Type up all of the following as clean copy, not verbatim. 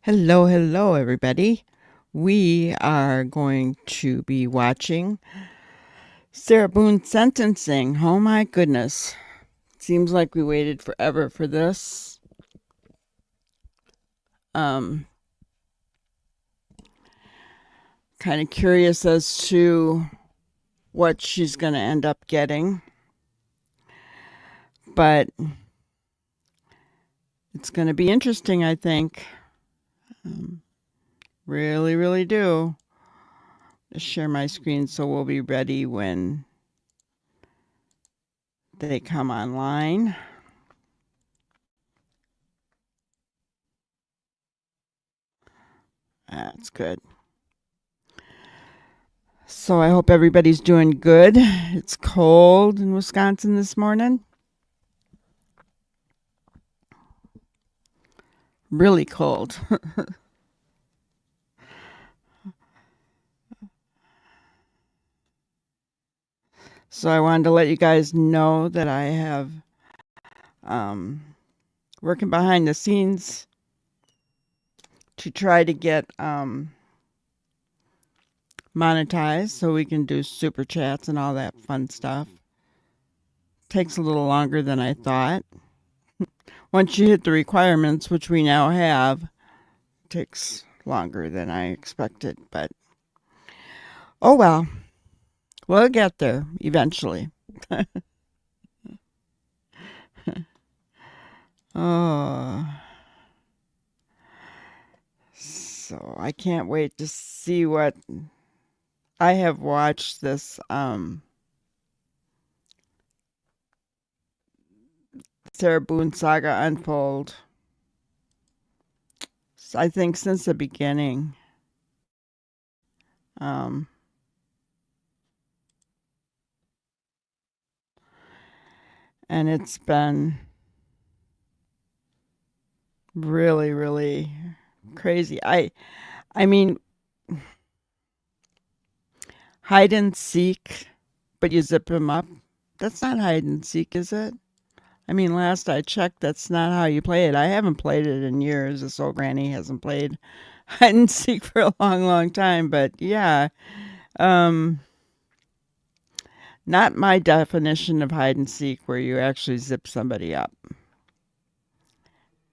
Hello, hello, everybody. We are going to be watching Sarah Boone's sentencing. Oh my goodness. Seems like we waited forever for this. Um, kind of curious as to what she's going to end up getting, but it's going to be interesting, I think. Really, really do. Just share my screen so we'll be ready when they come online. That's good. So I hope everybody's doing good. It's cold in Wisconsin this morning. Really cold. So I wanted to let you guys know that I have um, working behind the scenes to try to get monetized so we can do super chats and all that fun stuff. Takes a little longer than I thought. Once you hit the requirements, which we now have, takes longer than I expected, but oh well, we'll get there eventually. Oh, so I can't wait to see what I have watched this Sarah Boone saga unfold. I think since the beginning. Um, and it's been really, really crazy. I mean, hide and seek, but you zip him up. That's not hide and seek, is it? I mean, last I checked, that's not how you play it. I haven't played it in years. This old granny hasn't played hide and seek for a long, long time. But yeah, um, not my definition of hide and seek, where you actually zip somebody up.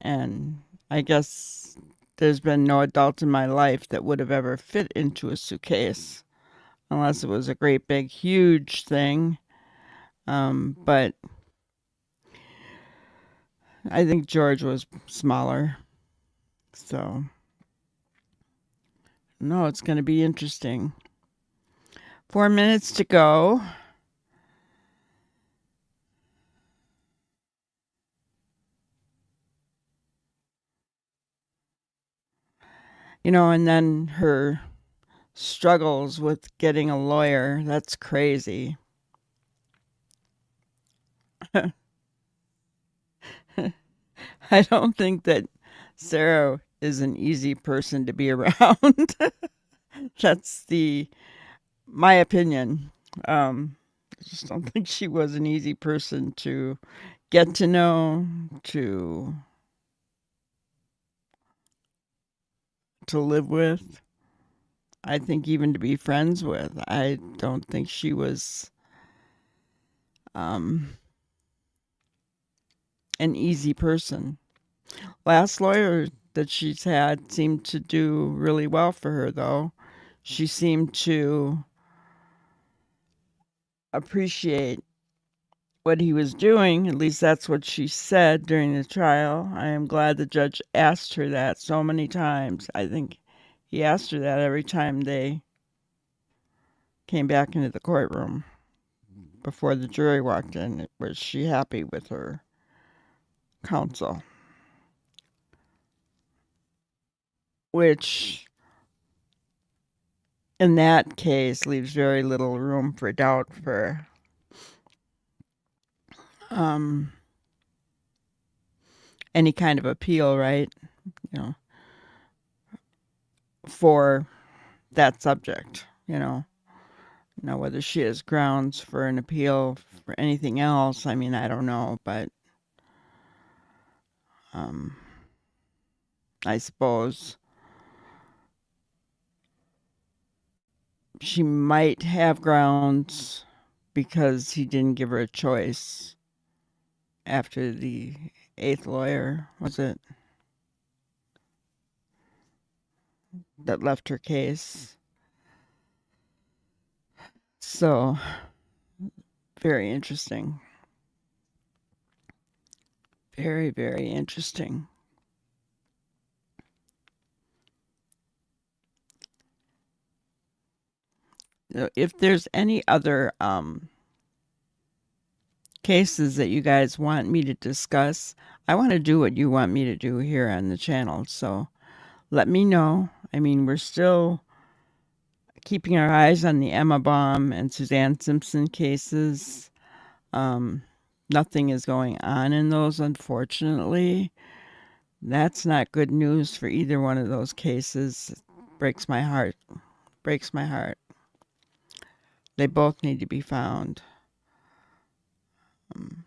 And I guess there's been no adult in my life that would have ever fit into a suitcase unless it was a great big huge thing. But I think George was smaller. So no, it's going to be interesting. 4 minutes to go. And then her struggles with getting a lawyer. That's crazy. I don't think that Sarah is an easy person to be around. That's my opinion. I just don't think she was an easy person to get to know, to to live with. I think even to be friends with. I don't think she was um, an easy person. Last lawyer that she's had seemed to do really well for her, though. She seemed to appreciate what he was doing. At least that's what she said during the trial. I am glad the judge asked her that so many times. I think he asked her that every time they came back into the courtroom before the jury walked in. Was she happy with her counsel? Which, in that case, leaves very little room for doubt for um, any kind of appeal, right? You know, for that subject. Now, whether she has grounds for an appeal for anything else, I mean, I don't know, but um, I suppose. She might have grounds because he didn't give her a choice after the eighth lawyer, was it, that left her case. So, very interesting. Very, very interesting. If there's any other cases that you guys want me to discuss, I want to do what you want me to do here on the channel. So let me know. I mean, we're still keeping our eyes on the Emma Baum and Suzanne Simpson cases. Um, Nothing is going on in those, unfortunately. That's not good news for either one of those cases. It breaks my heart. Breaks my heart. They both need to be found. Um,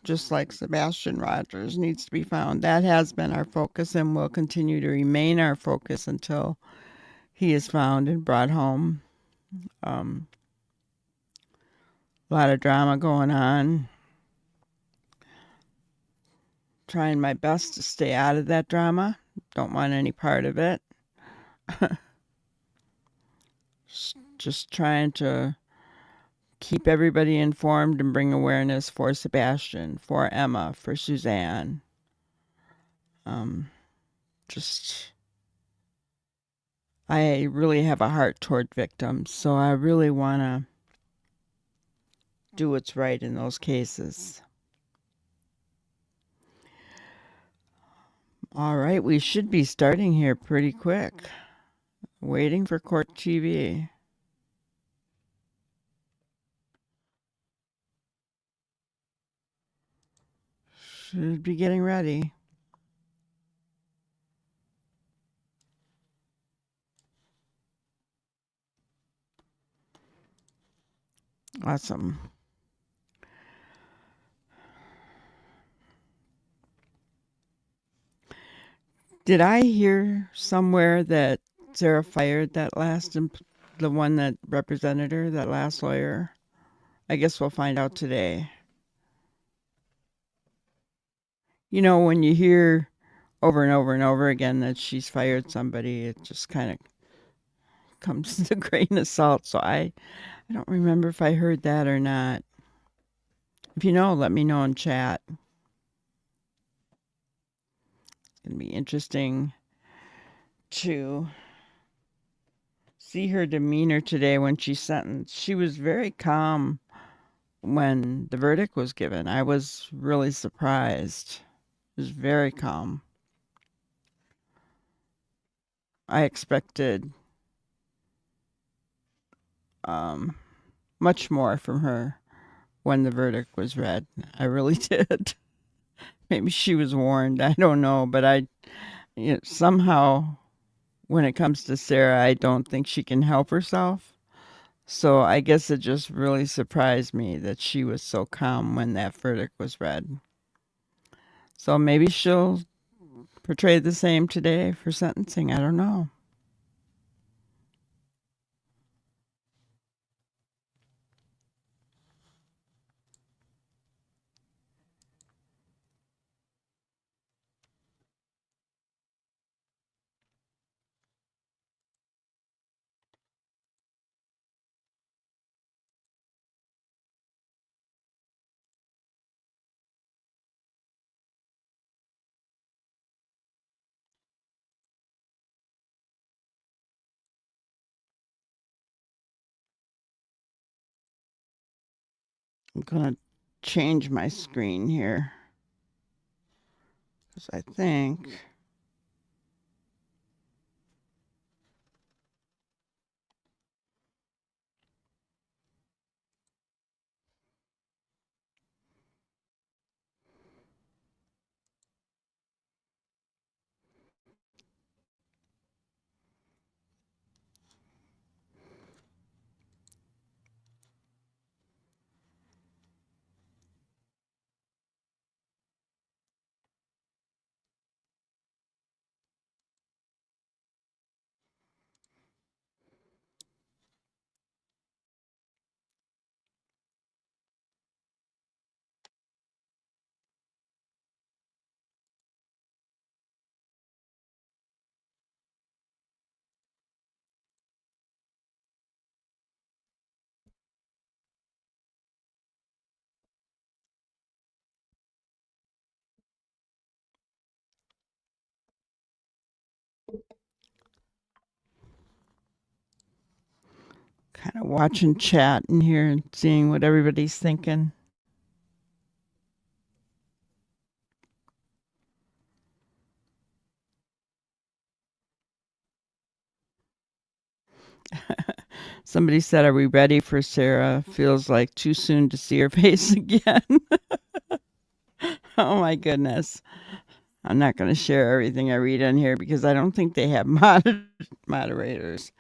just like Sebastian Rogers needs to be found. That has been our focus and will continue to remain our focus until he is found and brought home. A lot of drama going on. Trying my best to stay out of that drama. Don't want any part of it. Just trying to keep everybody informed and bring awareness for Sebastian, for Emma, for Suzanne. Just I really have a heart toward victims, so I really want to do what's right in those cases. All right, we should be starting here pretty quick. Waiting for Court TV. Should be getting ready. Awesome. Did I hear somewhere that Sarah fired that the one that represented her, that last lawyer? I guess we'll find out today. When you hear over and over and over again that she's fired somebody, it just kind of comes to grain of salt. So I don't remember if I heard that or not. If you know, let me know in chat. It's going to be interesting to see her demeanor today when she's sentenced. She was very calm when the verdict was given. I was really surprised. It was very calm. I expected much more from her when the verdict was read. I really did. Maybe she was warned. I don't know. But somehow, when it comes to Sarah, I don't think she can help herself. So I guess it just really surprised me that she was so calm when that verdict was read. So maybe she'll portray the same today for sentencing. I don't know. I'm going to change my screen here because I think kind of watching chat in here and seeing what everybody's thinking. Somebody said, "Are we ready for Sarah? Feels like too soon to see her face again." Oh my goodness. I'm not going to share everything I read on here because I don't think they have moderators.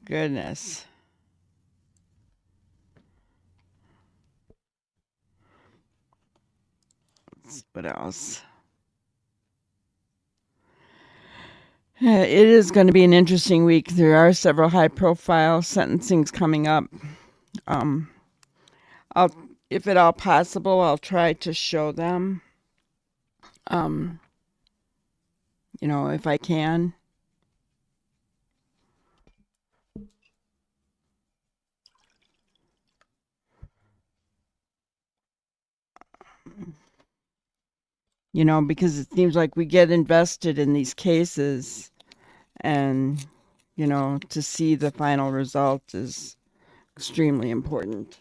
Goodness. What else? It is going to be an interesting week. There are several high-profile sentencings coming up. Um, I'll, if at all possible, I'll try to show them. Um, if I can. Because it seems like we get invested in these cases, and to see the final result is extremely important.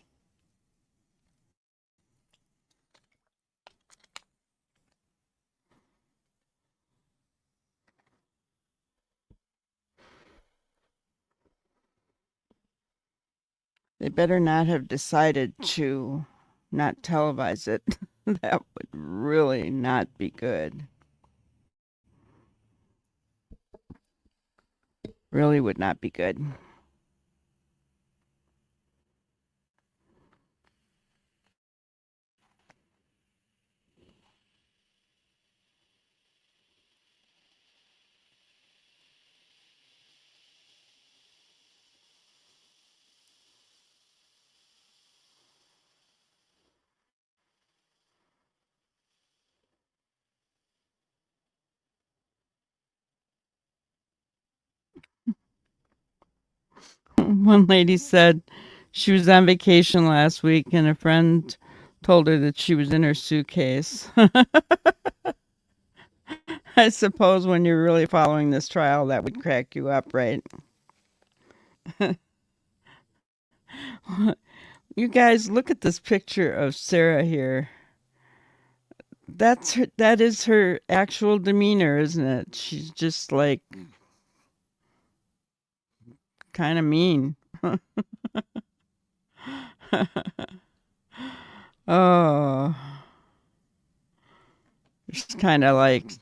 They better not have decided to not televise it. That would really not be good. Really would not be good. One lady said she was on vacation last week and a friend told her that she was in her suitcase. I suppose when you're really following this trial, that would crack you up, right? You guys, look at this picture of Sarah here. That is her actual demeanor, isn't it? She's just like kind of mean. Oh, it's kind of like,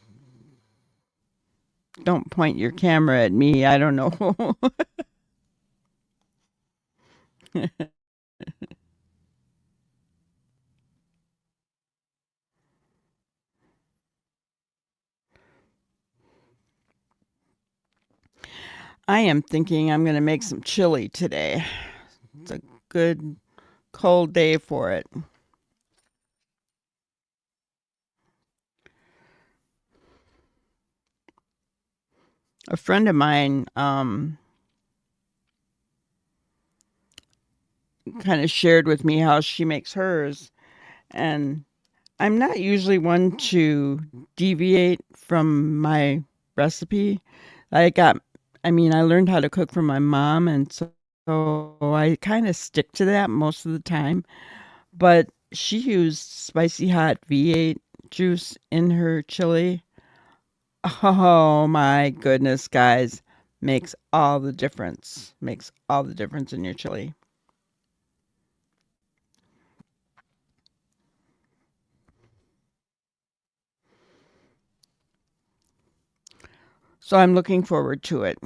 don't point your camera at me. I don't know. I am thinking I'm going to make some chili today. It's a good cold day for it. A friend of mine kind of shared with me how she makes hers, and I'm not usually one to deviate from my recipe. I got, I learned how to cook from my mom, and so I kind of stick to that most of the time. But she used spicy hot V8 juice in her chili. Oh my goodness, guys. Makes all the difference. Makes all the difference in your chili. So I'm looking forward to it.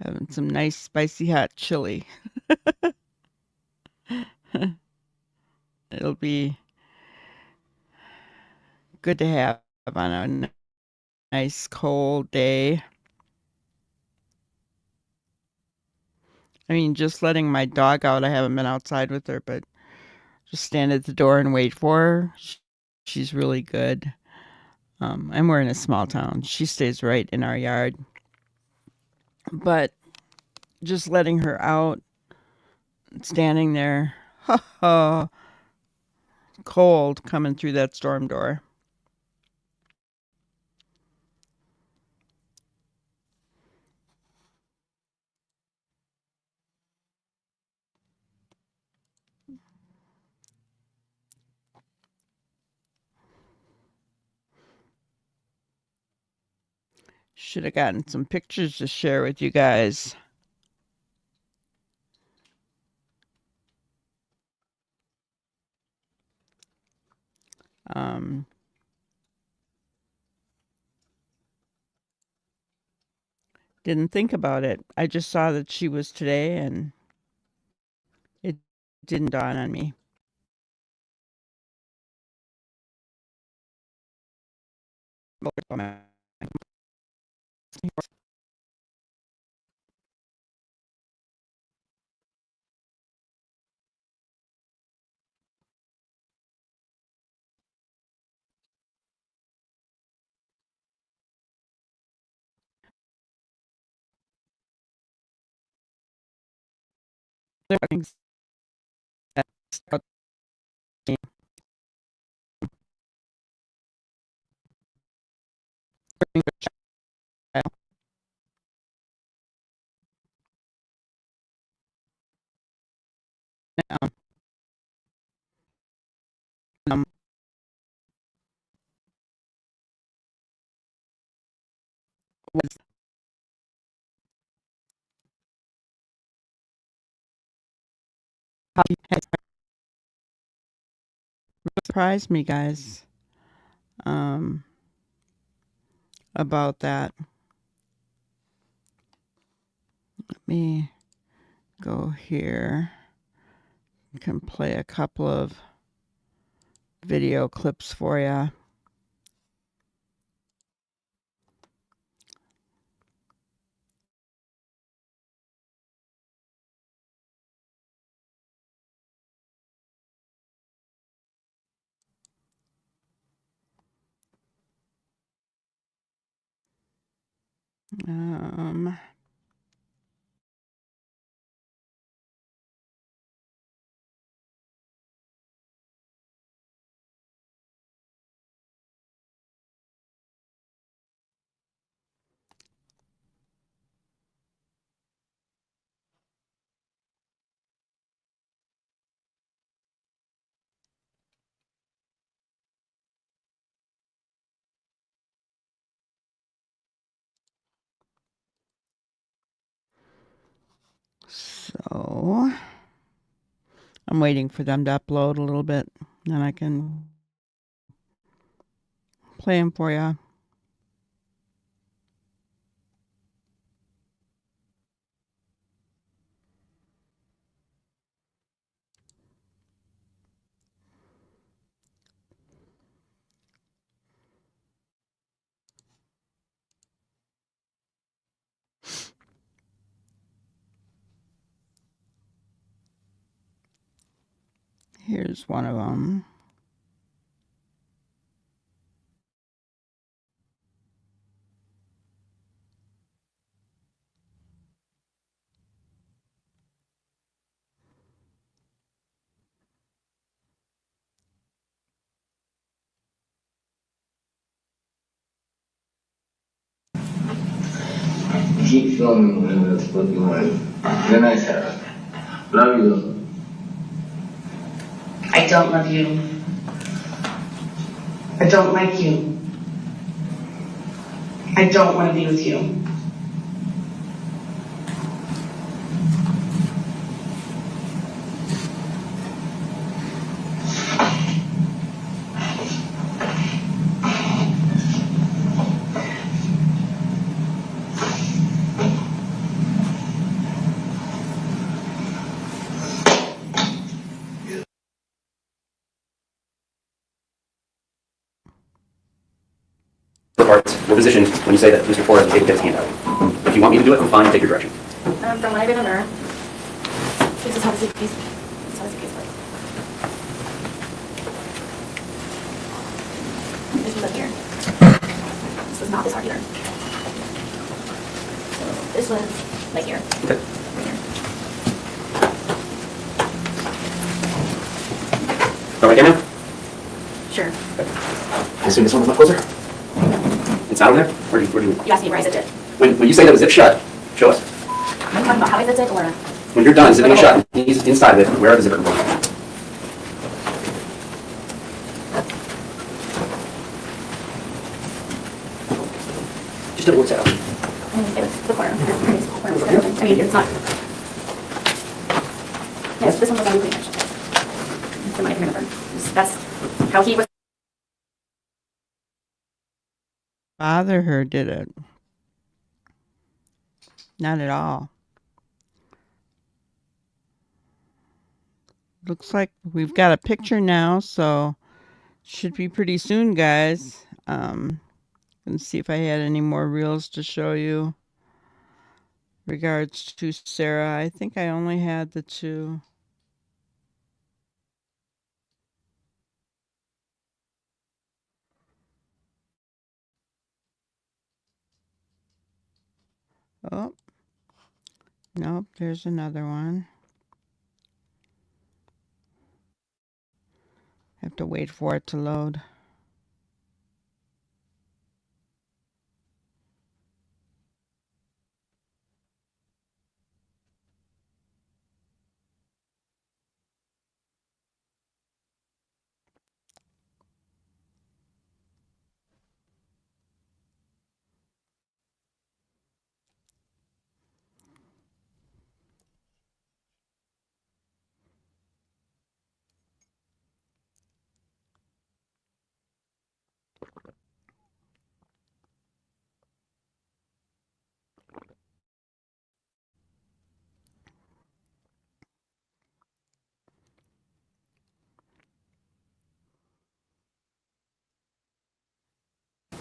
Having some nice spicy hot chili. It'll be good to have on a nice cold day. Just letting my dog out. I haven't been outside with her, but just stand at the door and wait for her. She's really good. And we're in a small town. She stays right in our yard. But just letting her out standing there, cold, coming through that storm door. Should have gotten some pictures to share with you guys. Didn't think about it. I just saw that she was today, and it didn't dawn on me. Things that stuck me. Um, was how he had surprised me, guys, about that. Let me go here. I can play a couple of video clips for you. So I'm waiting for them to upload a little bit, and I can play them for you. Here's one of them. Keep filming when it's looking like. Then I said, love you. I don't love you. I don't like you. I don't want to be with you. Parts were positioned when you say that Mr. Ford has taken his hand out. If you want me to do it, I'm fine. Take your direction. From what I've been on Earth, this is how the suitcase. This is how the suitcase works. This was up here. This was not this hard either. So this was like here. Okay. Right here. Go right there now? Sure. I assume this one was much closer? It's not over there? Where do you... You asked me where I zipped it. When you say that it was zip shut, show us. Are you talking about how I zipped it or? When you're done zipping it shut, he's inside of it, where are the zipper components? Just double what's out. It was the corner. The corner was open. I mean, it's not. Yes, this one was on the clean edge. From what I can remember. That's how he was. Bother her, did it? Not at all. Looks like we've got a picture now, so should be pretty soon, guys. Let's see if I had any more reels to show you. Regards to Sarah, I think I only had the two. Oh, nope, there's another one. Have to wait for it to load.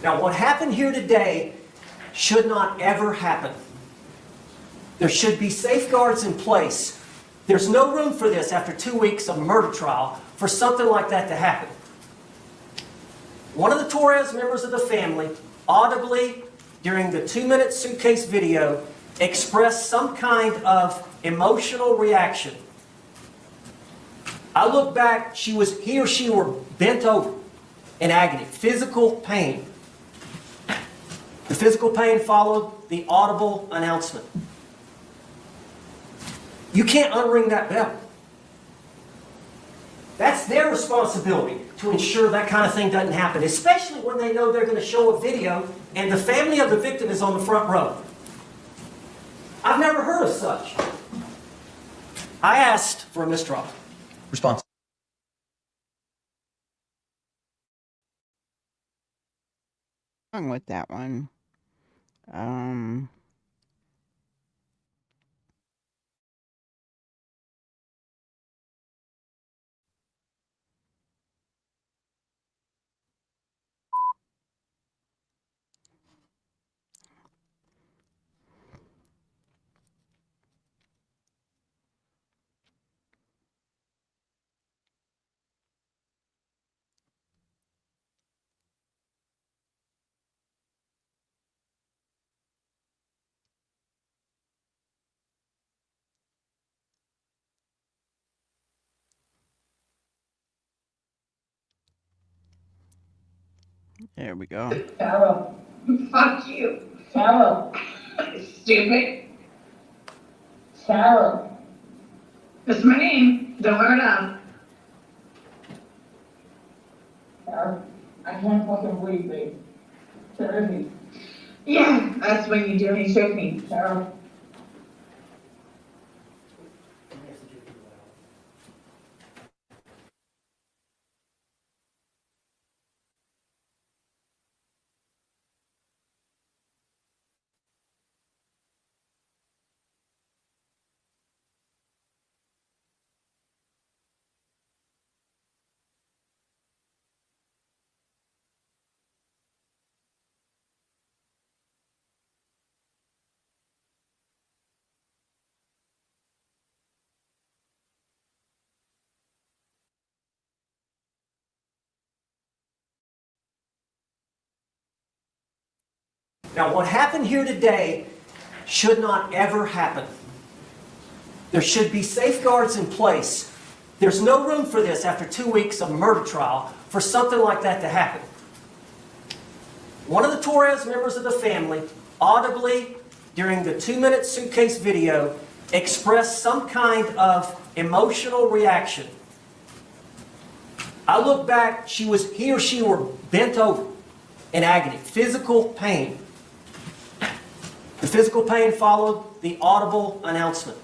Now, what happened here today should not ever happen. There should be safeguards in place. There's no room for this after 2 weeks of murder trial for something like that to happen. One of the Torres members of the family audibly, during the 2-minute suitcase video, expressed some kind of emotional reaction. I look back, he or she were bent over in agony, physical pain. The physical pain followed the audible announcement. You can't unring that bell. That's their responsibility to ensure that kind of thing doesn't happen, especially when they know they're going to show a video and the family of the victim is on the front row. I've never heard of such. I asked for a mistrial. Response. Wrong with that one. Um, there we go. Carol, fuck you. Carol, stupid. Carol. That's my name. Don't let her down. Carol, I can't fucking breathe, babe. Serve me. Yeah, that's when you do me, choke me. Carol. Now, what happened here today should not ever happen. There should be safeguards in place. There's no room for this after 2 weeks of murder trial for something like that to happen. One of the Torres members of the family audibly, during the 2-minute suitcase video, expressed some kind of emotional reaction. I look back, he or she were bent over in agony, physical pain. The physical pain followed the audible announcement.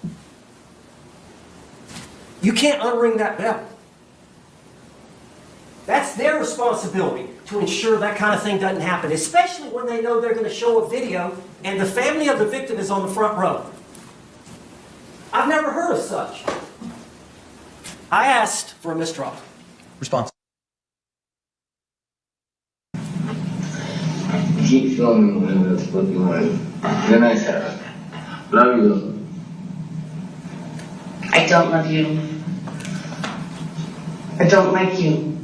You can't unring that bell. That's their responsibility to ensure that kind of thing doesn't happen, especially when they know they're going to show a video and the family of the victim is on the front row. I've never heard of such. I asked for a mistrial. Response. Keep filming when it's looking like. Then I said, love you. I don't love you. I don't like you.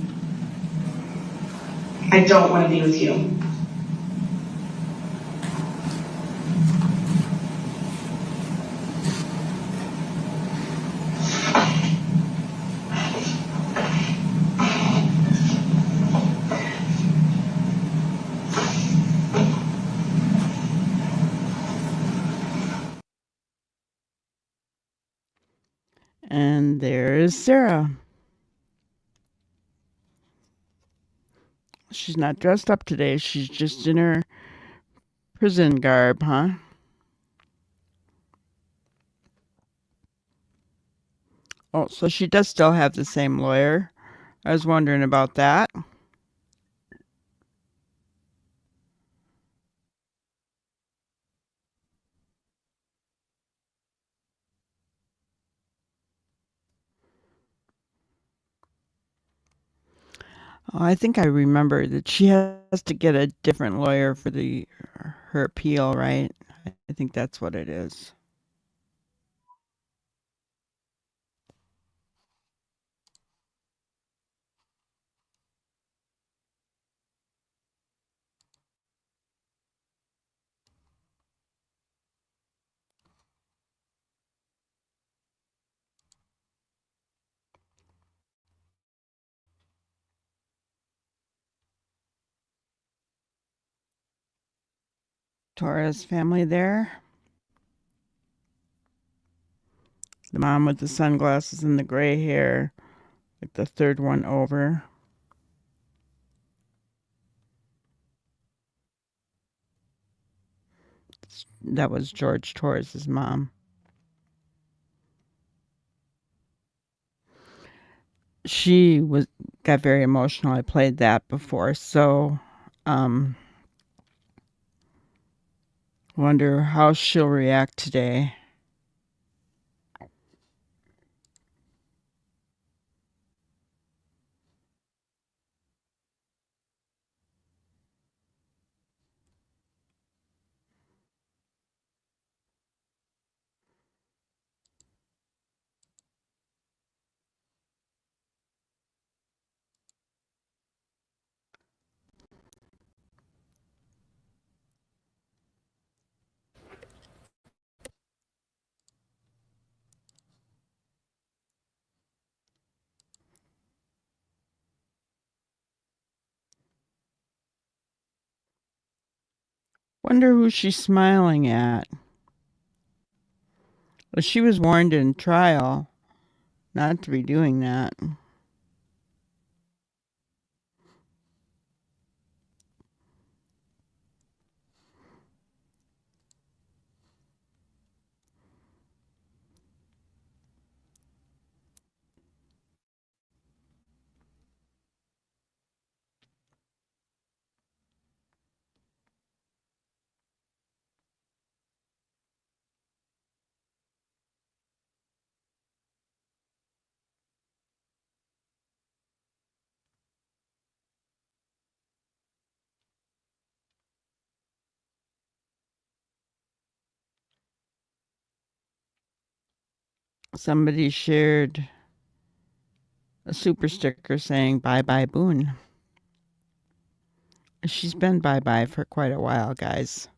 I don't want to be with you. And there is Sarah. She's not dressed up today. She's just in her prison garb, huh? Oh, so she does still have the same lawyer. I was wondering about that. Oh, I think I remember that she has to get a different lawyer for her appeal, right? I think that's what it is. Torres family there. The mom with the sunglasses and the gray hair, like the third one over. That was George Torres's mom. She got very emotional. I played that before, so um wonder how she'll react today. Wonder who she's smiling at. Well, she was warned in trial not to be doing that. Somebody shared a super sticker saying bye bye Boone. She's been bye bye for quite a while, guys.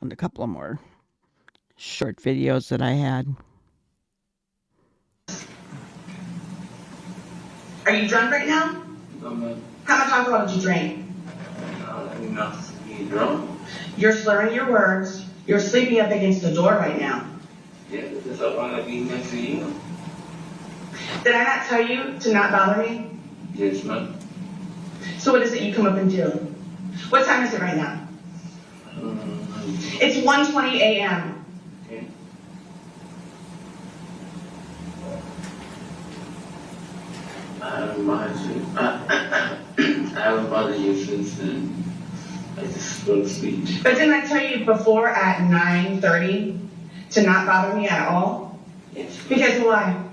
and a couple of more short videos that I had. Are you drunk right now? No, man. How much alcohol did you drink? Enough to be drunk. You're slurring your words. You're sleeping up against the door right now. Yeah, because I want to be next to you. Did I not tell you to not bother me? Yes, ma'am. So what is it you come up and do? What time is it right now? It's 1:20 a.m. Okay. I haven't bothered you. I haven't bothered you since then. I just go to sleep. But didn't I tell you before at 9:30 to not bother me at all? Yes. Because why?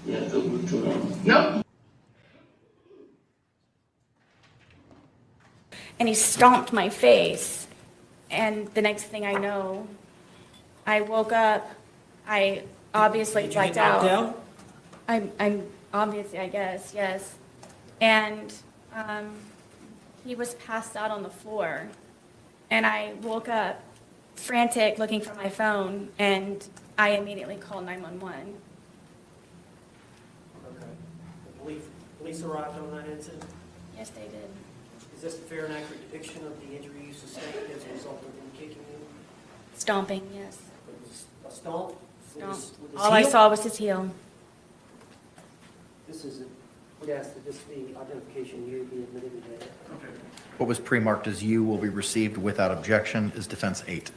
You have to work tomorrow. Nope. And he stomped my face. And the next thing I know, I woke up. I obviously Did you get blacked knocked out. out? I'm obviously, I guess, yes. And he was passed out on the floor. And I woke up frantic looking for my phone, and I immediately called 911. Okay. The police arrived on that incident? Yes, they did. Is this a fair and accurate depiction of the injury you sustained as a result of them kicking you? Stomping, yes. It was a stomp? With Stomp. his All I heel? saw was his heel. This is, would ask that this be identification you be admitted today. What was pre-marked as U will be received without objection is defense 8.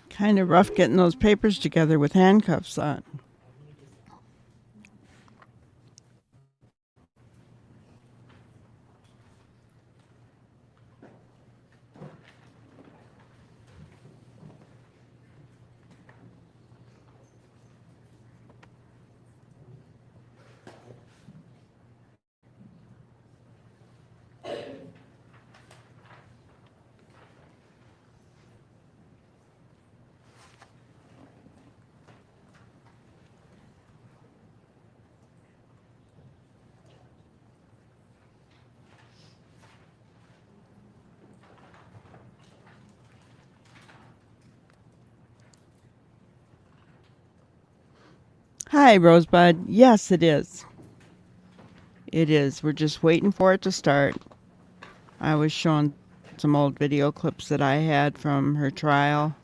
Kind of rough getting those papers together with handcuffs on. Hi, Rosebud. Yes, it is. It is. We're just waiting for it to start. I was showing some old video clips that I had from her trial.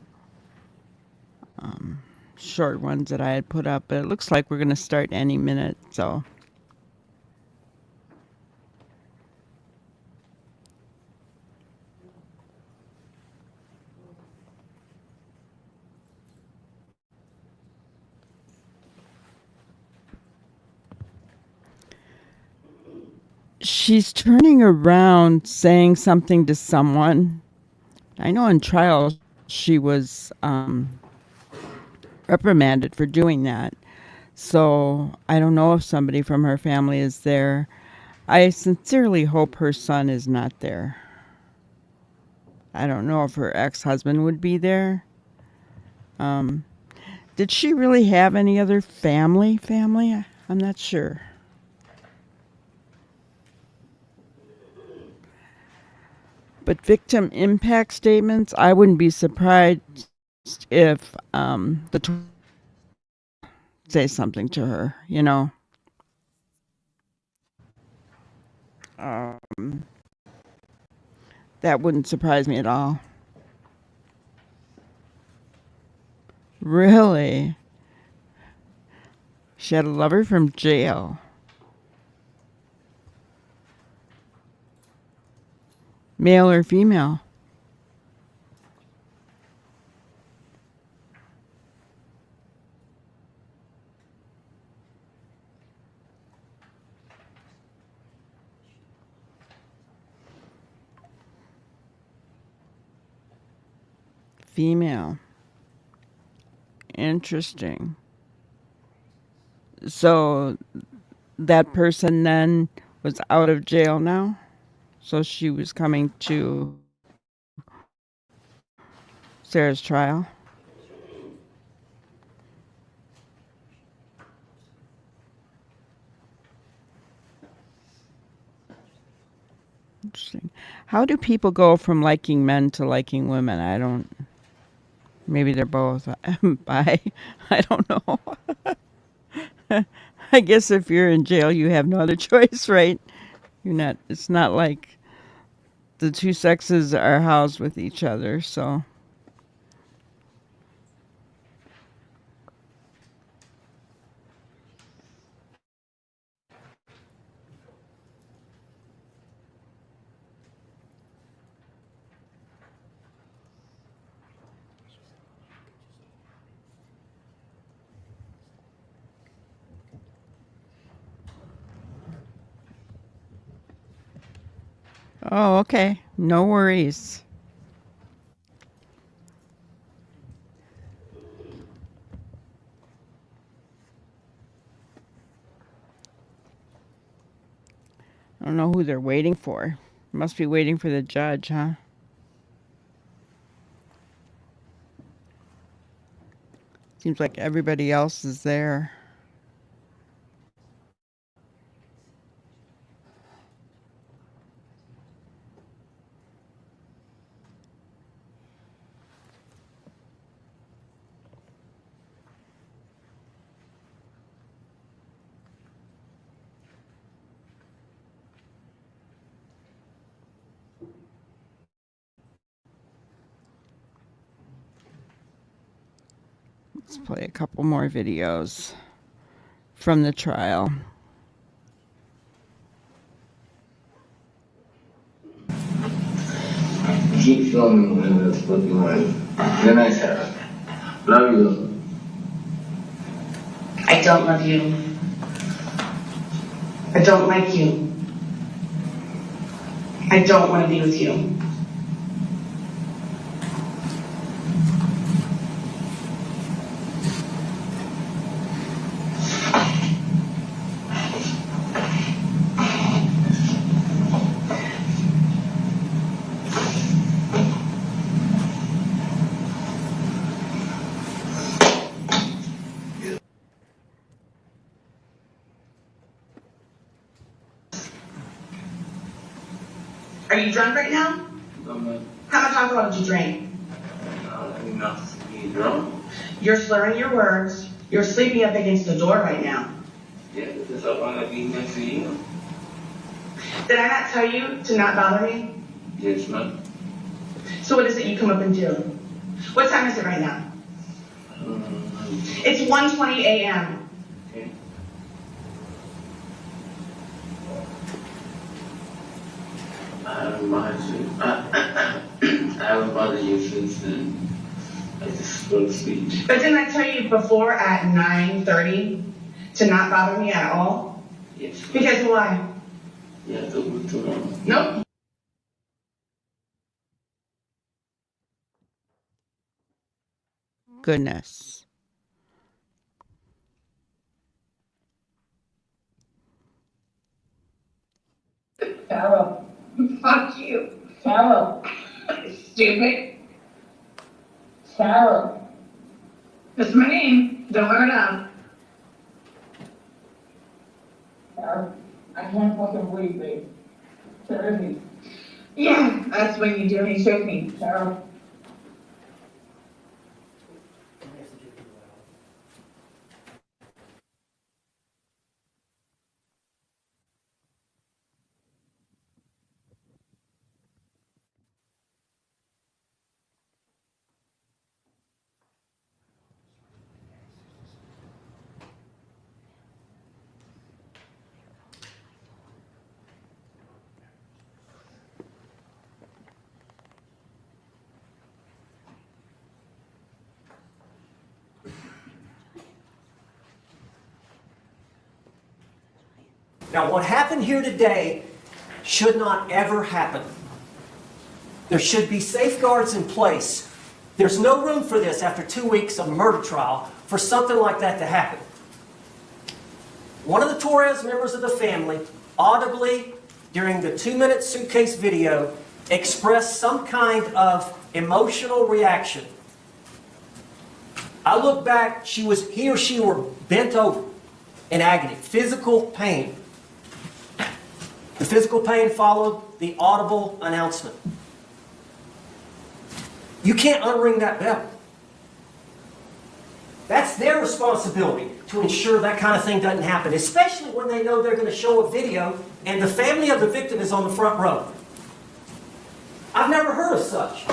Short ones that I had put up, but it looks like we're going to start any minute, so. She's turning around saying something to someone. I know in trial she was reprimanded for doing that. So I don't know if somebody from her family is there. I sincerely hope her son is not there. I don't know if her ex-husband would be there. Did she really have any other family? I'm not sure. But victim impact statements, I wouldn't be surprised if say something to her, you know. That wouldn't surprise me at all. Really? She had a lover from jail. Male or female? Female. Interesting. So that person then was out of jail now? So she was coming to Sarah's trial? Interesting. How do people go from liking men to liking women? I don't. Maybe they're both bi. I don't know. I guess if you're in jail, you have no other choice, right? You're not. It's not like the two sexes are housed with each other. So oh, okay. No worries. I don't know who they're waiting for. Must be waiting for the judge, huh? Seems like everybody else is there. Let's play a couple more videos from the trial. You keep filming when it's looking like you're nice, Sarah. Love you. I don't love you. I don't like you. I don't want to be with you. Are you drunk right now? How much alcohol did you drink? Enough to be drunk. You're slurring your words. You're sleeping up against the door right now. Yeah, because I want to be next to you. Did I not tell you to not bother me? Yes, ma'am. So what is it you come up and do? What time is it right now? It's 1:20 a.m. Okay. I haven't bothered you. I haven't bothered you since then. I just go to sleep. But didn't I tell you before at 9:30 to not bother me at all? Yes. Because why? You have to work tomorrow. Nope. Goodness. Sarah, fuck you. Sarah, stupid. Sarah. That's my name. Don't wear it up. Sarah, I can't fucking breathe, babe. Seriously. Yeah, that's when you do and you choke me. Sarah. Now, what happened here today should not ever happen. There should be safeguards in place. There's no room for this after 2 weeks of murder trial for something like that to happen. One of the Torres members of the family audibly, during the 2-minute suitcase video, expressed some kind of emotional reaction. I look back, he or she were bent over in agony, physical pain. The physical pain followed the audible announcement. You can't unring that bell. That's their responsibility to ensure that kind of thing doesn't happen, especially when they know they're going to show a video and the family of the victim is on the front row. I've never heard of such.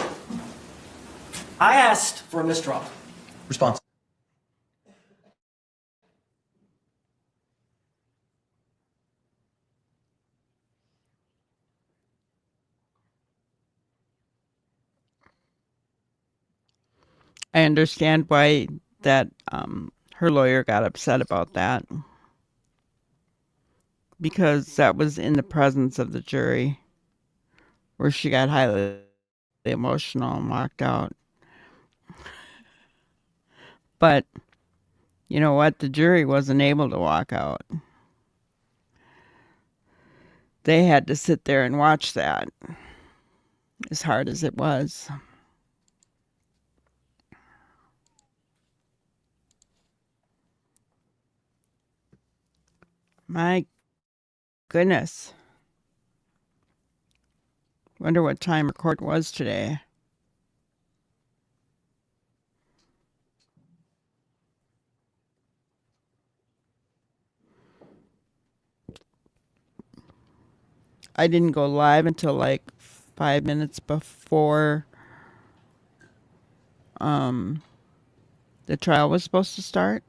I asked for a mistrial. Response. I understand why that her lawyer got upset about that, because that was in the presence of the jury where she got highly emotional and walked out. But you know what? The jury wasn't able to walk out. They had to sit there and watch that, as hard as it was. My goodness. Wonder what time her court was today. I didn't go live until like 5 minutes before the trial was supposed to start.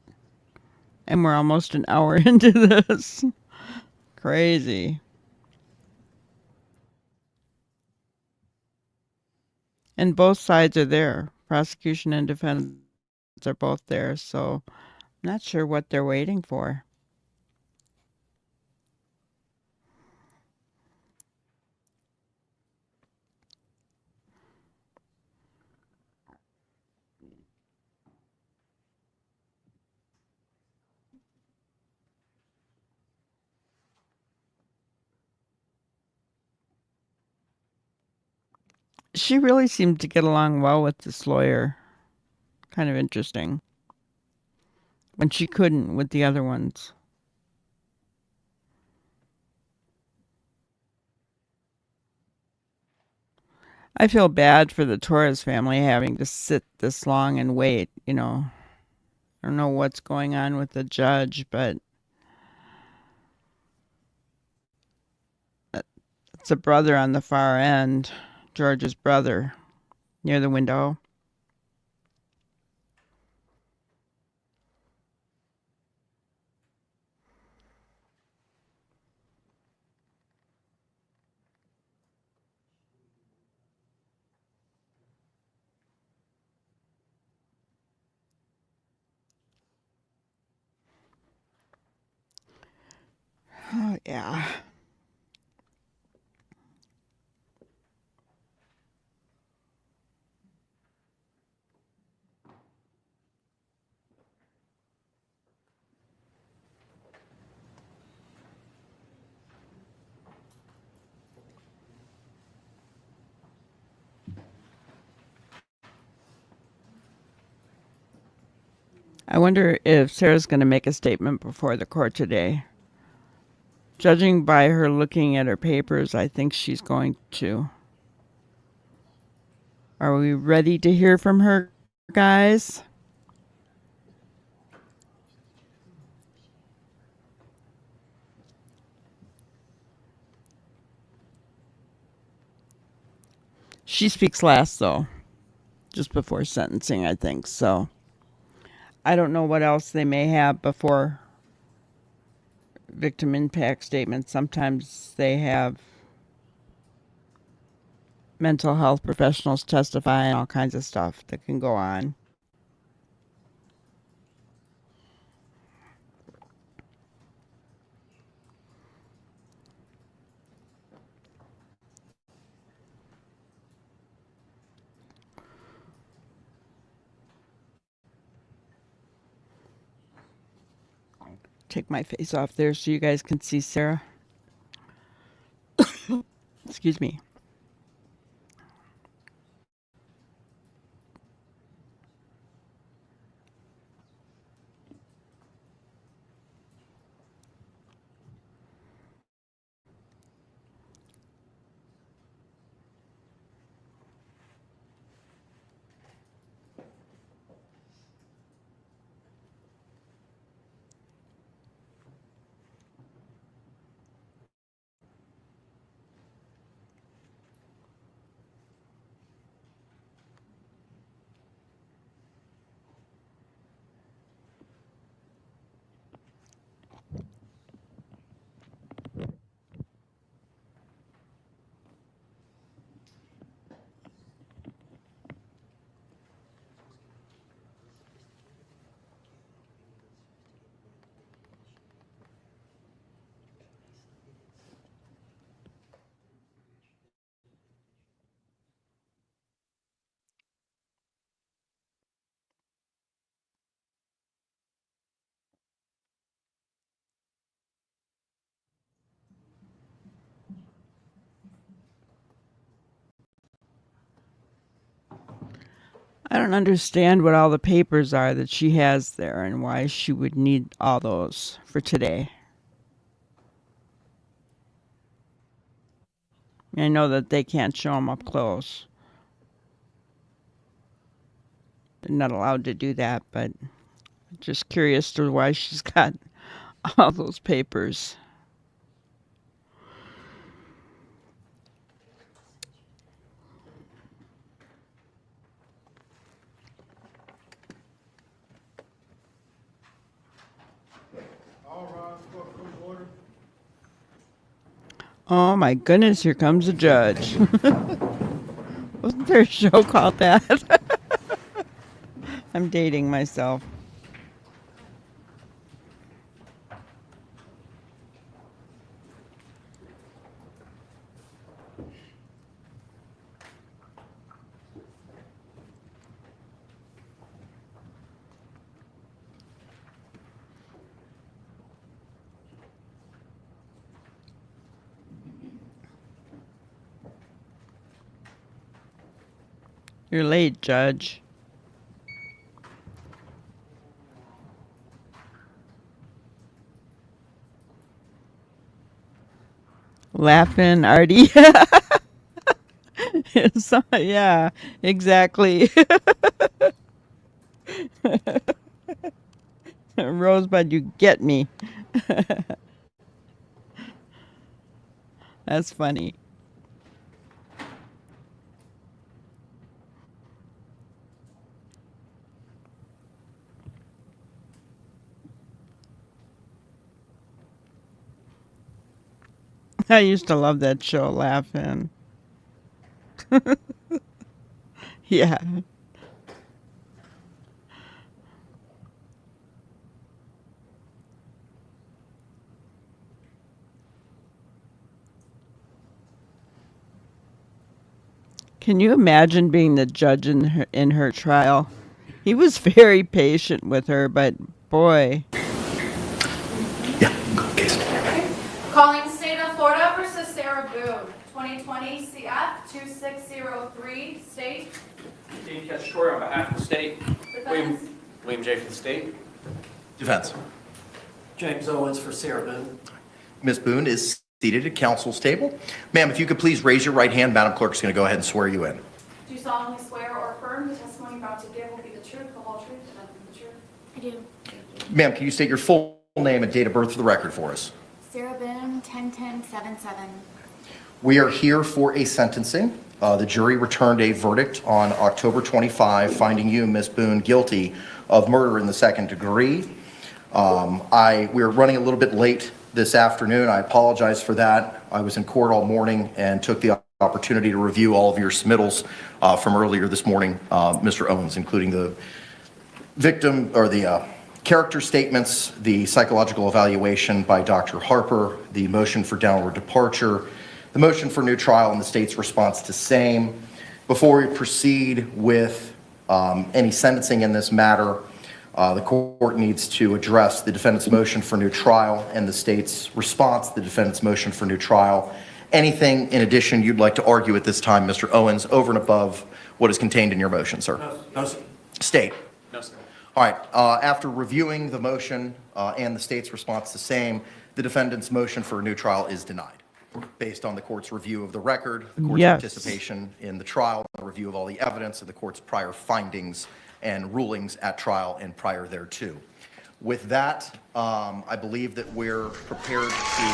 And we're almost an hour into this. Crazy. And both sides are there. Prosecution and defense are both there. So I'm not sure what they're waiting for. She really seemed to get along well with this lawyer. Kind of interesting. When she couldn't with the other ones. I feel bad for the Torres family having to sit this long and wait, you know. I don't know what's going on with the judge, but it's a brother on the far end, George's brother, near the window. Oh, yeah. I wonder if Sarah's going to make a statement before the court today. Judging by her looking at her papers, I think she's going to. Are we ready to hear from her, guys? She speaks last, though, just before sentencing, I think. So I don't know what else they may have before victim impact statements. Sometimes they have mental health professionals testify and all kinds of stuff that can go on. take my face off there so you guys can see Sarah. Excuse me. I don't understand what all the papers are that she has there and why she would need all those for today. I know that they can't show them up close. They're not allowed to do that, but just curious to why she's got all those papers. Oh my goodness, here comes the judge. Wasn't there a show called that? I'm dating myself. You're late, Judge. Laughing, Artie. Yeah, exactly. Rosebud, you get me. That's funny. I used to love that show, Laughing. Yeah. Can you imagine being the judge in her trial? He was very patient with her, but boy, Yeah, case. Calling State of Florida versus Sarah Boone, 2020 CF 2603, State. Dave Cacciatore on behalf of the state. Defense. William J. for the state. Defense. James Owens for Sarah Boone. Ms. Boone is seated at counsel's table. Ma'am, if you could please raise your right hand, Madam Clerk is going to go ahead and swear you in. Do you solemnly swear or affirm the testimony you're about to give will be the truth, the whole truth, and nothing but the truth? I do. Ma'am, can you state your full name and date of birth for the record for us? Sarah Boone, 10-10-77. We are here for a sentencing. The jury returned a verdict on October 25, finding you, Ms. Boone, guilty of murder in the second degree. We're running a little bit late this afternoon. I apologize for that. I was in court all morning and took the opportunity to review all of your submittals from earlier this morning, Mr. Owens, including the victim or the character statements, the psychological evaluation by Dr. Harper, the motion for downward departure, the motion for new trial, and the state's response to same. Before we proceed with any sentencing in this matter, The court needs to address the defendant's motion for new trial and the state's response to the defendant's motion for new trial. Anything in addition you'd like to argue at this time, Mr. Owens, over and above what is contained in your motion, sir? No, sir. State. No, sir. All right, after reviewing the motion and the state's response the same, the defendant's motion for a new trial is denied, based on the court's review of the record, the court's Yes. participation in the trial, the review of all the evidence, and the court's prior findings and rulings at trial and prior thereto. With that, I believe that we're prepared to do the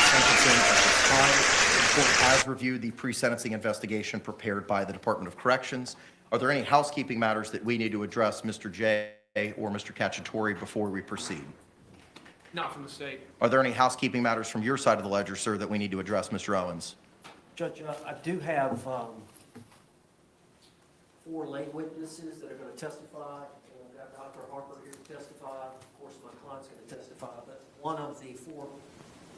sentencing at this time. The court has reviewed the pre-sentencing investigation prepared by the Department of Corrections. Are there any housekeeping matters that we need to address, Mr. J. or Mr. Cacciatore, before we proceed? Not from the state. Are there any housekeeping matters from your side of the ledger, sir, that we need to address, Mr. Owens? Judge, I do have 4 lay witnesses that are going to testify. I've got Dr. Harper here to testify. Of course, my client's going to testify, but one of the 4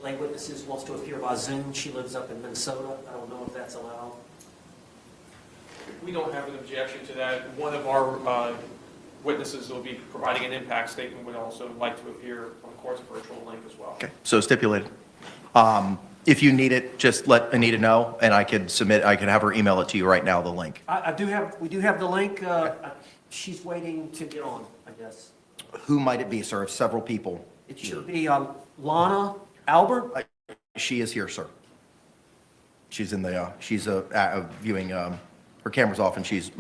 lay witnesses wants to appear by Zoom. She lives up in Minnesota. I don't know if that's allowed. We don't have an objection to that. One of our witnesses will be providing an impact statement would also like to appear on the court's virtual link as well. Okay, so stipulated. If you need it, just let Anita know, and I could have her email it to you right now, the link. We do have the link. She's waiting to get on, I guess. Who might it be, sir? Several people. It should be Lana Albert. She is here, sir. She's in the, she's viewing, her camera's off and she's,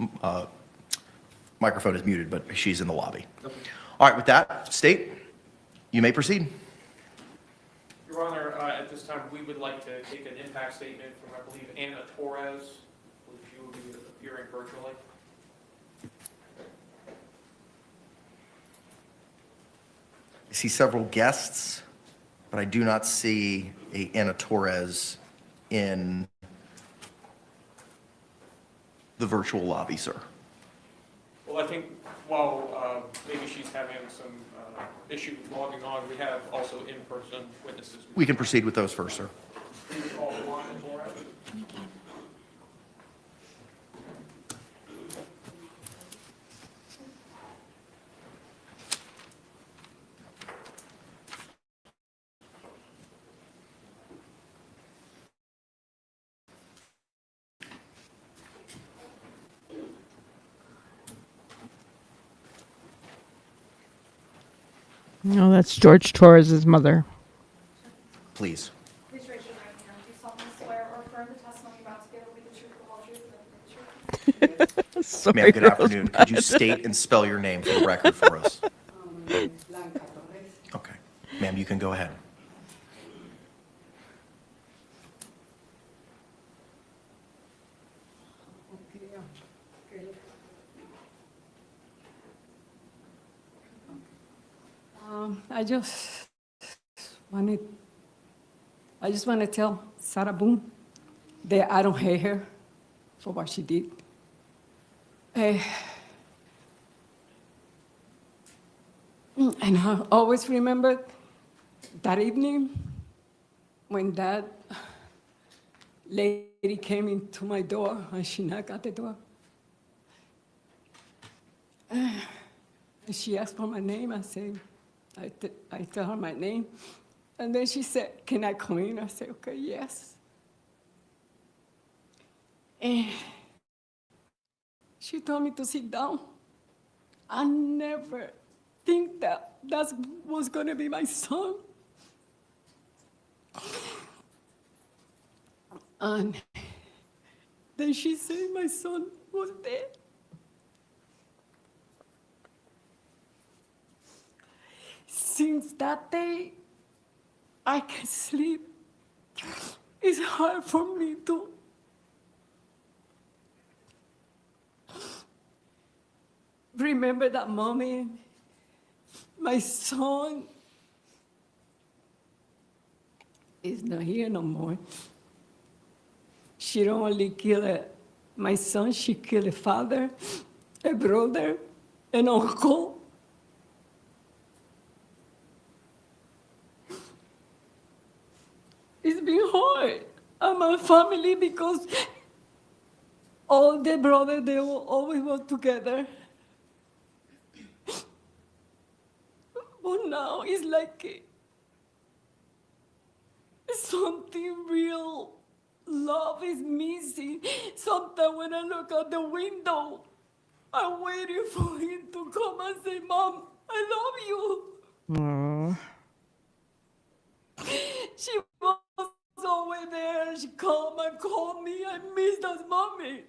microphone is muted, but she's in the lobby. All right, with that, State, you may proceed. Your Honor, at this time, we would like to take an impact statement from, I believe, Anna Torres, which you will be appearing virtually. I see several guests, but I do not see a Anna Torres in the virtual lobby, sir. Well, I think while maybe she's having some issue logging on, we have also in-person witnesses. We can proceed with those first, sir. Please call Lana Torres. No, that's George Torres's mother. Please. Please raise your right hand. Do you solemnly swear or affirm the testimony you're about to give will be the truth, the whole truth, and nothing but the truth? Sorry, Ma'am, good Rosebud. afternoon. Could you state and spell your name for the record for us? Okay. Ma'am, you can go ahead. I just want to tell Sarah Boone that I don't hate her for what she did. And I always remember that evening when that lady came into my door and she knocked at the door. And she asked for my name. I said, I tell her my name. And then she said, can I come in? I said, okay, yes. And she told me to sit down. I never think that was going to be my son. And then she said my son was dead. Since that day, I can't sleep. It's hard for me to remember that moment. My son is not here no more. She don't only kill my son, she killed a father, a brother, an uncle. It's been hard. And my family, because all the brothers, they will always work together. now it's like something real. Love is missing. Sometimes when I look out the window, I'm waiting for him to come and say, Mom, I love you. Oh, She was always there. She come and called me. I miss that moment.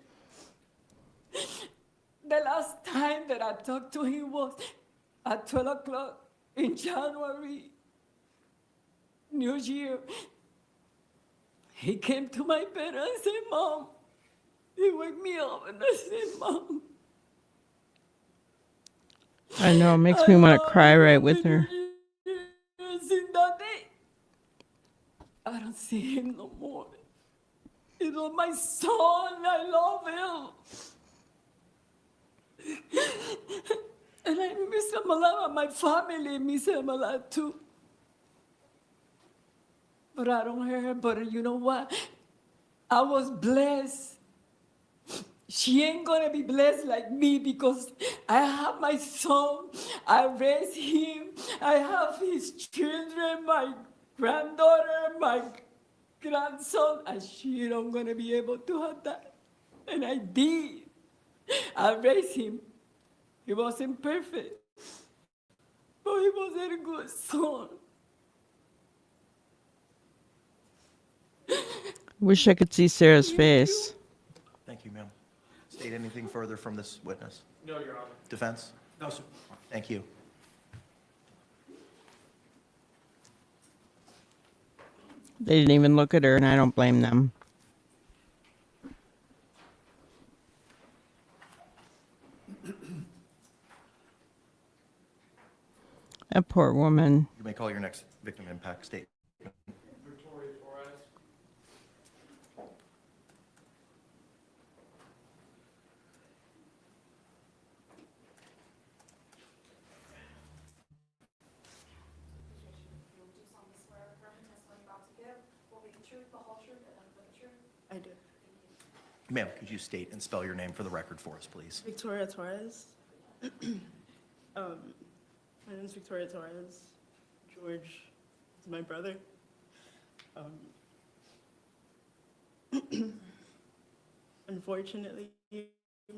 The last time that I talked to him was at 12 o'clock in January, New Year. He came to my bed and said, Mom, he woke me up and I said, Mom, I know. It makes I me want to love cry you. right I've with been her. here since that day. I don't see him no more. He was my son. I love him. And I miss him a lot, and my family miss him a lot too. But I don't hear her. But you know what? I was blessed. She ain't gonna be blessed like me because I have my son. I raised him. I have his children, my granddaughter, my grandson, and she don't gonna be able to have that. And I did. I raised him. He wasn't perfect, but he was a good son. Wish I could see Sarah's Thank face. you. Thank you, ma'am. State anything further from this witness? No, Your Honor. Defense? No, sir. Thank you. They didn't even look at her, and I don't blame them. That poor woman. You may call your next victim impact statement. Victoria Torres. I do. Ma'am, could you state and spell your name for the record for us, please? Victoria Torres. My name is Victoria Torres. George is my brother. Unfortunately,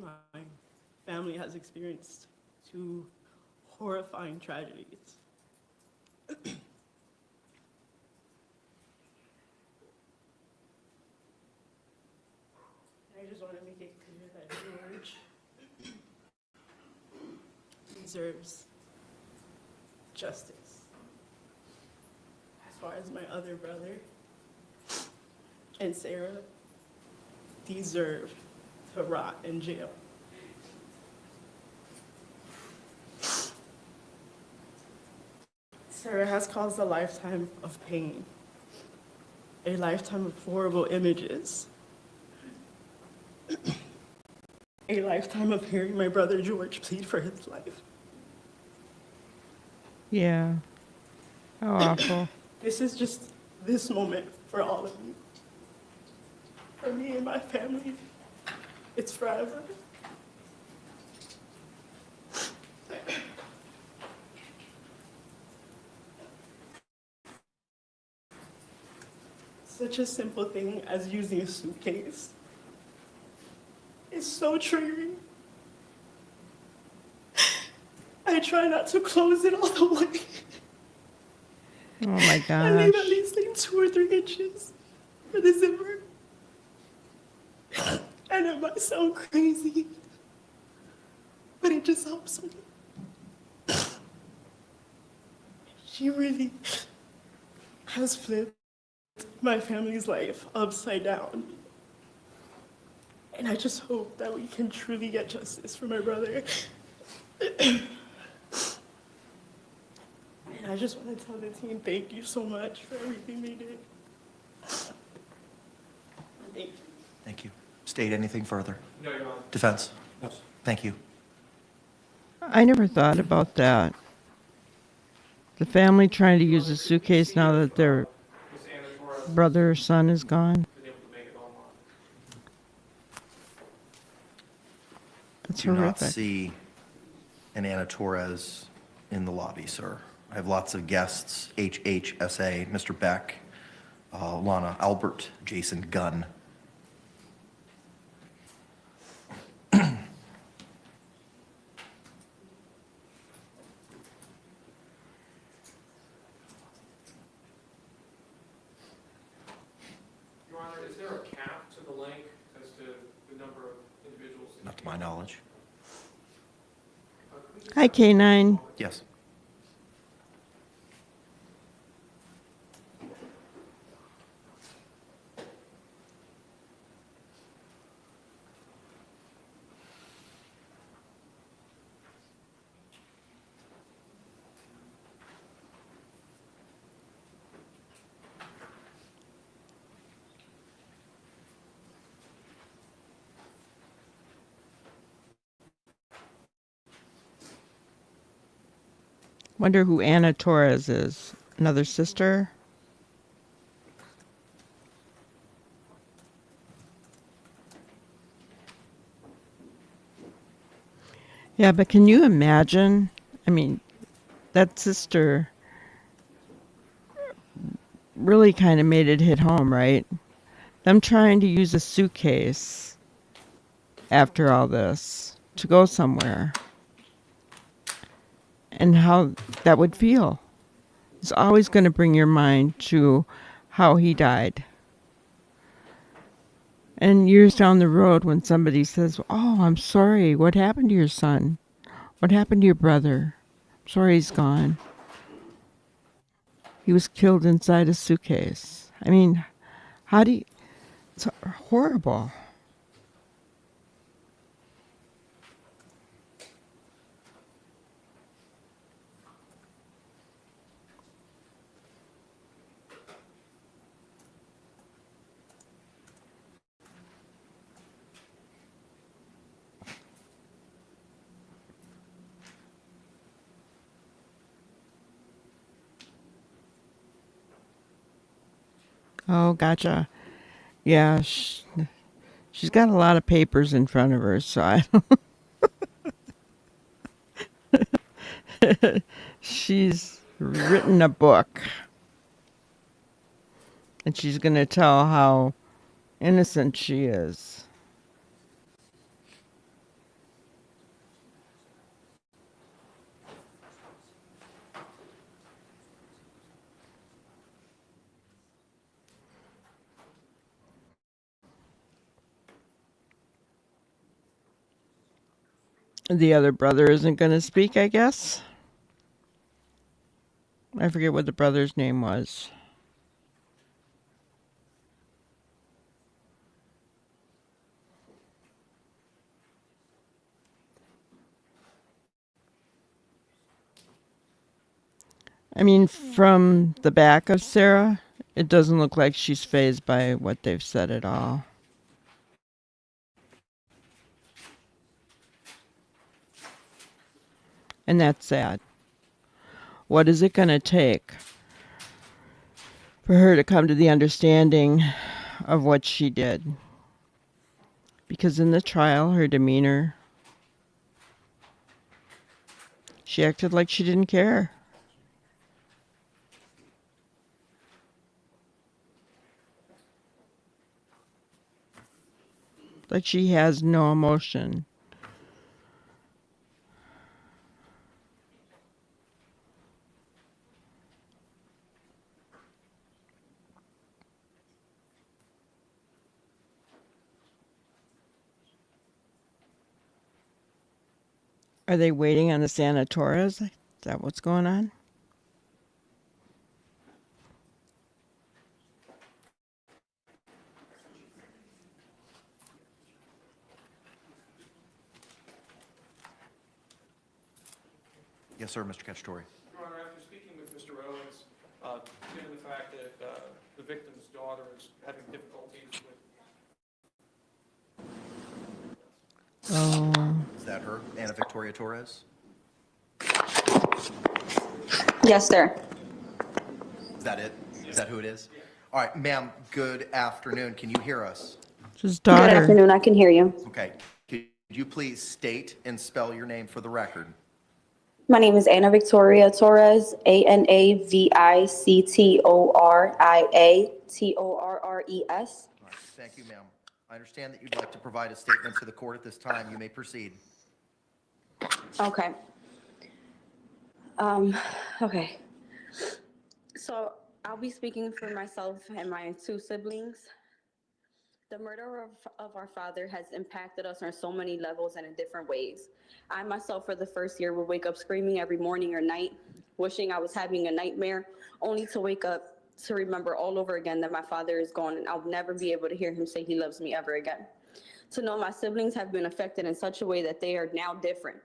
my family has experienced two horrifying tragedies. I just want to make it clear that George deserves justice. As far as my other brother and Sarah deserve to rot in jail. Sarah has caused a lifetime of pain, a lifetime of horrible images, a lifetime of hearing my brother George plead for his life. Yeah. How awful. This is just this moment for all of you. For me and my family, it's forever. Such a simple thing as using a suitcase is so triggering. I try not to close it all the way. Oh my I leave at gosh. least like 2 or 3 inches for the zipper. And it might sound crazy, but it just helps me. She really has flipped my family's life upside down. And I just hope that we can truly get justice for my brother. And I just want to tell the team thank you so much for everything they did. Thank you. Thank you. State anything further? No, Your Honor. Defense? No, sir. Thank you. I never thought about that. The family trying to use a suitcase now that their Miss Anna Torres brother or son is gone. been able to make it online. That's Do not horrific. see an Anna Torres in the lobby, sir. I have lots of guests, HHSA, Mr. Beck, Lana Albert, Jason Gunn. Your Honor, is there a cap to the link as to the number of individuals? Not to my knowledge. Hi, K9. Yes. Wonder who Anna Torres is. Another sister? Yeah, but can you imagine? I mean, that sister really kind of made it hit home, right? Them trying to use a suitcase after all this to go somewhere. And how that would feel. It's always going to bring your mind to how he died. And years down the road, when somebody says, "Oh, I'm sorry, what happened to your son? What happened to your brother? I'm sorry he's gone. He was killed inside a suitcase." I mean, how do you, it's horrible. Oh, gotcha. Yeah, she's got a lot of papers in front of her, so she's written a book. And she's going to tell how innocent she is. The other brother isn't going to speak, I guess. I forget what the brother's name was. I mean, from the back of Sarah, it doesn't look like she's fazed by what they've said at all. And that's sad. What is it going to take for her to come to the understanding of what she did? Because in the trial, her demeanor, she acted like she didn't care. Like she has no emotion. Are they waiting on the Santa Torres? Is that what's going on? Yes, sir, Mr. Cacciatore. Your Honor, after speaking with Mr. Owens, given the fact that the victim's daughter is having difficulties with Oh, Is that her, Anna Victoria Torres? Yes, sir. Is that it? Is that who it is? All right, ma'am, good afternoon. Can you hear us? it's his Good daughter. afternoon. I can hear you. Okay. Could you please state and spell your name for the record? My name is Anna Victoria Torres, ANAVICTORIA All right, thank you, ma'am. I understand that you'd like to provide a statement to the court at this time. You may proceed. Okay. Um, okay. So I'll be speaking for myself and my two siblings. The murder of our father has impacted us on so many levels and in different ways. I myself, for the first year, would wake up screaming every morning or night, wishing I was having a nightmare, only to wake up to remember all over again that my father is gone and I'll never be able to hear him say he loves me ever again. To know my siblings have been affected in such a way that they are now different.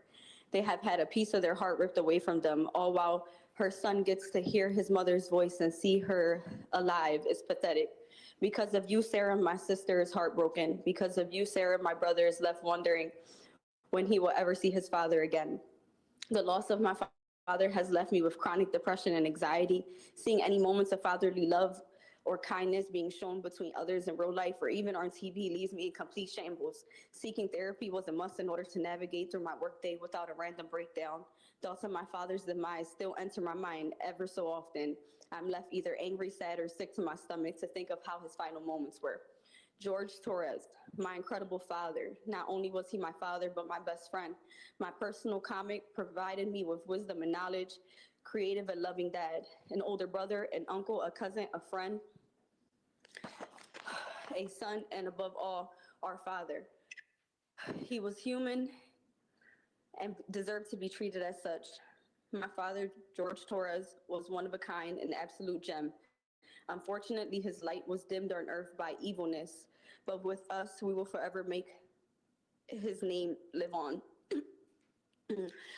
They have had a piece of their heart ripped away from them, all while her son gets to hear his mother's voice and see her alive is pathetic. Because of you, Sarah, my sister is heartbroken. Because of you, Sarah, my brother is left wondering when he will ever see his father again. The loss of my father has left me with chronic depression and anxiety. Seeing any moments of fatherly love or kindness being shown between others in real life or even on TV leaves me in complete shambles. Seeking therapy was a must in order to navigate through my workday without a random breakdown. Thoughts of my father's demise still enter my mind ever so often. I'm left either angry, sad, or sick to my stomach to think of how his final moments were. George Torres, my incredible father. Not only was he my father, but my best friend. My personal comic provided me with wisdom and knowledge, creative and loving dad, an older brother, an uncle, a cousin, a friend, a son, and above all, our father. He was human and deserved to be treated as such. My father, George Torres, was one of a kind, an absolute gem. Unfortunately, his light was dimmed on earth by evilness, but with us, we will forever make his name live on.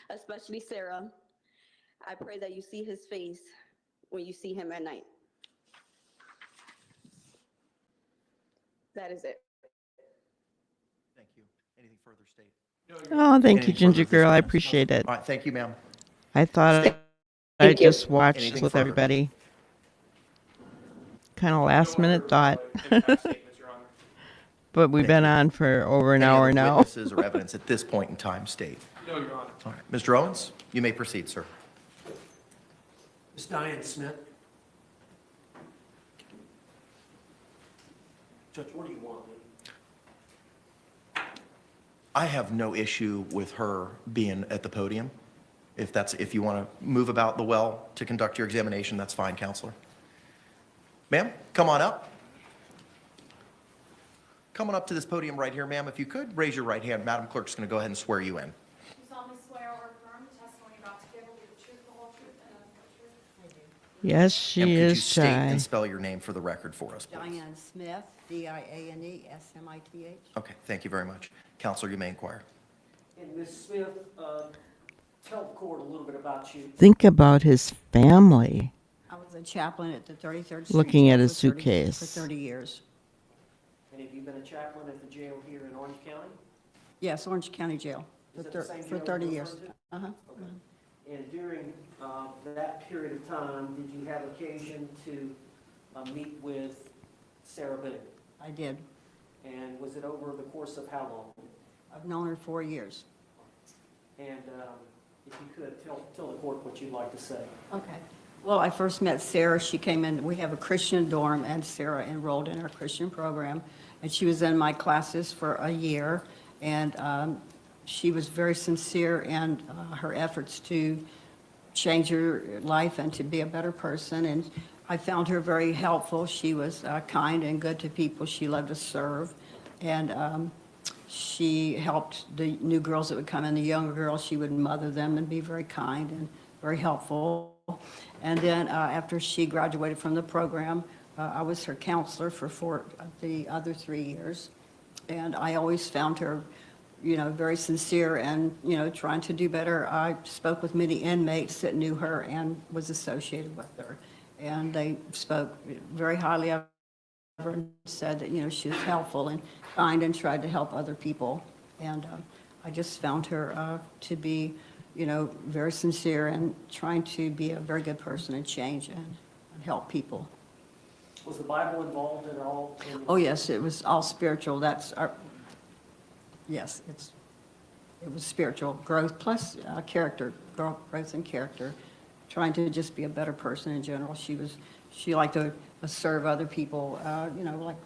Especially Sarah, I pray that you see his face when you see him at night. That is it. Thank you. Anything further, State? Oh, thank you, Anything further Ginger at this Girl. I time? appreciate it. All right, thank you, ma'am. I thought State, I Thank you. just watched anything with further? everybody. Kind of last No minute other thought. impact statements, Your Honor. But we've Thank been you. on for over an Any hour other now. witnesses or evidence at this point in time, State? No, Your Honor. All right, Mr. Owens, you may proceed, sir. Ms. Diane Smith. Judge, what do you want? I have no issue with her being at the podium. If you want to move about the well to conduct your examination, that's fine, Counselor. Ma'am, come on up. Come on up to this podium right here, ma'am. If you could, raise your right hand. Madam Clerk's going to go ahead and swear you in. You solemnly swear or affirm the testimony you're about to give will be the truth, the whole truth, and nothing but the truth? I do. Yes, Ma'am, she could you is state shy. and spell your name for the record for us, please? Diane Smith, Diane-Smith. Okay, thank you very much. Counselor, you may inquire. And Ms. Smith, tell the court a little bit about you. Think about his family. I was a chaplain at the 33rd Street Looking Jail at his for 30 suitcase. For 30 years. And have you been a chaplain at the jail here in Orange County? Yes, Orange County Jail Is it the same for jail 30 you're years. referring to? Uh-huh. Okay. And during that period of time, did you have occasion to meet with Sarah Boone? I did. And was it over the course of how long? I've known her 4 years. And if you could, tell the court what you'd like to say. Okay. Well, I first met Sarah. She came in, we have a Christian dorm, and Sarah enrolled in our Christian program. And she was in my classes for a year. And she was very sincere in her efforts to change her life and to be a better person. And I found her very helpful. She was kind and good to people. She loved to serve. And she helped the new girls that would come in, the younger girls. She would mother them and be very kind and very helpful. And then after she graduated from the program, I was her counselor for the other 3 years. And I always found her, very sincere and, trying to do better. I spoke with many inmates that knew her and was associated with her. And they spoke very highly of her and said that, she was helpful and kind and tried to help other people. And I just found her to be, very sincere and trying to be a very good person and change and help people. Was the Bible involved at all? Oh, yes, it was all spiritual. That's our, yes, it's it was spiritual growth plus character, growth in character, trying to just be a better person in general. She liked to serve other people, like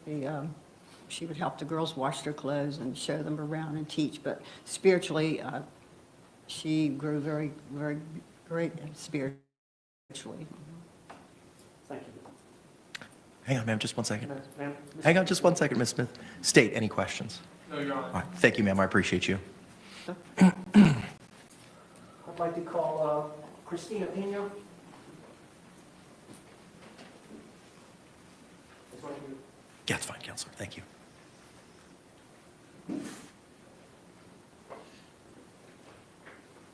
she would help the girls wash their clothes and show them around and teach. But spiritually, she grew very, very great spiritually. Thank you. Hang on, ma'am, just one second. Ma'am? Hang on just one second, Ms. Smith. State, any questions? No, Your Honor. All right, thank you, ma'am, I appreciate you. I'd like to call Christina Pena. Yeah, it's fine, Counselor, thank you.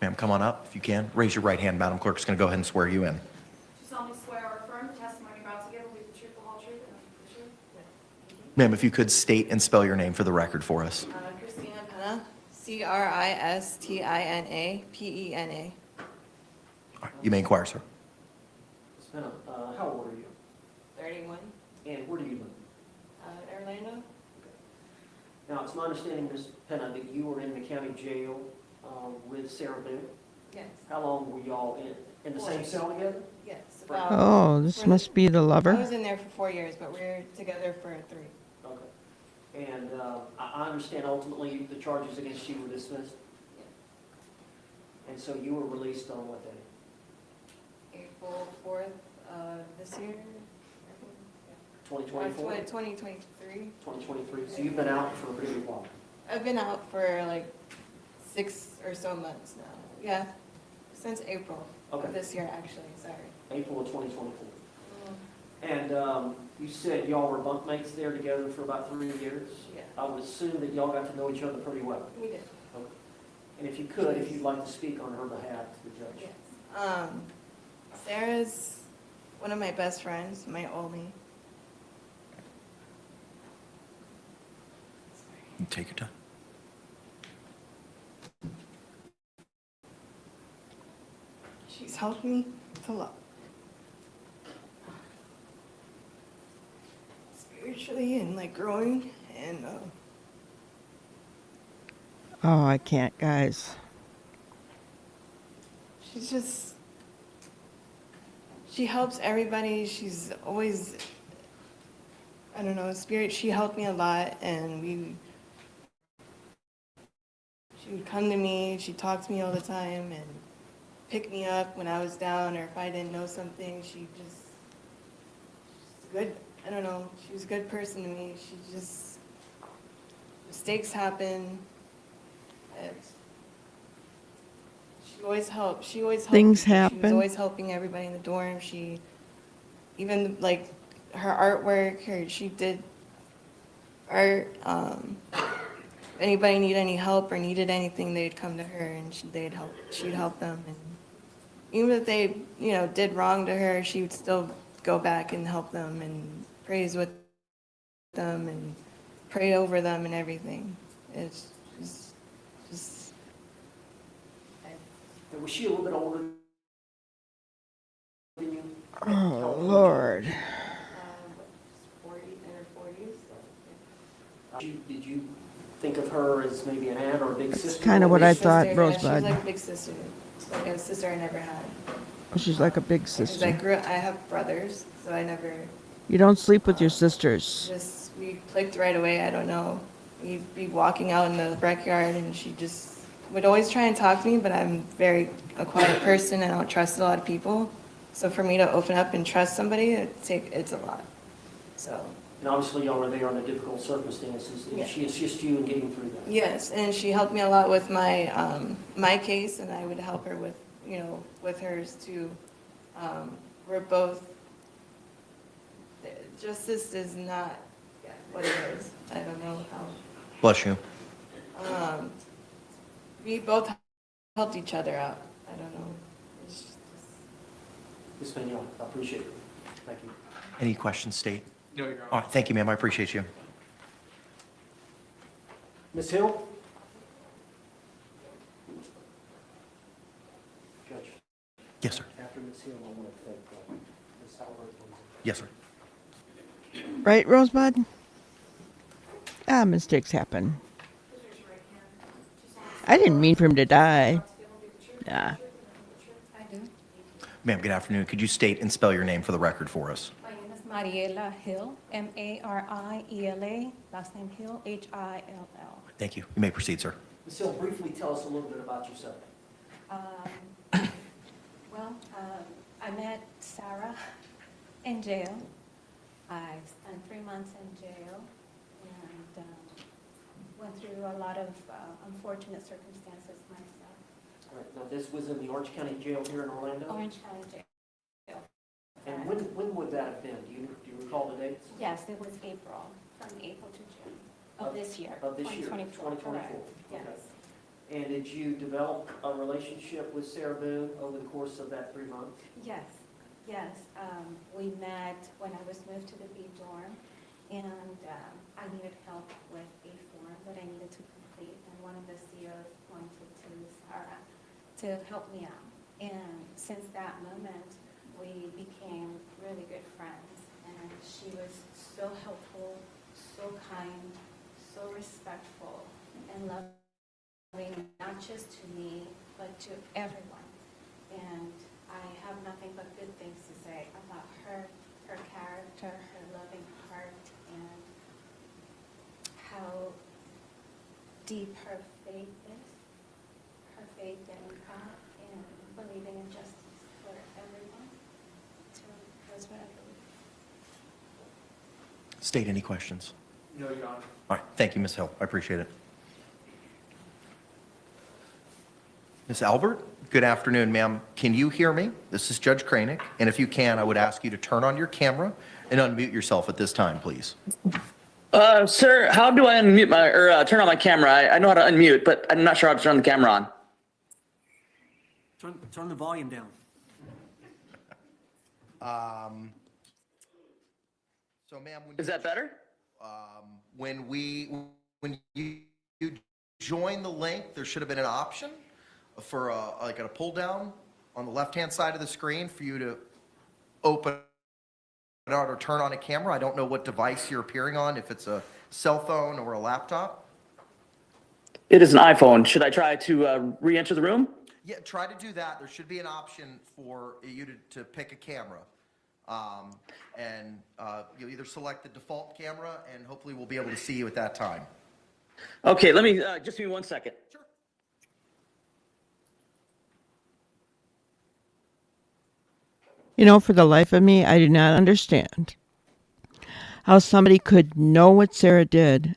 Ma'am, come on up if you can. Raise your right hand. Madam Clerk's going to go ahead and swear you in. Do solemnly swear or affirm the testimony you're about to give will be the truth, the whole truth, and nothing but the truth? Ma'am, if you could state and spell your name for the record for us. Christina Pena, Christina Pena. All right, you may inquire, sir. Ms. Pena, how old are you? 31, And where do you live? Orlando. Now, it's my understanding, Ms. Pena, that you were in the county jail with Sarah Boone. Yes. How long were y'all in the same cell together? Yes. Oh, this must be the I lover. was in there for 4 years, but we're together for 3. Okay. And I understand ultimately the charges against you were dismissed? And so you were released on what day? April 4th this year. 2024? 2023. 2023. So you've been out for a pretty good while. I've been out for like 6 or so months now. Yeah, since April Okay. of this year, actually. Sorry. April of 2024. And you said y'all were bunkmates there together for about 3 years? Yeah. I would assume that y'all got to know each other pretty well. We did. Okay. And if you could, if you'd like to speak on her behalf to the judge. Yes. Sarah's one of my best friends, my only. Take your time. She's helped me a lot. Spiritually and like growing and Oh, I can't, guys. she helps everybody. She's always, I don't know, spirit. She helped me a lot and she would come to me, she'd talk to me all the time and pick me up when I was down or if I didn't know something. She's good. I don't know. She was a good person to me. Mistakes happen. She always helped. Things She was happen. always helping everybody in the dorm. She, even like her artwork, she did art. Anybody need any help or needed anything, they'd come to her and she'd help them. And even if they, did wrong to her, she would still go back and help them and praise with them and pray over them and everything. It's just And was she a little bit older than you? Oh, Lord. 40, in her 40s. Did you think of her as maybe an aunt or a big sister? kind of what I thought, Sister, yeah, she was Rosebud. like a big sister, like a sister I never had. She's like a big Because I sister. I have brothers, so I never, You don't sleep with your sisters. we clicked right away, I don't know. We'd be walking out in the backyard and she just would always try and talk to me, but I'm a quiet person and I don't trust a lot of people. So for me to open up and trust somebody, it's a lot, so. And obviously y'all were there under difficult circumstances. Did Yeah. she assist you in getting through that? Yes, and she helped me a lot with my, my case, and I would help her with, with hers too. We're both, justice is not what it is. I don't know Bless you. how. We both helped each other out. I don't know. It's just, Ms. Vigneault, I appreciate it. Thank you. Any questions, State? No, Your Honor. All right, thank you, ma'am, I appreciate you. Ms. Hill? Judge, Yes, sir. after Ms. Hill, I want to thank Ms. Halbert. Yes, sir. Right, Rosebud? Mistakes happen. I didn't mean for him to die. Yeah. I do. Ma'am, good afternoon. Could you state and spell your name for the record for us? My name is Mariela Hill, Mariela, last name Hill, Hill. Thank you. You may proceed, sir. Ms. Hill, briefly tell us a little bit about yourself. Well, I met Sarah in jail. I spent 3 months in jail and went through a lot of unfortunate circumstances myself. All right, now this was in the Orange County Jail here in Orlando? Orange County Jail. And when would that have been? Do you recall the dates? Yes, it was April, from April to June of this year. Of this year, 2024. 2024. Correct. Yes. Okay. And did you develop a relationship with Sarah Boone over the course of that 3 months? Yes, yes. We met when I was moved to the B dorm, and I needed help with a form that I needed to complete, and one of the COs pointed to Sarah to help me out. And since that moment, we became really good friends, and she was so helpful, so kind, so respectful, and loving, not just to me, but to everyone. And I have nothing but good things to say about her, her character, her loving heart, and how deep her faith is, her faith in God and believing in justice for everyone. So that's what I believe. State any questions? No, Your Honor. All right. Thank you, Ms. Hill. I appreciate it. Ms. Albert, good afternoon, ma'am. Can you hear me? This is Judge Kranek, and if you can, I would ask you to turn on your camera and unmute yourself at this time, please. Sir, how do I unmute turn on my camera? I know how to unmute, but I'm not sure how to turn the camera on. Turn the volume down. So, ma'am, Is that better? when you join the link, there should have been an option for like a pull down on the left-hand side of the screen for you to open it out or turn on a camera. I don't know what device you're appearing on, if it's a cell phone or a laptop. It is an iPhone. Should I try to re-enter the room? Yeah, try to do that. There should be an option for you to pick a camera. You'll either select the default camera, and hopefully we'll be able to see you at that time. Okay, let me, just give me 1 second. Sure. You know, for the life of me, I do not understand how somebody could know what Sarah did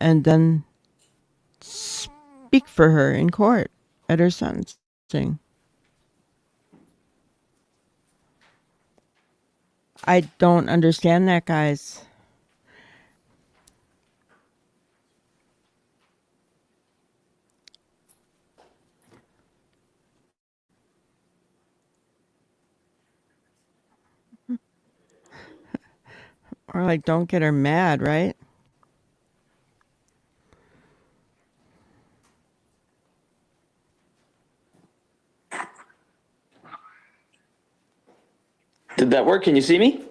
and then speak for her in court at her sentencing. I don't understand that, guys. Or like, don't get her mad, right? Did that work? Can you see me?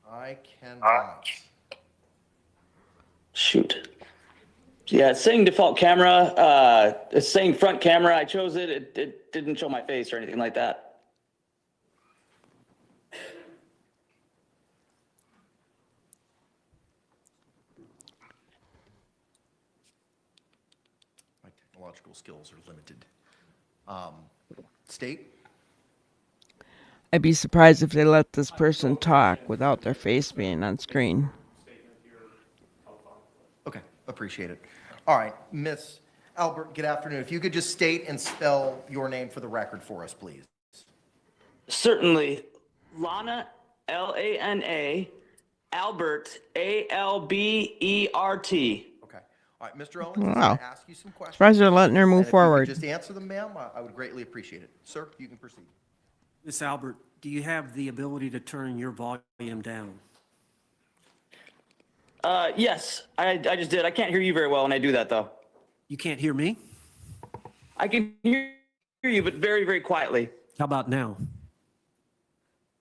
I cannot. Shoot. Yeah, it's saying default camera. It's saying front camera. I chose it. It didn't show my face or anything like that. My technological skills are limited. State? I'd be surprised if they let this person talk without their face being on screen. Okay, appreciate it. All right, Miss Albert, good afternoon. If you could just state and spell your name for the record for us, please. Certainly. Lana, Lana, Albert, Albert. Okay. All right, Mr. Owens, I'm Wow. going to ask you some questions. Surprised they're letting her move And if you could forward. just answer them, ma'am, I would greatly appreciate it. Sir, you can proceed. Miss Albert, do you have the ability to turn your volume down? Yes, I just did. I can't hear you very well when I do that, though. You can't hear me? I can hear you, but very, very quietly. How about now?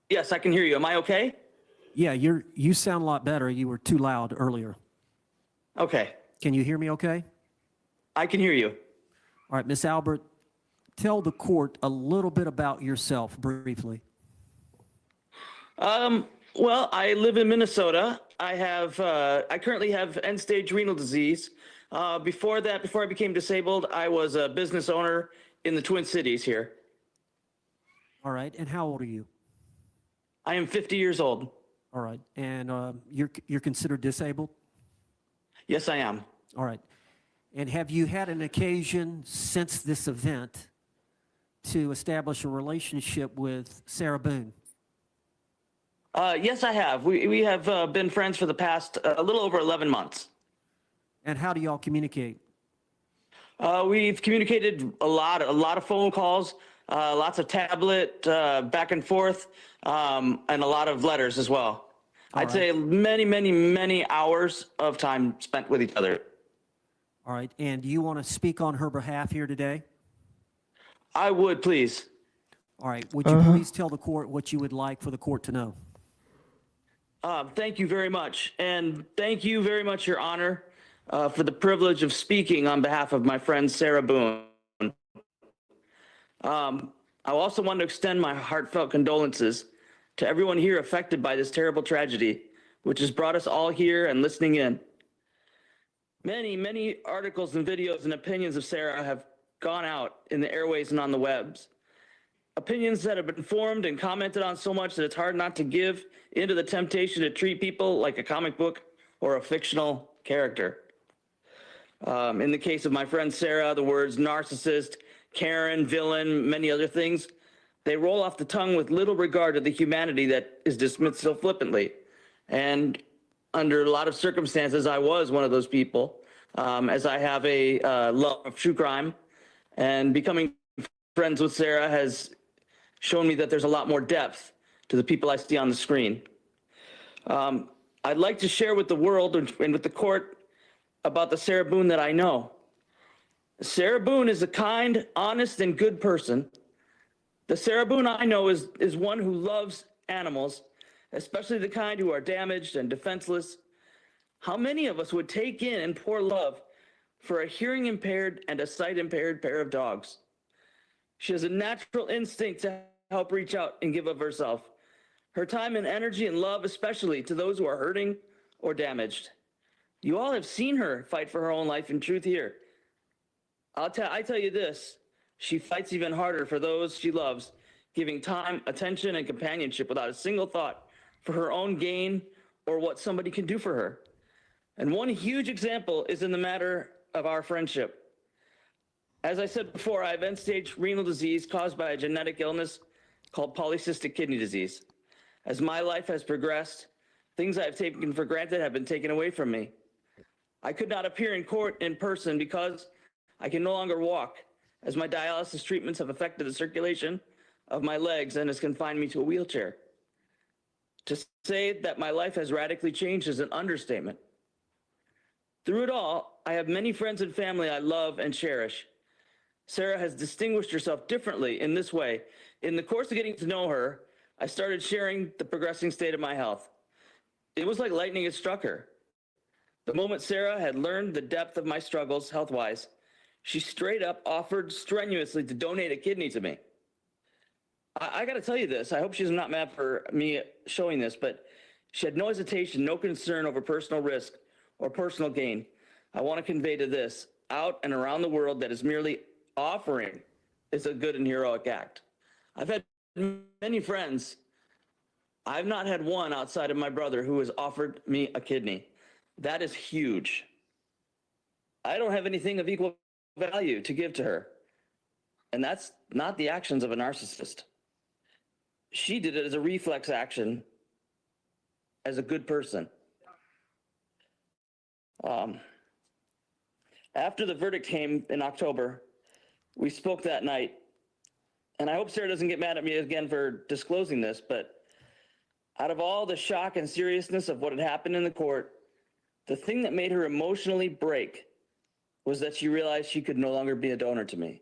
Yes, I can hear you. Am I okay? Yeah, you sound a lot better. You were too loud earlier. Okay. Can you hear me okay? I can hear you. All right, Miss Albert, tell the court a little bit about yourself briefly. Well, I live in Minnesota. I currently have end-stage renal disease. Before that, before I became disabled, I was a business owner in the Twin Cities here. All right, and how old are you? I am 50 years old. All right, and you're considered disabled? Yes, I am. All right, and have you had an occasion since this event to establish a relationship with Sarah Boone? Yes, I have. We have been friends for the past a little over 11 months. And how do y'all communicate? We've communicated a lot of phone calls, lots of tablet back and forth, and a lot of letters as well. I'd say many hours of time spent with each other. All right, and do you want to speak on her behalf here today? I would, please. All right, would you please tell the court what you would like for the court to know? Thank you very much. And thank you very much, Your Honor, for the privilege of speaking on behalf of my friend Sarah Boone. I also want to extend my heartfelt condolences to everyone here affected by this terrible tragedy, which has brought us all here and listening in. Many articles and videos and opinions of Sarah have gone out in the airways and on the webs. Opinions that have been formed and commented on so much that it's hard not to give into the temptation to treat people like a comic book or a fictional character. In the case of my friend Sarah, the words narcissist, Karen, villain, many other things, they roll off the tongue with little regard to the humanity that is dismissed so flippantly. And under a lot of circumstances, I was one of those people, as I have a love of true crime, and becoming friends with Sarah has shown me that there's a lot more depth to the people I see on the screen. I'd like to share with the world and with the court about the Sarah Boone that I know. Sarah Boone is a kind, honest, and good person. The Sarah Boone I know is one who loves animals, especially the kind who are damaged and defenseless. How many of us would take in and pour love for a hearing impaired and a sight impaired pair of dogs? She has a natural instinct to help reach out and give of herself. Her time and energy and love, especially to those who are hurting or damaged. You all have seen her fight for her own life in truth here. I tell you this, she fights even harder for those she loves, giving time, attention, and companionship without a single thought for her own gain or what somebody can do for her. And one huge example is in the matter of our friendship. As I said before, I have end-stage renal disease caused by a genetic illness called polycystic kidney disease. As my life has progressed, things I have taken for granted have been taken away from me. I could not appear in court in person because I can no longer walk, as my dialysis treatments have affected the circulation of my legs and has confined me to a wheelchair. To say that my life has radically changed is an understatement. Through it all, I have many friends and family I love and cherish. Sarah has distinguished herself differently in this way. In the course of getting to know her, I started sharing the progressing state of my health. It was like lightning had struck her. The moment Sarah had learned the depth of my struggles health-wise, she straight up offered strenuously to donate a kidney to me. I got to tell you this. I hope she's not mad for me showing this, but she had no hesitation, no concern over personal risk or personal gain. I want to convey to this, out and around the world, that is merely offering is a good and heroic act. I've had many friends. I've not had one outside of my brother who has offered me a kidney. That is huge. I don't have anything of equal value to give to her. And that's not the actions of a narcissist. She did it as a reflex action, as a good person. After the verdict came in October, we spoke that night. And I hope Sarah doesn't get mad at me again for disclosing this, but out of all the shock and seriousness of what had happened in the court, the thing that made her emotionally break was that she realized she could no longer be a donor to me.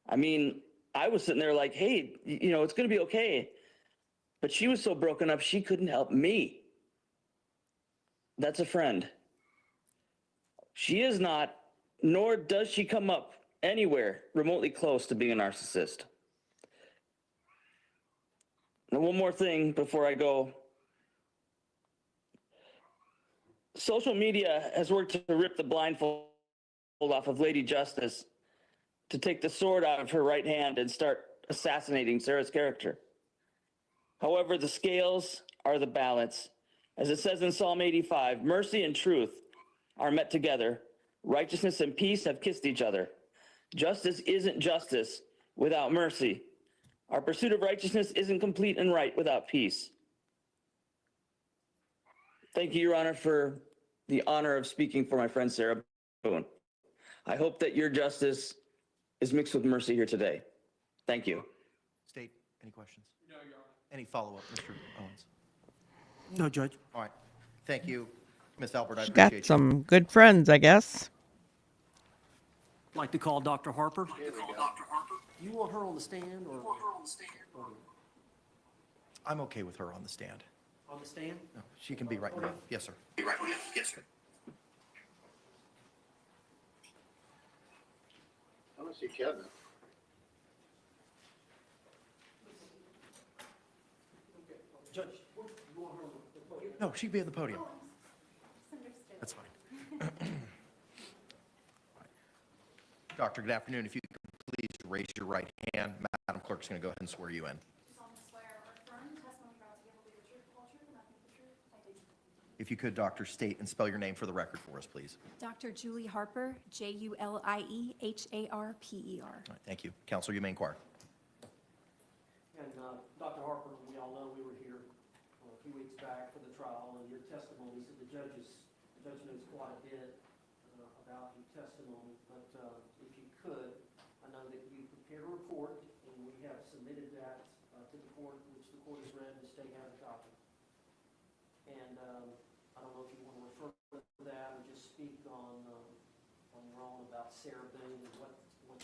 I mean, I was sitting there like, hey, you know, it's going to be okay. But she was so broken up, she couldn't help me. That's a friend. She is not nor does she come up anywhere remotely close to being a narcissist. Now, one more thing before I go. Social media has worked to rip the blindfold off of Lady Justice, to take the sword out of her right hand and start assassinating Sarah's character. However, the scales are the balance. As it says in Psalm 85, mercy and truth are met together. Righteousness and peace have kissed each other. Justice isn't justice without mercy. Our pursuit of righteousness isn't complete and right without peace. Thank you, Your Honor, for the honor of speaking for my friend Sarah Boone. I hope that your justice is mixed with mercy here today. Thank you. State, any questions? No, Your Honor. Any follow-up, Mr. Owens? No, Judge. All right. Thank you, Ms. Albert. I She's appreciate got you. some good friends, I guess. Like to call Dr. Harper? You want her on the stand or? I'm okay with her on the stand. On the stand? No, she can be right now. Yes, sir. Yes, sir. I want to see Kevin. Judge, you want her on the podium? No, she can be at the podium. That's fine. Doctor, good afternoon. If you could please raise your right hand. Madam Clerk's going to go ahead and swear you in. If you could, Doctor, state and spell your name for the record for us, please. Dr. Julie Harper, Julieharper. All right, thank you. Counselor, you may inquire. And Dr. Harper, we all know we were here a few weeks back for the trial, and your testimony, so the judge knows quite a bit about your testimony, but if you could, I know that you prepared a report, and we have submitted that to the court, which the court has read, and the state has a copy. And I don't know if you want to refer to that or just speak on your own about Sarah Boone and what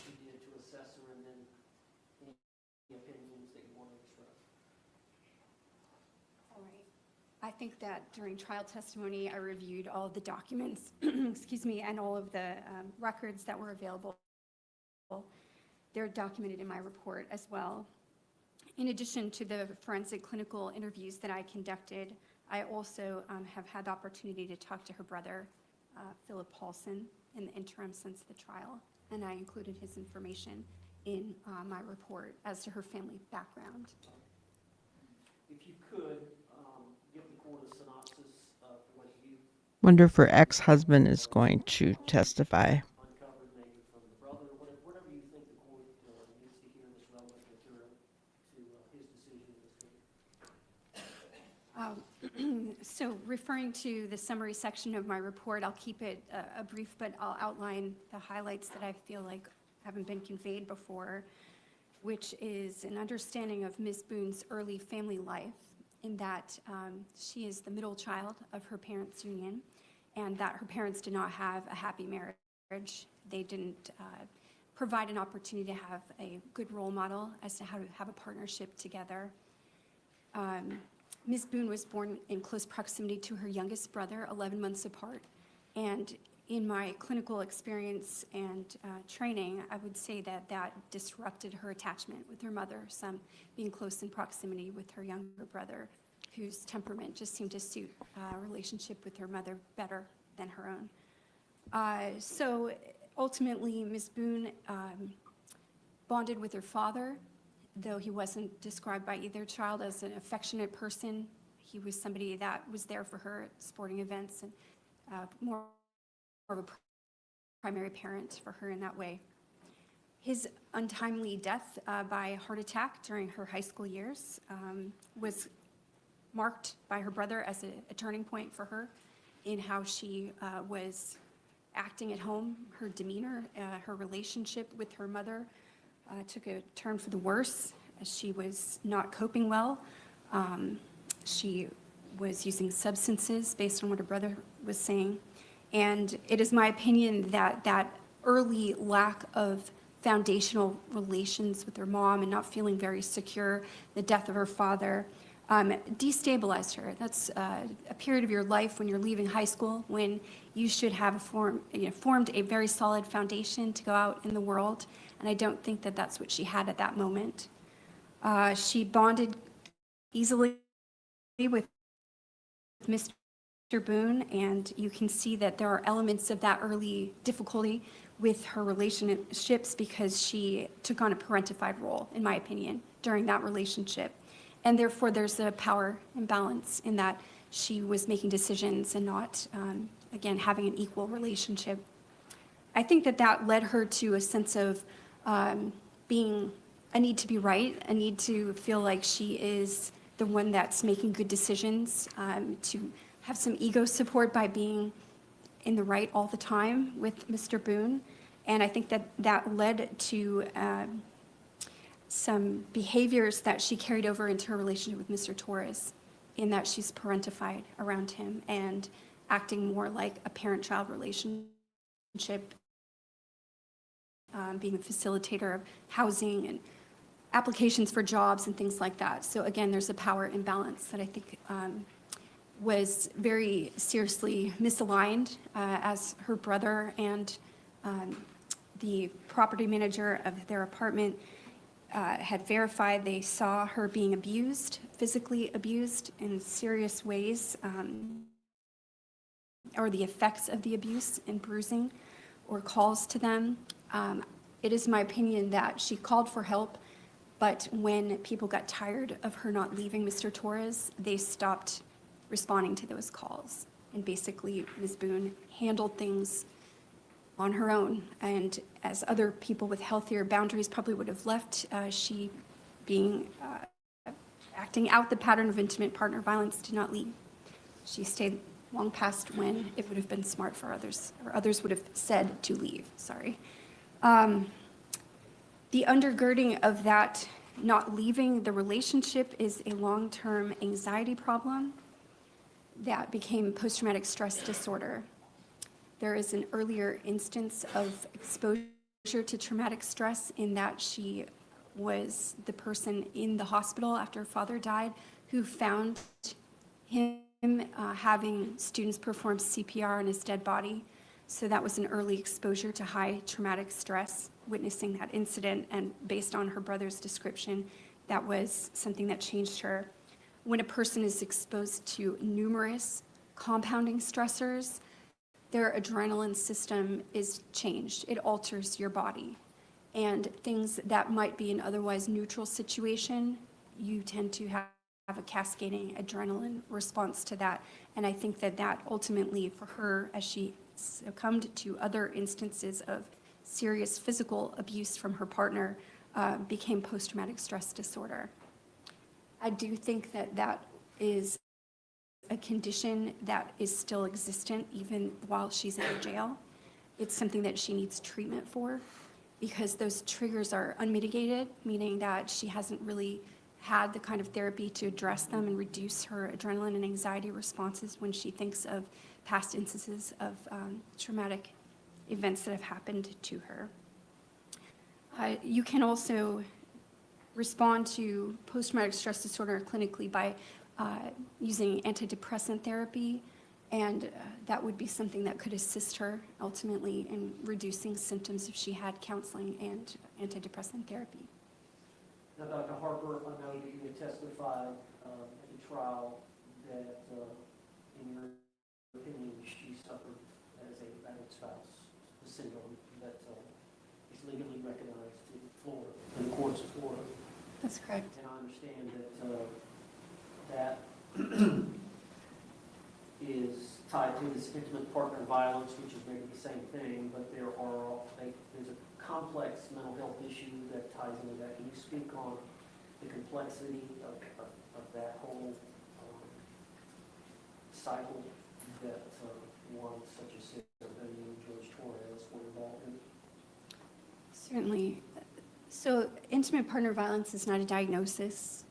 you did to assess her, and then any opinions that you want to express. All right. I think that during trial testimony, I reviewed all of the documents, excuse me, and all of the records that were available. They're documented in my report as well. In addition to the forensic clinical interviews that I conducted, I also have had the opportunity to talk to her brother, Philip Paulson, in the interim since the trial, and I included his information in my report as to her family background. If you could, give the court a synopsis of what you Wonder if her ex-husband is going to testify. uncovered, maybe from the brother, whatever you think the court needs to hear this relevant material to his decision in this case. So referring to the summary section of my report, I'll keep it brief, but I'll outline the highlights that I feel like haven't been conveyed before, which is an understanding of Ms. Boone's early family life, in that she is the middle child of her parents' union, and that her parents did not have a happy marriage. They didn't provide an opportunity to have a good role model as to how to have a partnership together. Ms. Boone was born in close proximity to her youngest brother, 11 months apart. And in my clinical experience and training, I would say that that disrupted her attachment with her mother, some being close in proximity with her younger brother, whose temperament just seemed to suit a relationship with her mother better than her own. So ultimately, Ms. Boone bonded with her father. Though he wasn't described by either child as an affectionate person, he was somebody that was there for her at sporting events and more of a primary parent for her in that way. His untimely death by heart attack during her high school years was marked by her brother as a turning point for her in how she was acting at home. Her demeanor, her relationship with her mother took a turn for the worse as she was not coping well. She was using substances based on what her brother was saying. And it is my opinion that that early lack of foundational relations with her mom and not feeling very secure, the death of her father, destabilized her. That's a period of your life when you're leaving high school, when you should have formed a very solid foundation to go out in the world. And I don't think that that's what she had at that moment. She bonded easily with Mr. Boone, and you can see that there are elements of that early difficulty with her relationships because she took on a parentified role, in my opinion, during that relationship. And therefore, there's a power imbalance in that she was making decisions and not, again, having an equal relationship. I think that that led her to a sense of being a need to be right, a need to feel like she is the one that's making good decisions, to have some ego support by being in the right all the time with Mr. Boone. And I think that that led to some behaviors that she carried over into her relationship with Mr. Torres, in that she's parentified around him and acting more like a parent-child relationship, being a facilitator of housing and applications for jobs and things like that. So again, there's a power imbalance that I think was very seriously misaligned, as her brother and the property manager of their apartment had verified. They saw her being abused, physically abused in serious ways, or the effects of the abuse and bruising, or calls to them. It is my opinion that she called for help, but when people got tired of her not leaving Mr. Torres, they stopped responding to those calls. And basically, Ms. Boone handled things on her own. And as other people with healthier boundaries probably would have left, she being acting out the pattern of intimate partner violence did not leave. She stayed long past when it would have been smart for others, or others would have said to leave, sorry. The undergirding of that not leaving the relationship is a long-term anxiety problem that became post-traumatic stress disorder. There is an earlier instance of exposure to traumatic stress in that she was the person in the hospital after her father died who found him having students perform CPR on his dead body. So that was an early exposure to high traumatic stress, witnessing that incident, and based on her brother's description, that was something that changed her. When a person is exposed to numerous compounding stressors, their adrenaline system is changed. It alters your body. And things that might be an otherwise neutral situation, you tend to have a cascading adrenaline response to that. And I think that that ultimately, for her, as she succumbed to other instances of serious physical abuse from her partner, became post-traumatic stress disorder. I do think that that is a condition that is still existent even while she's in jail. It's something that she needs treatment for because those triggers are unmitigated, meaning that she hasn't really had the kind of therapy to address them and reduce her adrenaline and anxiety responses when she thinks of past instances of traumatic events that have happened to her. You can also respond to post-traumatic stress disorder clinically by using antidepressant therapy, and that would be something that could assist her ultimately in reducing symptoms if she had counseling and antidepressant therapy. Now, Dr. Harper, I know that you had testified at the trial that, in your opinion, she suffered as a battered spouse, the syndrome that is legally recognized in Florida, in the courts of Florida. That's correct. And I understand that is tied to this intimate partner violence, which is maybe the same thing, but there's a complex mental health issue that ties into that. Can you speak on the complexity of that whole cycle that one such as Sarah and George Torres were involved in? Certainly. So intimate partner violence is not a diagnosis.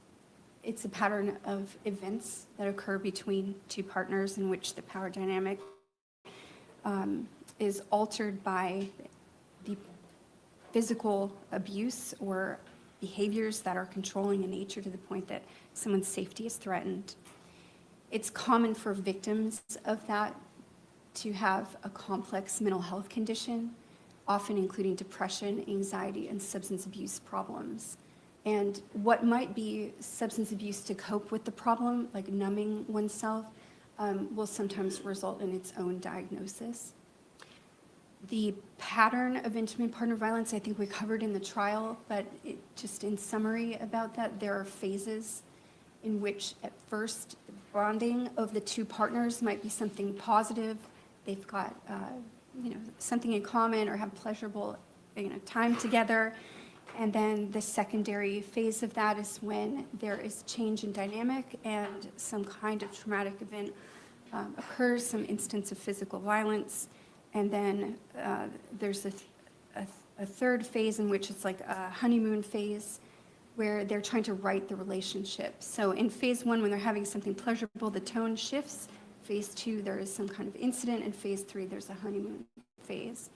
It's a pattern of events that occur between two partners in which the power dynamic is altered by the physical abuse or behaviors that are controlling in nature to the point that someone's safety is threatened. It's common for victims of that to have a complex mental health condition, often including depression, anxiety, and substance abuse problems. And what might be substance abuse to cope with the problem, like numbing oneself, will sometimes result in its own diagnosis. The pattern of intimate partner violence, I think we covered in the trial, but just in summary about that, there are phases in which at first the bonding of the two partners might be something positive. They've got something in common or have pleasurable time together. And then the secondary phase of that is when there is change in dynamic and some kind of traumatic event occurs, some instance of physical violence. And then there's a third phase in which it's like a honeymoon phase where they're trying to right the relationship. So in phase one, when they're having something pleasurable, the tone shifts. Phase two, there is some kind of incident. And phase three, there's a honeymoon phase.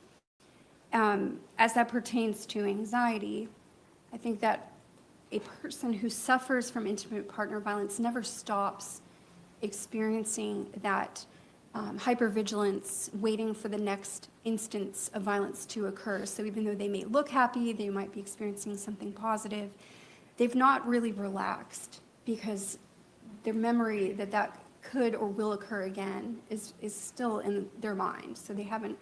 As that pertains to anxiety, I think that a person who suffers from intimate partner violence never stops experiencing that hypervigilance, waiting for the next instance of violence to occur. So even though they may look happy, they might be experiencing something positive, they've not really relaxed because their memory that that could or will occur again is still in their mind. So they haven't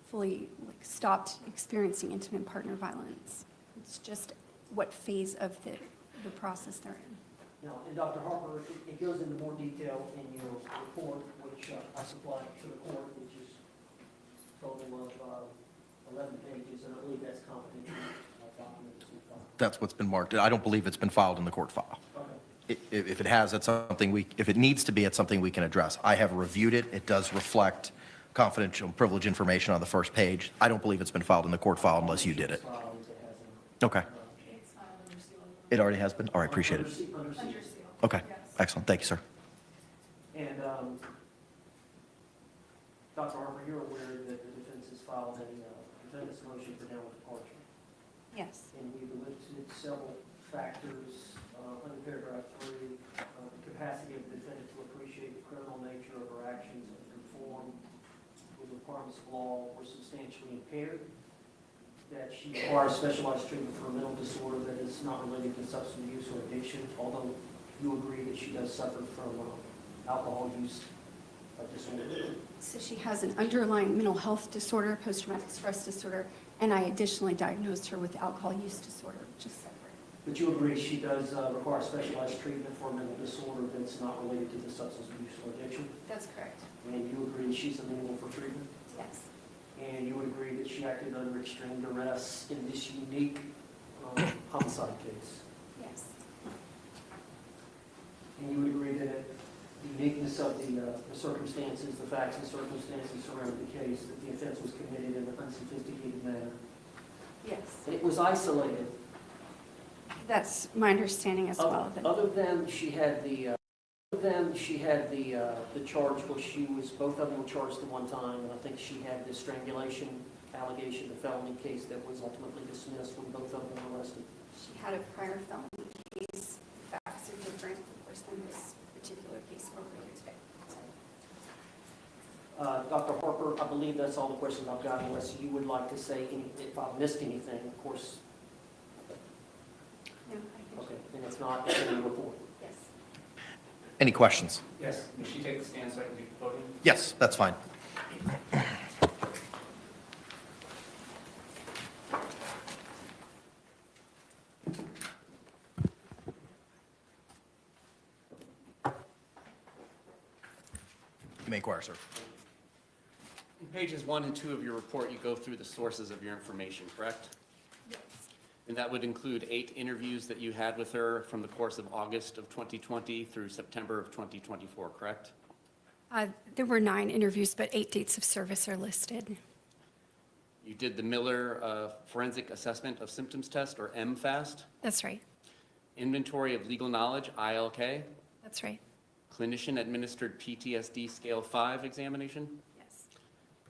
fully stopped experiencing intimate partner violence. It's just what phase of the process they're in. Now, and Dr. Harper, it goes into more detail in your report, which I supplied to the court, which is a total of 11 pages, and I believe that's confidential document that's been filed. That's what's been marked. I don't believe it's been filed in the court file. Okay. If it has, that's something if it needs to be, it's something we can address. I have reviewed it. It does reflect confidential privilege information on the first page. I don't believe it's been filed in the court file unless you did it. Okay. It already has been? All right, appreciate it. Okay, excellent. Thank you, sir. And Dr. Harper, you're aware that the defense has filed a defendant's motion for downward departure. Yes. And we've listed several factors under paragraph 3, the capacity of the defendant to appreciate the criminal nature of her actions and conform with the requirements of law were substantially impaired, that she requires specialized treatment for a mental disorder that is not related to substance use or addiction, although you agree that she does suffer from alcohol use disorder. So she has an underlying mental health disorder, post-traumatic stress disorder, and I additionally diagnosed her with alcohol use disorder, which is separate. But you agree she does require specialized treatment for a mental disorder that's not related to the substance abuse or addiction? That's correct. And you agree that she's amenable for treatment? Yes. And you would agree that she acted under extreme duress in this unique homicide case? Yes. And you would agree that the uniqueness of the circumstances, the facts and circumstances surrounding the case, that the offense was committed in an unsophisticated manner? Yes. It was isolated. That's my understanding as well. Other than she had the charge where both of them were charged at one time, and I think she had the strangulation allegation, the felony case that was ultimately dismissed when both of them were arrested. She had a prior felony case. The facts are different, of course, than this particular case we're here today. Dr. Harper, I believe that's all the questions I've got, unless you would like to say if I've missed anything, of course. No, I think Okay, and if not, it's in the report. yes. Any questions? Yes, may she take the stand so I can do the podium? Yes, that's fine. You may inquire, sir. In pages 1 and 2 of your report, you go through the sources of your information, correct? Yes. And that would include 8 interviews that you had with her from the course of August of 2020 through September of 2024, correct? There were 9 interviews, but 8 dates of service are listed. You did the Miller Forensic Assessment of Symptoms Test, or MFAST. That's right. Inventory of Legal Knowledge, ILK. That's right. Clinician-administered PTSD Scale 5 examination. Yes.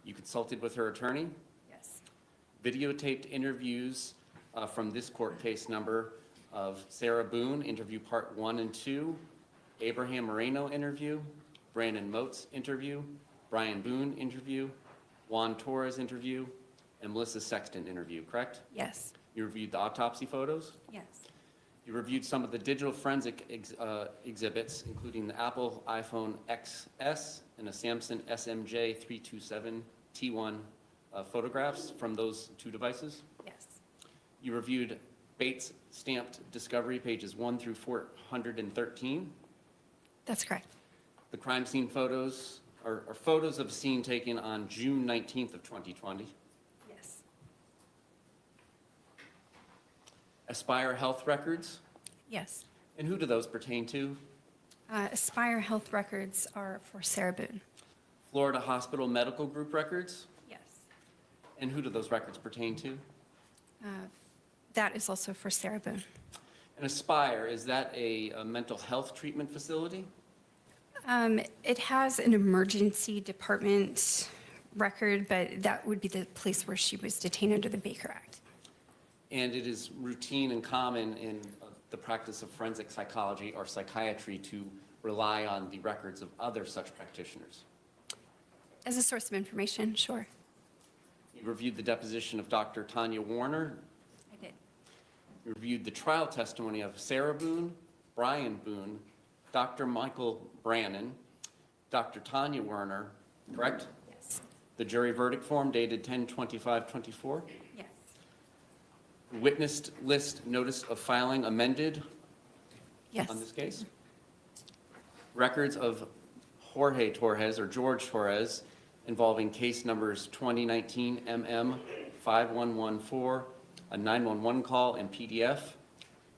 You consulted with her attorney. Yes. Videotaped interviews from this court case number of Sarah Boone, interview part 1 and 2, Abraham Moreno interview, Brandon Moats interview, Brian Boone interview, Juan Torres interview, and Melissa Sexton interview, correct? Yes. You reviewed the autopsy photos? Yes. You reviewed some of the digital forensic exhibits, including the Apple iPhone XS and a Samsung SMJ 327 T1 photographs from those two devices. Yes. You reviewed Bates stamped discovery pages 1 through 413. That's correct. The crime scene photos are photos of a scene taken on June 19th of 2020. Yes. Aspire Health records, Yes. and who do those pertain to? Aspire Health records are for Sarah Boone. Florida Hospital Medical Group records, Yes. and who do those records pertain to? That is also for Sarah Boone. And Aspire, is that a mental health treatment facility? It has an emergency department record, but that would be the place where she was detained under the Baker Act. And it is routine and common in the practice of forensic psychology or psychiatry to rely on the records of other such practitioners. As a source of information, sure. You reviewed the deposition of Dr. Tanya Warner. I did. You reviewed the trial testimony of Sarah Boone, Brian Boone, Dr. Michael Brannon, Dr. Tanya Werner, correct? Yes. The jury verdict form dated 10/25/24. Yes. Witness list notice of filing amended Yes. on this case. Records of Jorge Torres or George Torres involving case numbers 2019 MM 5114, a 911 call and PDF,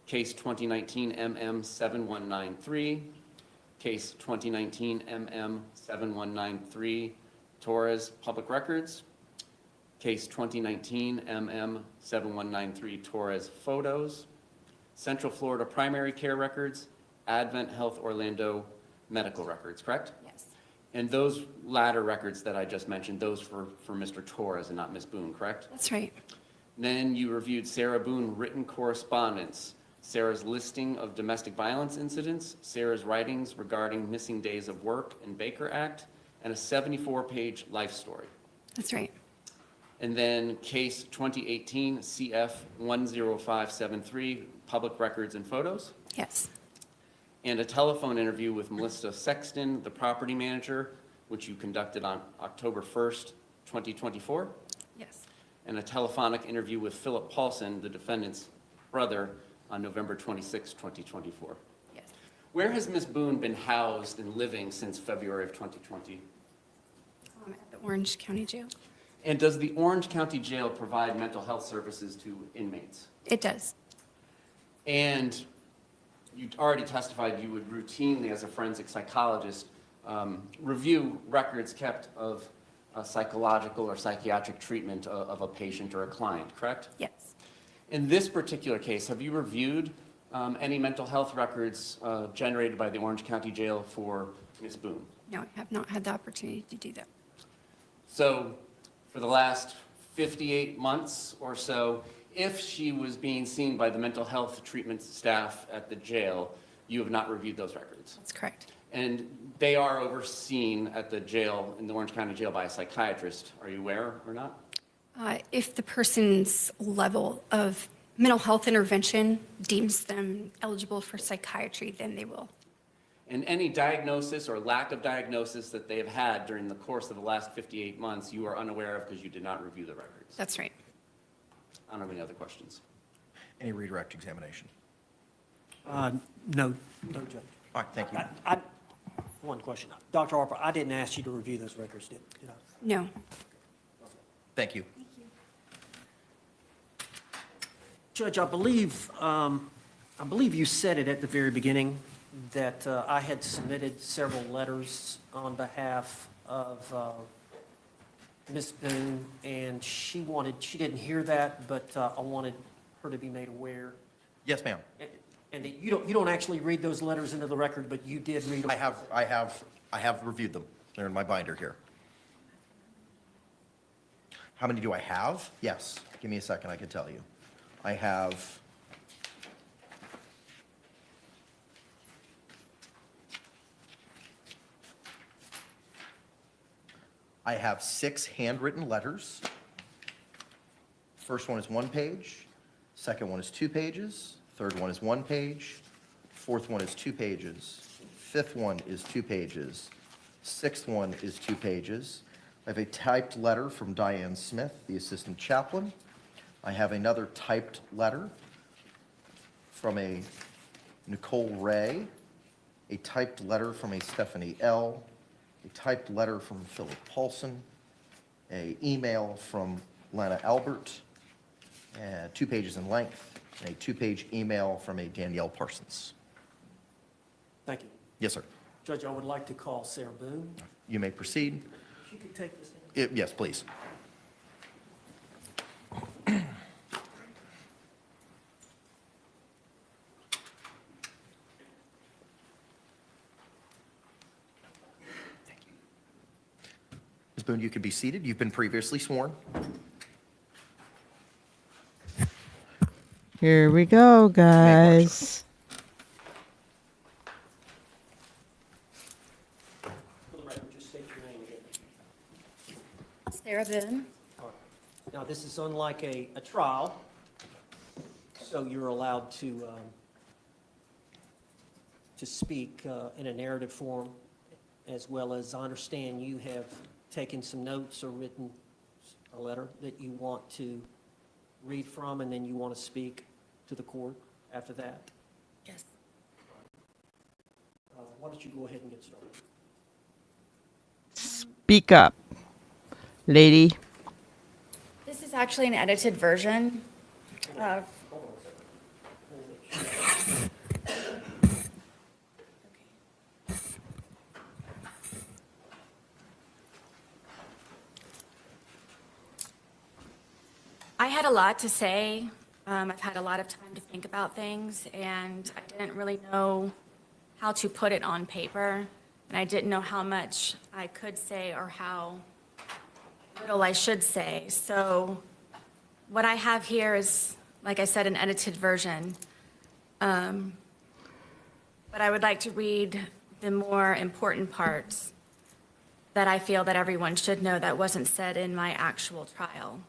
case 2019 MM 7193, case 2019 MM 7193, Torres Public Records, case 2019 MM 7193, Torres Photos, Central Florida Primary Care Records, Advent Health Orlando Medical Records, correct? Yes. And those latter records that I just mentioned, those for Mr. Torres and not Ms. Boone, correct? That's right. Then you reviewed Sarah Boone written correspondence, Sarah's listing of domestic violence incidents, Sarah's writings regarding missing days of work and Baker Act, and a 74-page life story. That's right. And then case 2018 CF 10573, public records and photos. Yes. And a telephone interview with Melissa Sexton, the property manager, which you conducted on October 1st, 2024. Yes. And a telephonic interview with Philip Paulson, the defendant's brother, on November 26, 2024. Yes. Where has Ms. Boone been housed and living since February of 2020? At the Orange County Jail. And does the Orange County Jail provide mental health services to inmates? It does. And you already testified you would routinely, as a forensic psychologist, review records kept of psychological or psychiatric treatment of a patient or a client, correct? Yes. In this particular case, have you reviewed any mental health records generated by the Orange County Jail for Ms. Boone? No, I have not had the opportunity to do that. So for the last 58 months or so, if she was being seen by the mental health treatment staff at the jail, you have not reviewed those records. That's correct. And they are overseen at the jail, in the Orange County Jail, by a psychiatrist. Are you aware or not? If the person's level of mental health intervention deems them eligible for psychiatry, then they will. And any diagnosis or lack of diagnosis that they have had during the course of the last 58 months, you are unaware of because you did not review the records. That's right. I don't have any other questions. Any redirect examination? No, Judge. All right, thank you. One question. Dr. Harper, I didn't ask you to review those records, did I? No. Thank you. Judge, I believe you said it at the very beginning that I had submitted several letters on behalf of Ms. Boone, and she didn't hear that, but I wanted her to be made aware. Yes, ma'am. And you don't actually read those letters into the record, but you did read them. I have reviewed them. They're in my binder here. How many do I have? Yes. Give me a second, I can tell you. I have I have 6 handwritten letters. First one is 1 page, second one is 2 pages, third one is 1 page, fourth one is 2 pages, fifth one is 2 pages, sixth one is 2 pages. I have a typed letter from Diane Smith, the assistant chaplain. I have another typed letter from a Nicole Ray, a typed letter from a Stephanie L., a typed letter from Philip Paulson, a email from Lana Albert, 2 pages in length, and a 2-page email from a Danielle Parsons. Thank you. Yes, sir. Judge, I would like to call Sarah Boone. You may proceed. If you could take this. Yes, please. Ms. Boone, you can be seated. You've been previously sworn. Here we go, guys. For the record, just state your name again. Sarah Boone. Now, this is unlike a trial, so you're allowed to speak in a narrative form, as well as I understand you have taken some notes or written a letter that you want to read from, and then you want to speak to the court after that. Yes. Why don't you go ahead and get started? Speak up, lady. This is actually an edited version of. I had a lot to say. I've had a lot of time to think about things, and I didn't really know how to put it on paper, and I didn't know how much I could say or how little I should say. So what I have here is, like I said, an edited version. But I would like to read the more important parts that I feel that everyone should know that wasn't said in my actual trial.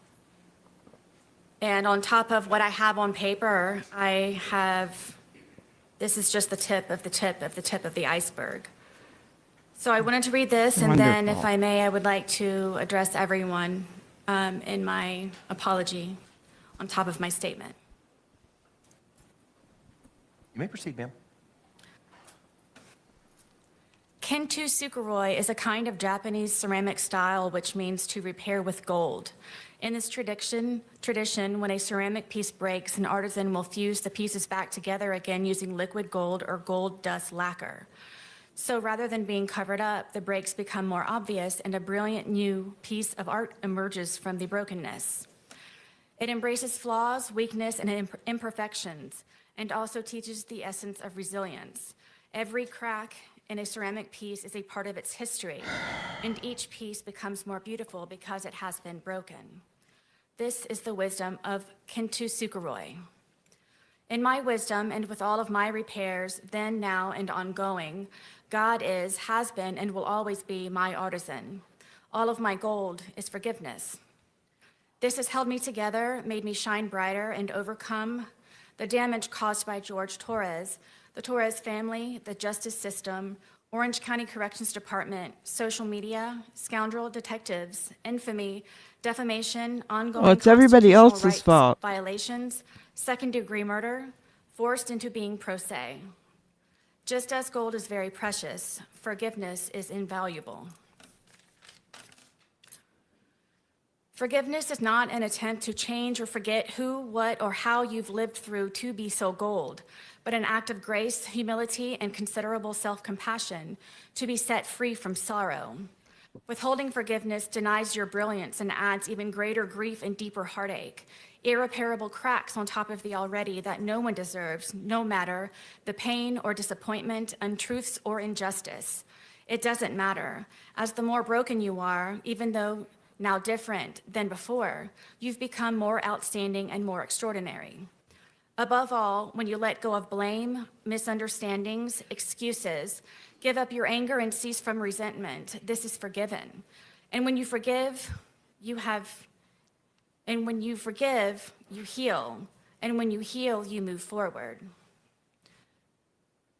And on top of what I have on paper, I have, this is just the tip of the tip of the tip of the iceberg. So I wanted to read this, and then, if Wonderful. I may, I would like to address everyone in my apology on top of my statement. You may proceed, ma'am. Kintu Sukuroi is a kind of Japanese ceramic style which means to repair with gold. In this tradition, when a ceramic piece breaks, an artisan will fuse the pieces back together again using liquid gold or gold dust lacquer. So rather than being covered up, the breaks become more obvious and a brilliant new piece of art emerges from the brokenness. It embraces flaws, weakness, and imperfections, and also teaches the essence of resilience. Every crack in a ceramic piece is a part of its history, and each piece becomes more beautiful because it has been broken. This is the wisdom of Kintu Sukuroi. In my wisdom, and with all of my repairs, then, now, and ongoing, God is, has been, and will always be my artisan. All of my gold is forgiveness. This has held me together, made me shine brighter, and overcome the damage caused by George Torres, the Torres family, the justice system, Orange County Corrections Department, social media, scoundrel detectives, infamy, defamation, ongoing Well, it's everybody constitutional else's rights fault. violations, second-degree murder, forced into being pro se. Just as gold is very precious, forgiveness is invaluable. Forgiveness is not an attempt to change or forget who, what, or how you've lived through to be so gold, but an act of grace, humility, and considerable self-compassion to be set free from sorrow. Withholding forgiveness denies your brilliance and adds even greater grief and deeper heartache, irreparable cracks on top of the already that no one deserves, no matter the pain or disappointment, untruths or injustice. It doesn't matter, as the more broken you are, even though now different than before, you've become more outstanding and more extraordinary. Above all, when you let go of blame, misunderstandings, excuses, give up your anger and cease from resentment, this is forgiven. And when you forgive, you have, and when you forgive, you heal. And when you heal, you move forward.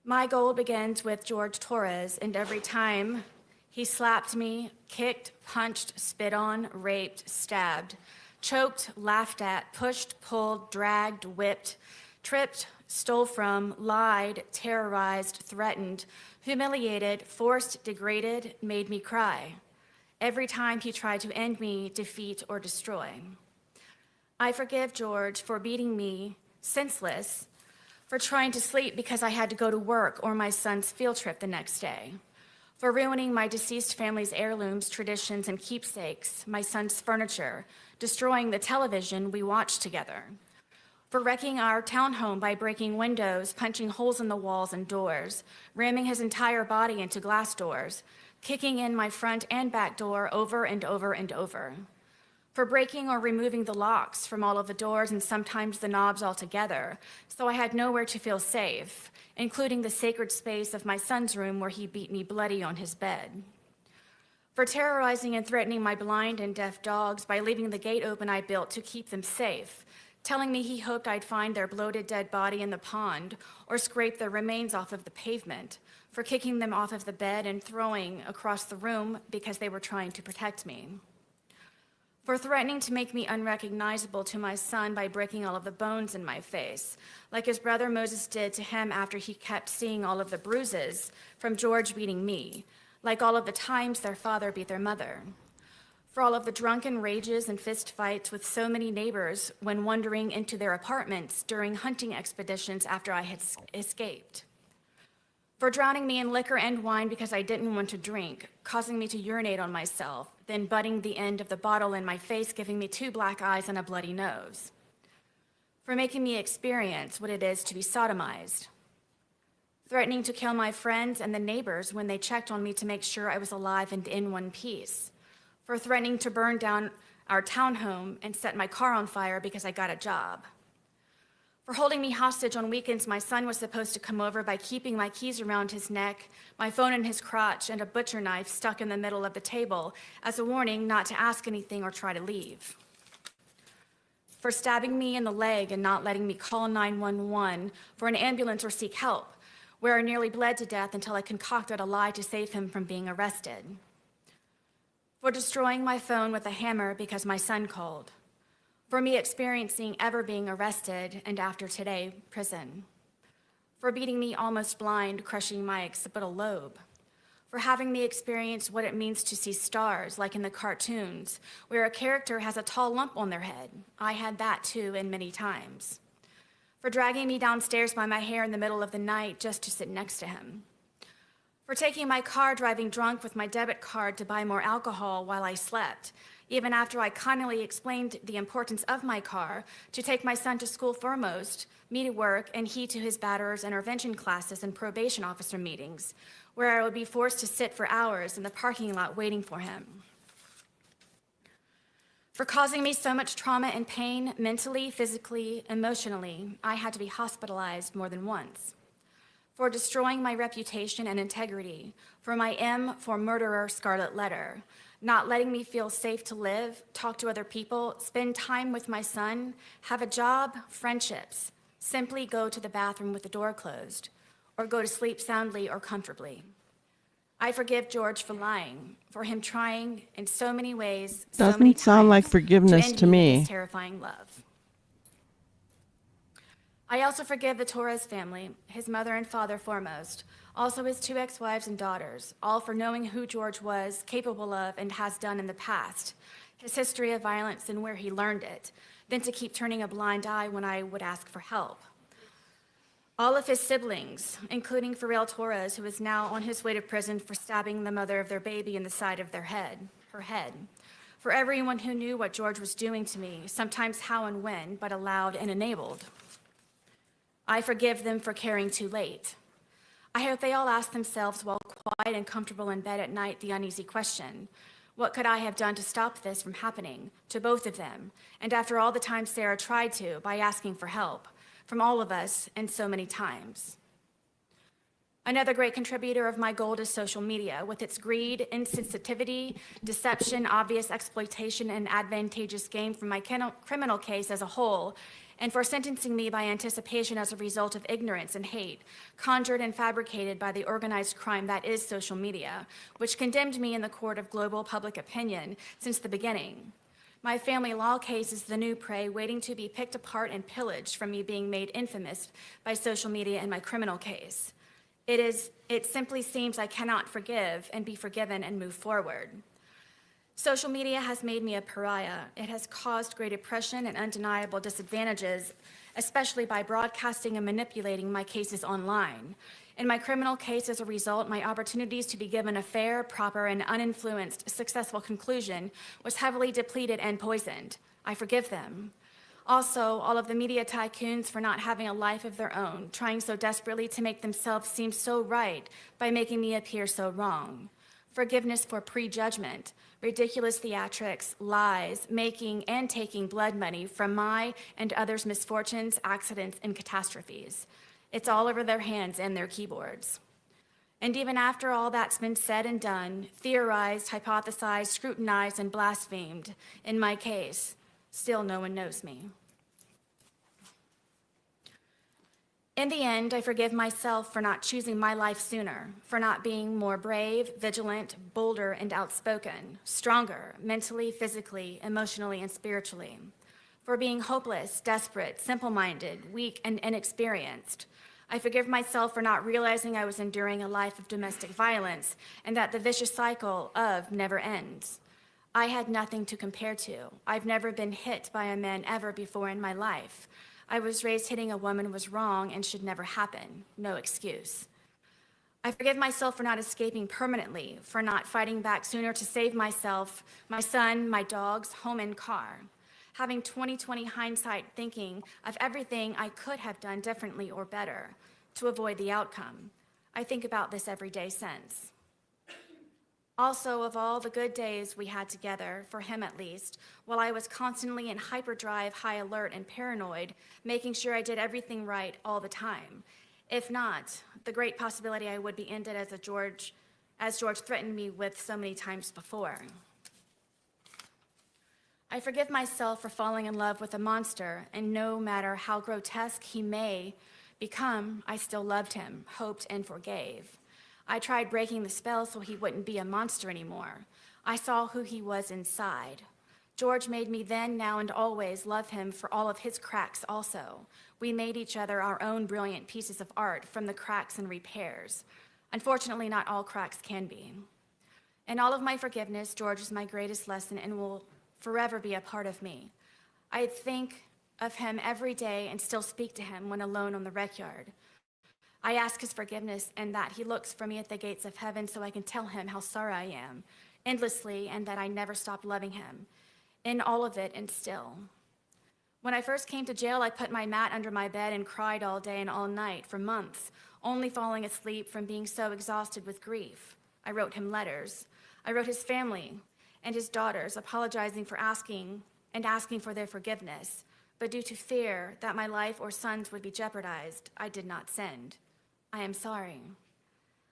My goal begins with George Torres, and every time he slapped me, kicked, punched, spit on, raped, stabbed, choked, laughed at, pushed, pulled, dragged, whipped, tripped, stole from, lied, terrorized, threatened, humiliated, forced, degraded, made me cry. Every time he tried to end me, defeat, or destroy. I forgive George for beating me senseless, for trying to sleep because I had to go to work or my son's field trip the next day, for ruining my deceased family's heirlooms, traditions, and keepsakes, my son's furniture, destroying the television we watched together, for wrecking our townhome by breaking windows, punching holes in the walls and doors, ramming his entire body into glass doors, kicking in my front and back door over and over and over, for breaking or removing the locks from all of the doors and sometimes the knobs altogether, so I had nowhere to feel safe, including the sacred space of my son's room where he beat me bloody on his bed. For terrorizing and threatening my blind and deaf dogs by leaving the gate open I built to keep them safe, telling me he hoped I'd find their bloated dead body in the pond or scrape their remains off of the pavement, for kicking them off of the bed and throwing across the room because they were trying to protect me, for threatening to make me unrecognizable to my son by breaking all of the bones in my face, like his brother Moses did to him after he kept seeing all of the bruises from George beating me, like all of the times their father beat their mother, for all of the drunken rages and fist fights with so many neighbors when wandering into their apartments during hunting expeditions after I had escaped, for drowning me in liquor and wine because I didn't want to drink, causing me to urinate on myself, then butting the end of the bottle in my face, giving me 2 black eyes and a bloody nose, for making me experience what it is to be sodomized, threatening to kill my friends and the neighbors when they checked on me to make sure I was alive and in one piece, for threatening to burn down our townhome and set my car on fire because I got a job, for holding me hostage on weekends my son was supposed to come over by keeping my keys around his neck, my phone in his crotch, and a butcher knife stuck in the middle of the table as a warning not to ask anything or try to leave, for stabbing me in the leg and not letting me call 911 for an ambulance or seek help, where I nearly bled to death until I concocted a lie to save him from being arrested, for destroying my phone with a hammer because my son called, for me experiencing ever being arrested and after today, prison, for beating me almost blind, crushing my occipital lobe, for having me experience what it means to see stars like in the cartoons, where a character has a tall lump on their head. I had that too, and many times, for dragging me downstairs by my hair in the middle of the night just to sit next to him, for taking my car driving drunk with my debit card to buy more alcohol while I slept, even after I kindly explained the importance of my car to take my son to school foremost, me to work, and he to his batterers intervention classes and probation officer meetings, where I would be forced to sit for hours in the parking lot waiting for him, for causing me so much trauma and pain mentally, physically, emotionally. I had to be hospitalized more than once, for destroying my reputation and integrity, for my M for murderer scarlet letter, not letting me feel safe to live, talk to other people, spend time with my son, have a job, friendships, simply go to the bathroom with the door closed, or go to sleep soundly or comfortably. I forgive George for lying, for him trying in so many ways, so many Doesn't sound like times, to forgiveness end to me with his me. terrifying love. I also forgive the Torres family, his mother and father foremost, also his 2 ex-wives and daughters, all for knowing who George was capable of and has done in the past, his history of violence and where he learned it, then to keep turning a blind eye when I would ask for help. All of his siblings, including Farrell Torres, who is now on his way to prison for stabbing the mother of their baby in the side of her head. For everyone who knew what George was doing to me, sometimes how and when, but allowed and enabled. I forgive them for caring too late. I hope they all ask themselves while quiet and comfortable in bed at night the uneasy question, what could I have done to stop this from happening to both of them? And after all the times Sarah tried to, by asking for help from all of us and so many times. Another great contributor of my gold is social media, with its greed, insensitivity, deception, obvious exploitation, and advantageous gain from my criminal case as a whole, and for sentencing me by anticipation as a result of ignorance and hate, conjured and fabricated by the organized crime that is social media, which condemned me in the court of global public opinion since the beginning. My family law case is the new prey waiting to be picked apart and pillaged from me being made infamous by social media in my criminal case. It simply seems I cannot forgive and be forgiven and move forward. Social media has made me a pariah. It has caused great oppression and undeniable disadvantages, especially by broadcasting and manipulating my cases online. In my criminal case, as a result, my opportunities to be given a fair, proper, and uninfluenced successful conclusion was heavily depleted and poisoned. I forgive them. Also, all of the media tycoons for not having a life of their own, trying so desperately to make themselves seem so right by making me appear so wrong. Forgiveness for prejudgment, ridiculous theatrics, lies, making and taking blood money from my and others' misfortunes, accidents, and catastrophes. It's all over their hands and their keyboards. And even after all that's been said and done, theorized, hypothesized, scrutinized, and blasphemed in my case, still no one knows me. In the end, I forgive myself for not choosing my life sooner, for not being more brave, vigilant, bolder, and outspoken, stronger, mentally, physically, emotionally, and spiritually, for being hopeless, desperate, simple-minded, weak, and inexperienced. I forgive myself for not realizing I was enduring a life of domestic violence and that the vicious cycle of never ends. I had nothing to compare to. I've never been hit by a man ever before in my life. I was raised hitting a woman was wrong and should never happen. No excuse. I forgive myself for not escaping permanently, for not fighting back sooner to save myself, my son, my dogs, home, and car. Having 20/20 hindsight thinking of everything I could have done differently or better to avoid the outcome. I think about this every day since. Also, of all the good days we had together, for him at least, while I was constantly in hyperdrive, high alert, and paranoid, making sure I did everything right all the time. If not, the great possibility I would be ended as George threatened me with so many times before. I forgive myself for falling in love with a monster, and no matter how grotesque he may become, I still loved him, hoped, and forgave. I tried breaking the spell so he wouldn't be a monster anymore. I saw who he was inside. George made me then, now, and always love him for all of his cracks also. We made each other our own brilliant pieces of art from the cracks and repairs. Unfortunately, not all cracks can be. In all of my forgiveness, George is my greatest lesson and will forever be a part of me. I think of him every day and still speak to him when alone on the rec yard. I ask his forgiveness and that he looks for me at the gates of heaven so I can tell him how sorry I am, endlessly, and that I never stopped loving him. In all of it and still. When I first came to jail, I put my mat under my bed and cried all day and all night for months, only falling asleep from being so exhausted with grief. I wrote him letters. I wrote his family and his daughters, apologizing for asking for their forgiveness. But due to fear that my life or sons would be jeopardized, I did not send. I am sorry.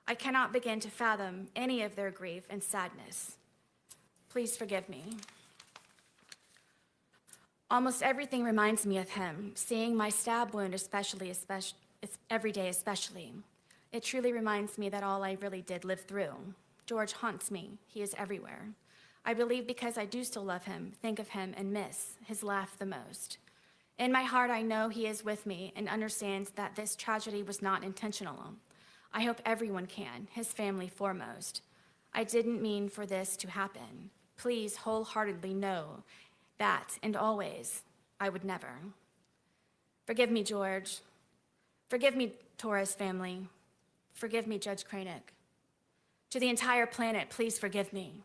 I cannot begin to fathom any of their grief and sadness. Please forgive me. Almost everything reminds me of him, seeing my stab wound especially every day especially. It truly reminds me that all I really did live through. George haunts me. He is everywhere. I believe because I do still love him, think of him, and miss his laugh the most. In my heart, I know he is with me and understands that this tragedy was not intentional. I hope everyone can, his family foremost. I didn't mean for this to happen. Please wholeheartedly know that, and always, I would never. Forgive me, George. Forgive me, Torres family. Forgive me, Judge Cranick. To the entire planet, please forgive me.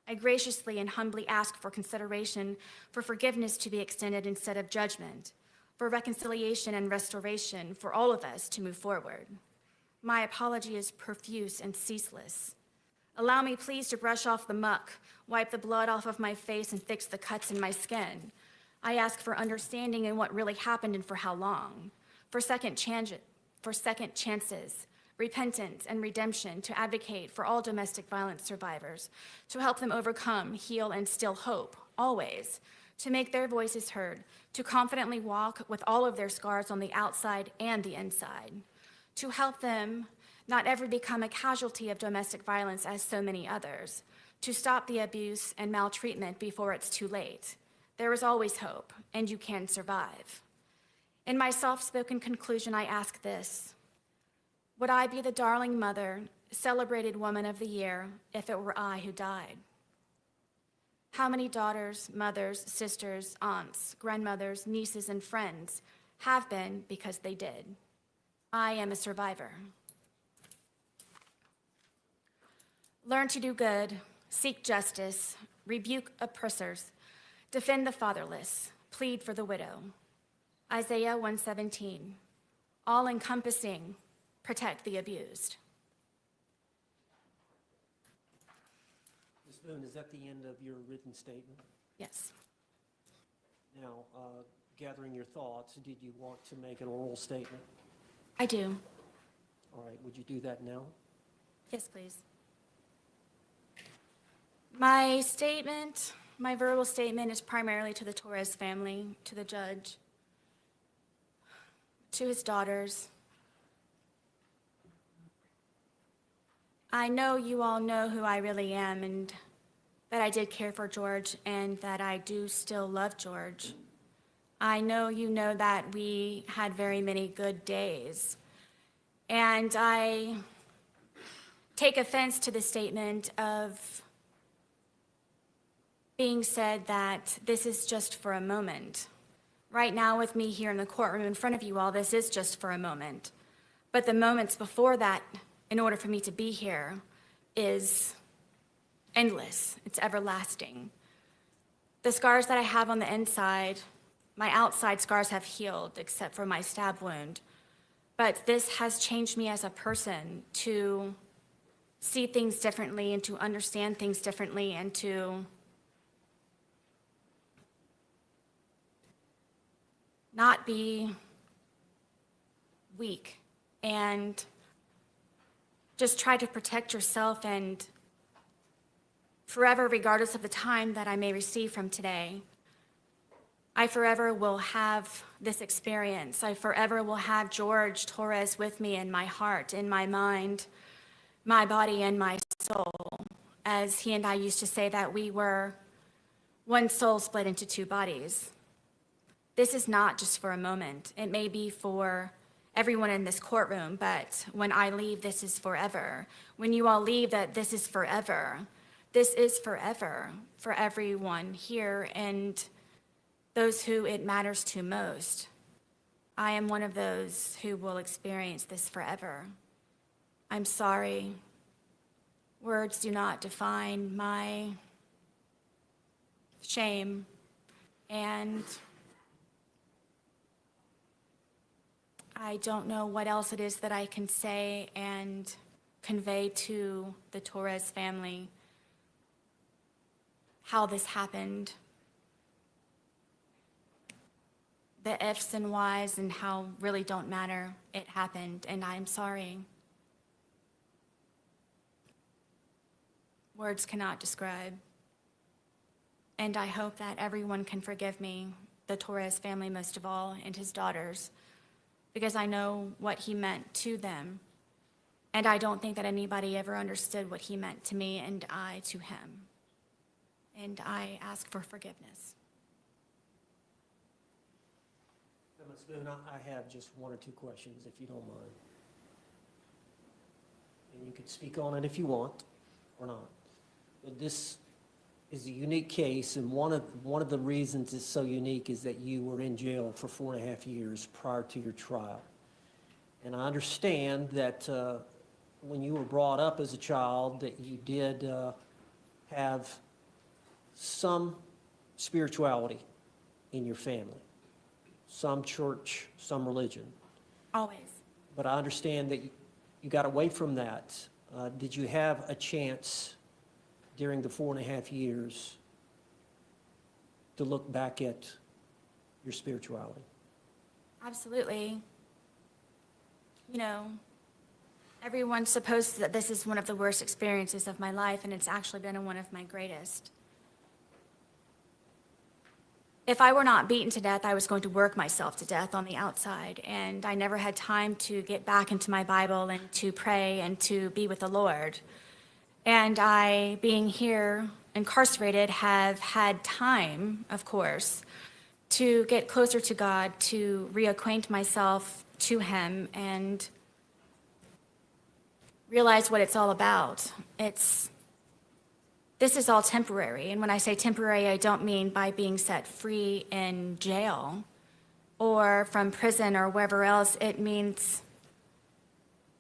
I graciously and humbly ask for consideration, for forgiveness to be extended instead of judgment, for reconciliation and restoration for all of us to move forward. My apology is profuse and ceaseless. Allow me, please, to brush off the muck, wipe the blood off of my face, and fix the cuts in my skin. I ask for understanding in what really happened and for how long, for second chances, repentance, and redemption, to advocate for all domestic violence survivors, to help them overcome, heal, and still hope, always, to make their voices heard, to confidently walk with all of their scars on the outside and the inside, to help them not ever become a casualty of domestic violence as so many others, to stop the abuse and maltreatment before it's too late. There is always hope, and you can survive. In my soft-spoken conclusion, I ask this: would I be the darling mother, celebrated woman of the year, if it were I who died? How many daughters, mothers, sisters, aunts, grandmothers, nieces, and friends have been because they did? I am a survivor. Learn to do good, seek justice, rebuke oppressors, defend the fatherless, plead for the widow. Isaiah 1:17, all-encompassing, protect the abused. Ms. Boone, is that the end of your written statement? Yes. Now, gathering your thoughts, did you want to make an oral statement? I do. All right, would you do that now? Yes, please. My statement, my verbal statement, is primarily to the Torres family, to the judge, to his daughters. I know you all know who I really am, and that I did care for George, and that I do still love George. I know you know that we had very many good days, and I take offense to the statement of being said that this is just for a moment. Right now with me here in the courtroom in front of you all, this is just for a moment. But the moments before that, in order for me to be here, is endless. It's everlasting. The scars that I have on the inside, my outside scars have healed except for my stab wound. But this has changed me as a person to see things differently and to understand things differently and to not be weak and just try to protect yourself, and forever, regardless of the time that I may receive from today, I forever will have this experience. I forever will have George Torres with me in my heart, in my mind, my body, and my soul. As he and I used to say that we were one soul split into two bodies. This is not just for a moment. It may be for everyone in this courtroom, but when I leave, this is forever. When you all leave, that this is forever. This is forever for everyone here and those who it matters to most. I am one of those who will experience this forever. I'm sorry. Words do not define my shame, and I don't know what else it is that I can say and convey to the Torres family how this happened. The ifs and whys and how really don't matter. It happened, and I'm sorry. Words cannot describe. And I hope that everyone can forgive me, the Torres family most of all, and his daughters, because I know what he meant to them. And I don't think that anybody ever understood what he meant to me and I to him. And I ask for forgiveness. Ms. Boone, I have just one or two questions, if you don't mind. And you can speak on it if you want or not. But this is a unique case, and one of the reasons it's so unique is that you were in jail for 4.5 years prior to your trial. And I understand that when you were brought up as a child, that you did have some spirituality in your family, some church, some religion. Always. But I understand that you got away from that. Did you have a chance during the 4.5 years to look back at your spirituality? Absolutely. You know, Everyone supposes that this is one of the worst experiences of my life, and it's actually been one of my greatest. If I were not beaten to death, I was going to work myself to death on the outside, and I never had time to get back into my Bible and to pray and to be with the Lord. And I, being here incarcerated, have had time, of course, to get closer to God, to reacquaint myself to Him, and realize what it's all about. This is all temporary. And when I say temporary, I don't mean by being set free in jail or from prison or wherever else. It means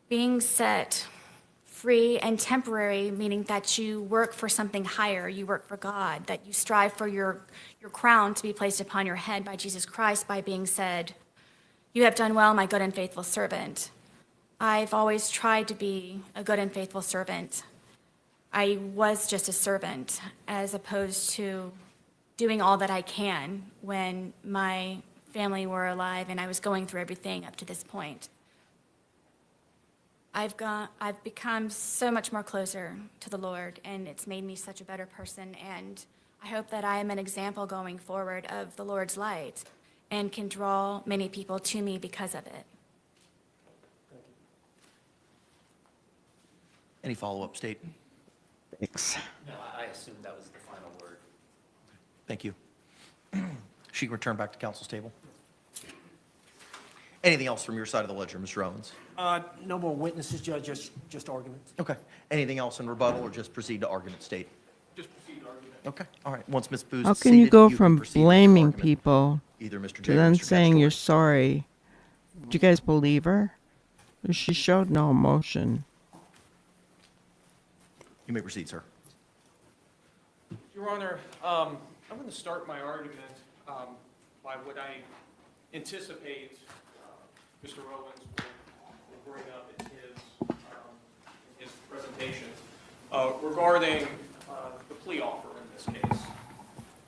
being set free and temporary, meaning that you work for something higher, you work for God, that you strive for your crown to be placed upon your head by Jesus Christ by being said, "You have done well, my good and faithful servant." I've always tried to be a good and faithful servant. I was just a servant as opposed to doing all that I can when my family were alive and I was going through everything up to this point. I've become so much more closer to the Lord, and it's made me such a better person, and I hope that I am an example going forward of the Lord's light and can draw many people to me because of it. Any follow-up, State? Thanks. No, I assumed that was the final word. Thank you. She can return back to council's table. Anything else from your side of the ledger, Mr. Owens? No more witnesses, Judge, just arguments. Okay. Anything else in rebuttal, or just proceed to argument, State? Just proceed to argument. Okay, all right. Once Ms. Booz How is can you seated, go can from proceed with your blaming argument. people Either Mr. to J or then Mr. saying you're Castro. sorry? Do you guys believe her? She showed no emotion. You may proceed, sir. Your Honor, I'm going to start my argument by what I anticipate Mr. Owens will bring up in his presentation regarding the plea offer in this case.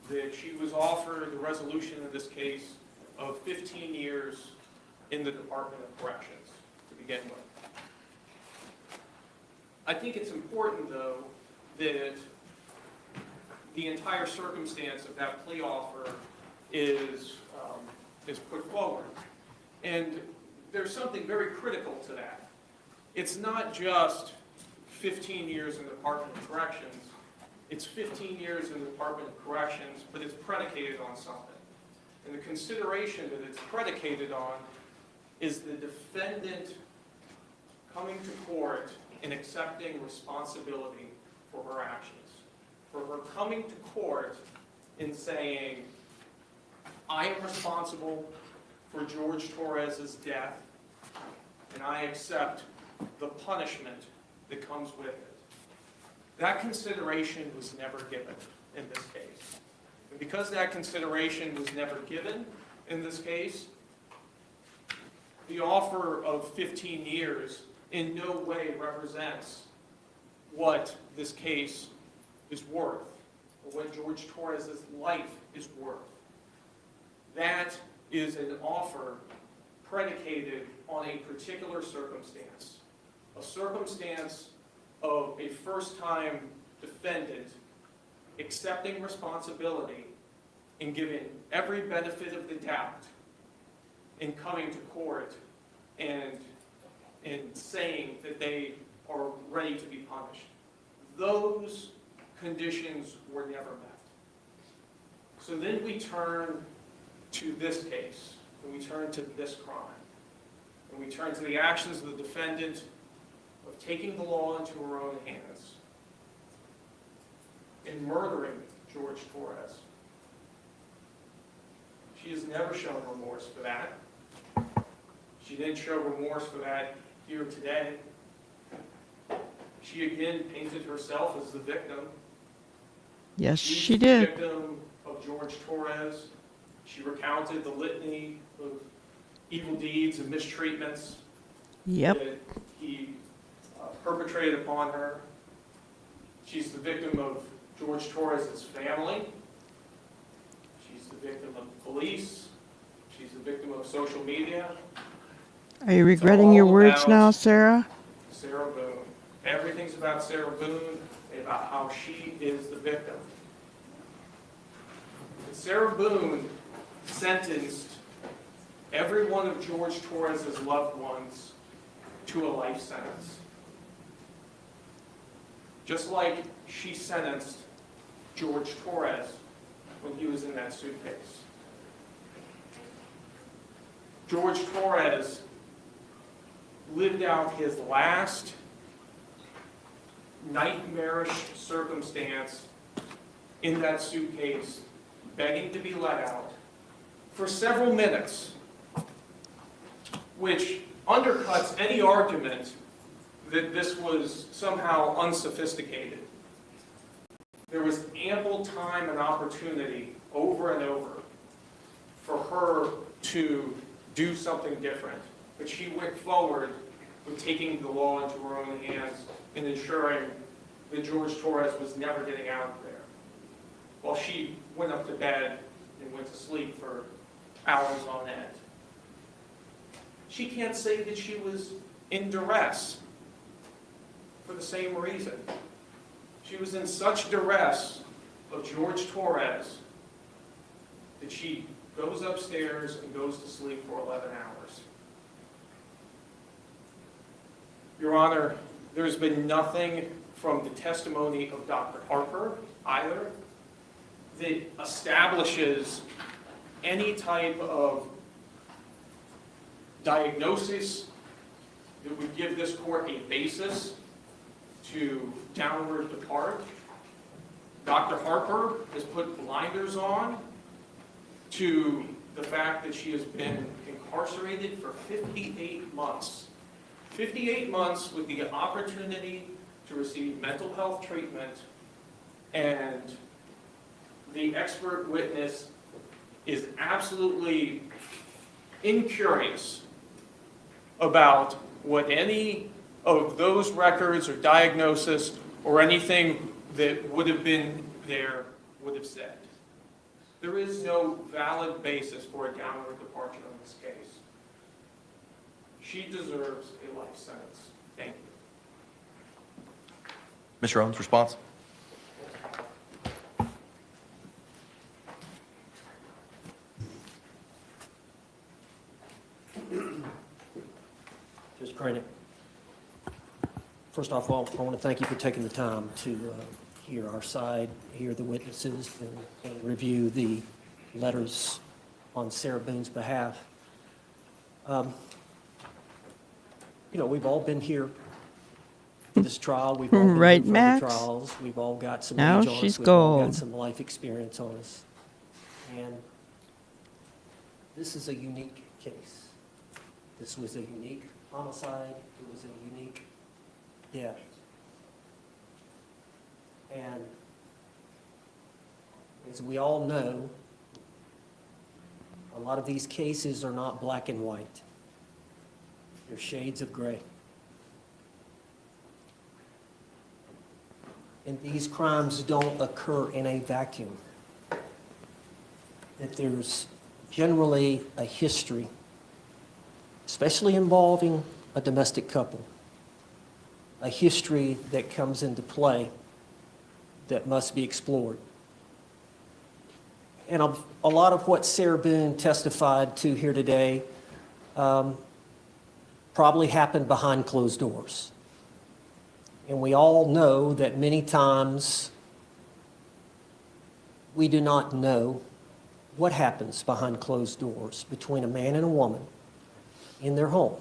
That she was offered the resolution in this case of 15 years in the Department of Corrections to begin with. I think it's important, though, that the entire circumstance of that plea offer is put forward. And there's something very critical to that. It's not just 15 years in the Department of Corrections. It's 15 years in the Department of Corrections, but it's predicated on something. And the consideration that it's predicated on is the defendant coming to court and accepting responsibility for her actions. For her coming to court and saying, I am responsible for George Torres's death, and I accept the punishment that comes with it. That consideration was never given in this case. And because that consideration was never given in this case, the offer of 15 years in no way represents what this case is worth, or what George Torres's life is worth. That is an offer predicated on a particular circumstance, a circumstance of a first-time defendant accepting responsibility and giving every benefit of the doubt in coming to court and saying that they are ready to be punished. Those conditions were never met. So then we turn to this case, and we turn to this crime, and we turn to the actions of the defendant of taking the law into her own hands and murdering George Torres. She has never shown remorse for that. She didn't show remorse for that here today. She again painted herself as the victim. Yes, She's she the did. victim of George Torres. She recounted the litany of evil deeds and mistreatments Yep. that he perpetrated upon her. She's the victim of George Torres' family. She's the victim of police. She's the victim of social media. Are you regretting your all words about now, Sarah? Sarah everything's about Sarah Boone, and about how she is the victim. And Sarah Boone sentenced every one of George Torres's loved ones to a life sentence. Just like she sentenced George Torres when he was in that suitcase. George Torres lived out his last nightmarish circumstance in that suitcase, begging to be let out for several minutes, which undercuts any argument that this was somehow unsophisticated. There was ample time and opportunity over and over for her to do something different, but she went forward with taking the law into her own hands and ensuring that George Torres was never getting out of there, while she went up to bed and went to sleep for hours on end. She can't say that she was in duress for the same reason. She was in such duress of George Torres that she goes upstairs and goes to sleep for 11 hours. Your Honor, there's been nothing from the testimony of Dr. Harper either that establishes any type of diagnosis that would give this court a basis to downward depart. Dr. Harper has put blinders on to the fact that she has been incarcerated for 58 months. 58 months with the opportunity to receive mental health treatment, and the expert witness is absolutely incurious about what any of those records or diagnosis or anything that would have been there would have said. There is no valid basis for a downward departure in this case. She deserves a life sentence. Thank you. Mr. Owens, response? Just credit. First off, I want to thank you for taking the time to hear our side, hear the witnesses, and review the letters on Sarah Boone's behalf. You know, we've all been here for this trial. We've all been Right, here for Max? other trials. We've all got some Now age on she's us. We've all got gold. some life experience on us. And this is a unique case. This was a unique homicide. It was a unique death. And as we all know, a lot of these cases are not black and white. They're shades of gray. And these crimes don't occur in a vacuum. That there's generally a history, especially involving a domestic couple, a history that comes into play that must be explored. And a lot of what Sarah Boone testified to here today probably happened behind closed doors. And we all know that many times we do not know what happens behind closed doors between a man and a woman in their home,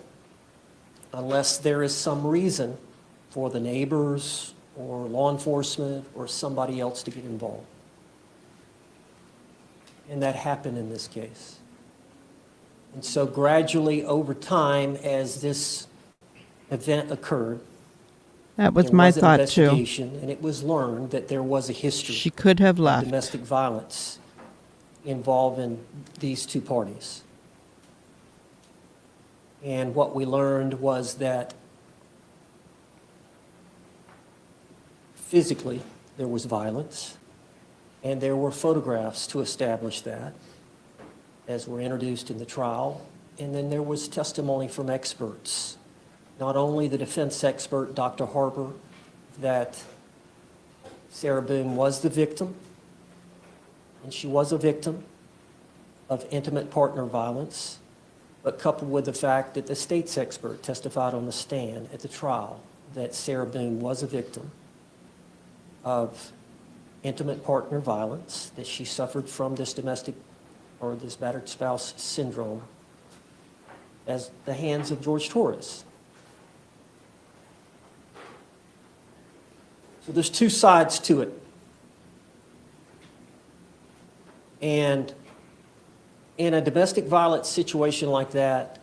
unless there is some reason for the neighbors or law enforcement or somebody else to get involved. And that happened in this case. And so gradually over time, as this event occurred, That was there my was an thought too. investigation, and it was learned that there was a history She could have of left. domestic violence involving these two parties. And what we learned was that physically there was violence, and there were photographs to establish that, as were introduced in the trial. And then there was testimony from experts not only the defense expert, Dr. Harper, that Sarah Boone was the victim, and she was a victim of intimate partner violence, but coupled with the fact that the state's expert testified on the stand at the trial that Sarah Boone was a victim of intimate partner violence, that she suffered from this domestic or this battered spouse syndrome as the hands of George Torres. So there's two sides to it. And in a domestic violence situation like that,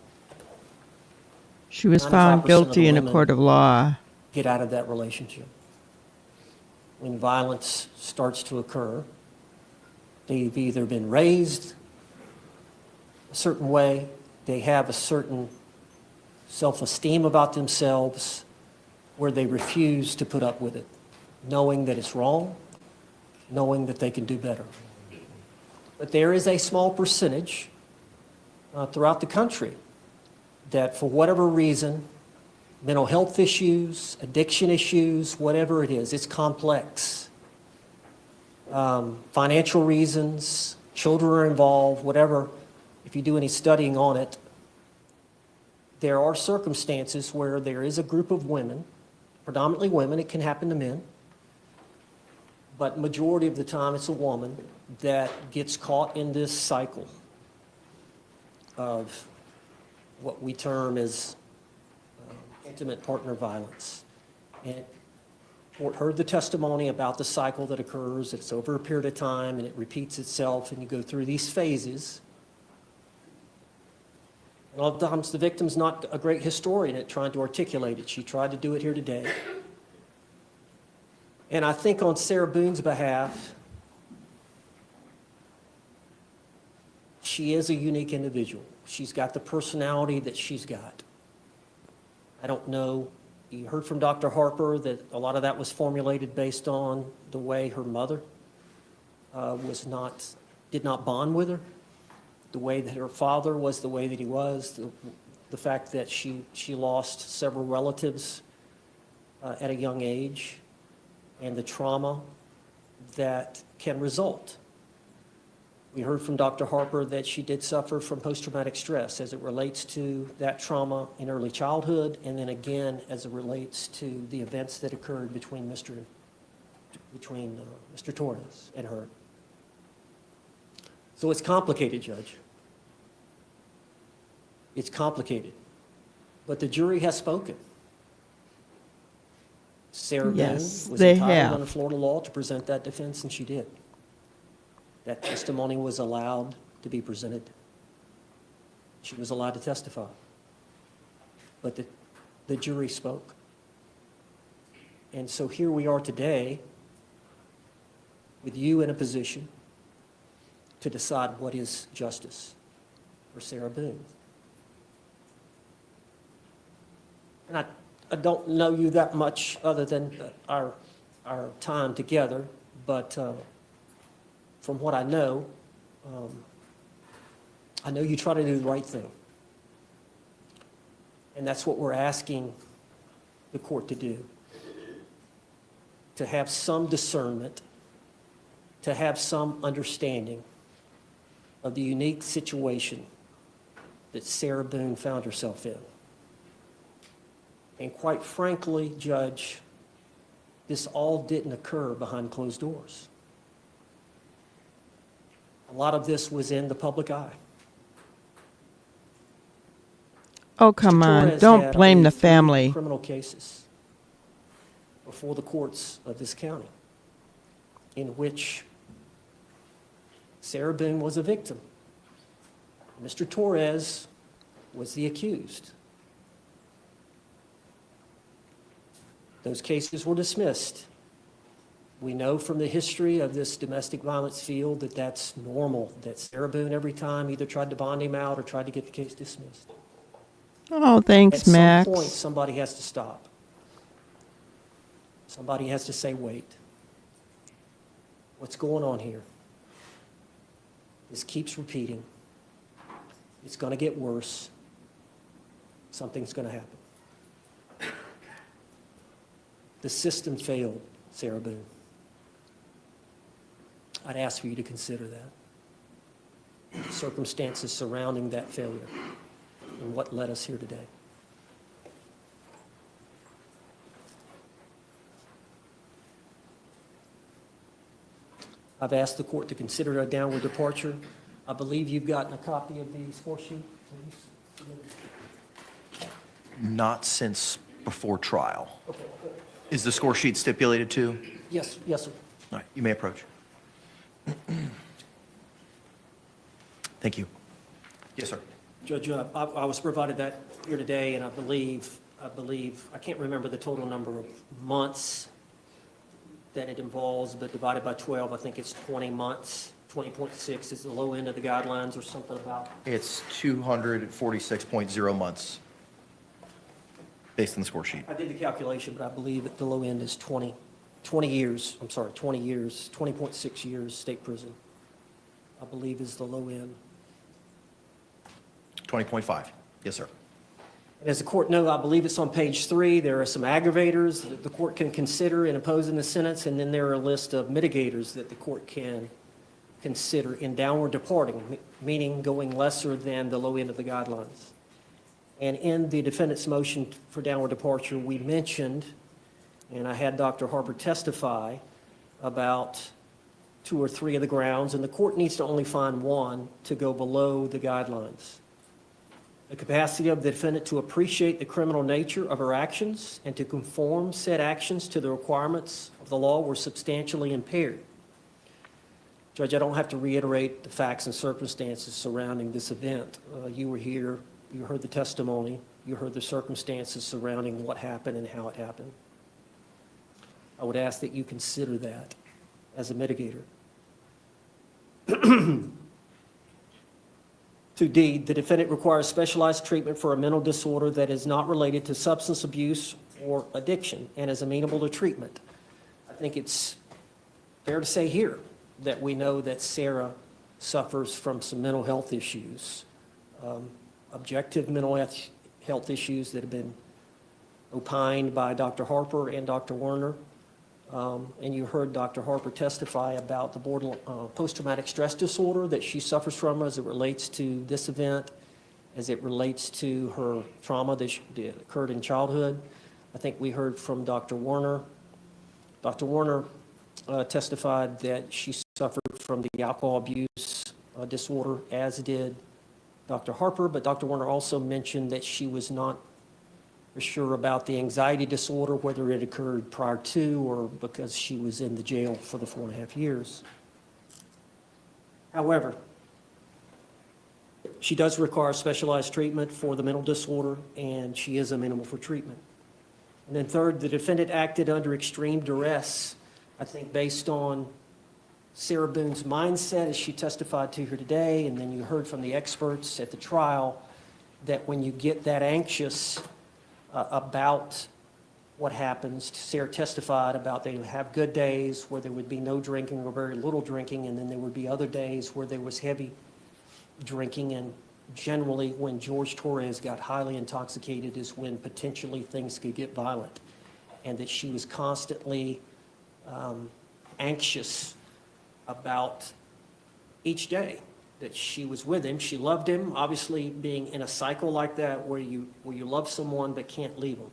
She was 95% found of the guilty in a women court of law. get out of that relationship. When violence starts to occur, they've either been raised a certain way, they have a certain self-esteem about themselves where they refuse to put up with it, knowing that it's wrong, knowing that they can do better. But there is a small percentage throughout the country that for whatever reason, mental health issues, addiction issues, whatever it is, it's complex. Financial reasons, children are involved, whatever. If you do any studying on it, there are circumstances where there is a group of women, predominantly women, it can happen to men, but majority of the time it's a woman that gets caught in this cycle of what we term as intimate partner violence. And court heard the testimony about the cycle that occurs. It's over a period of time and it repeats itself and you go through these phases. And a lot of times the victim's not a great historian at trying to articulate it. She tried to do it here today. And I think on Sarah Boone's behalf, she is a unique individual. She's got the personality that she's got. I don't know, you heard from Dr. Harper that a lot of that was formulated based on the way her mother did not bond with her, the way that her father was the way that he was, the fact that she lost several relatives at a young age, and the trauma that can result. We heard from Dr. Harper that she did suffer from post-traumatic stress as it relates to that trauma in early childhood, and then again as it relates to the events that occurred between Mr. Torres and her. So it's complicated, Judge. It's complicated. But the jury has spoken. Sarah Yes, Boone was they entitled have. under Florida law to present that defense, and she did. That testimony was allowed to be presented. She was allowed to testify. But the jury spoke. And so here we are today with you in a position to decide what is justice for Sarah Boone. And I don't know you that much other than our time together, but from what I know you try to do the right thing. And that's what we're asking the court to do. To have some discernment, to have some understanding of the unique situation that Sarah Boone found herself in. And quite frankly, Judge, this all didn't occur behind closed doors. A lot of this was in the public eye. Oh, come on. Torres Don't had, I blame the believe, 3 family. criminal cases before the courts of this county in which Sarah Boone was a victim. Mr. Torres was the accused. Those cases were dismissed. We know from the history of this domestic violence field that that's normal, that Sarah Boone every time either tried to bond him out or tried to get the case dismissed. Oh, thanks, At some Max. point, somebody has to stop. Somebody has to say, wait. What's going on here? This keeps repeating. It's going to get worse. Something's going to happen. The system failed, Sarah Boone. I'd ask for you to consider that. The circumstances surrounding that failure and what led us here today. I've asked the court to consider a downward departure. I believe you've gotten a copy of the score sheet. Not since before trial. Is the score sheet stipulated to? Yes, yes, sir. All right, you may approach. Thank you. Yes, sir. Judge, I was provided that here today, and I believe, I can't remember the total number of months that it involves, but divided by 12, I think it's 20 months. 20.6 is the low end of the guidelines or something about. It's 246.0 months based on the score sheet. I did the calculation, but I believe that the low end is 20 years, 20 years, 20.6 years state prison, I believe is the low end. 20.5. Yes, sir. And as the court knows, I believe it's on page 3, there are some aggravators that the court can consider in opposing the sentence, and then there are a list of mitigators that the court can consider in downward departing, meaning going lesser than the low end of the guidelines. And in the defendant's motion for downward departure, we mentioned, and I had Dr. Harper testify about 2 or 3 of the grounds, and the court needs to only find one to go below the guidelines. The capacity of the defendant to appreciate the criminal nature of her actions and to conform said actions to the requirements of the law were substantially impaired. Judge, I don't have to reiterate the facts and circumstances surrounding this event. You were here, you heard the testimony, you heard the circumstances surrounding what happened and how it happened. I would ask that you consider that as a mitigator. 2D, the defendant requires specialized treatment for a mental disorder that is not related to substance abuse or addiction and is amenable to treatment. I think it's fair to say here that we know that Sarah suffers from some mental health issues, objective mental health issues that have been opined by Dr. Harper and Dr. Werner. And you heard Dr. Harper testify about the post-traumatic stress disorder that she suffers from as it relates to this event, as it relates to her trauma that occurred in childhood. I think we heard from Dr. Werner. Dr. Werner testified that she suffered from the alcohol abuse disorder, as did Dr. Harper, but Dr. Werner also mentioned that she was not for sure about the anxiety disorder, whether it occurred prior to or because she was in the jail for the 4.5 years. However, she does require specialized treatment for the mental disorder, and she is amenable for treatment. And then third, the defendant acted under extreme duress, I think based on Sarah Boone's mindset as she testified to her today, and then you heard from the experts at the trial that when you get that anxious about what happens, Sarah testified about they would have good days where there would be no drinking or very little drinking, and then there would be other days where there was heavy drinking, and generally when George Torres got highly intoxicated is when potentially things could get violent, and that she was constantly anxious about each day that she was with him. She loved him, obviously being in a cycle like that where you love someone but can't leave them.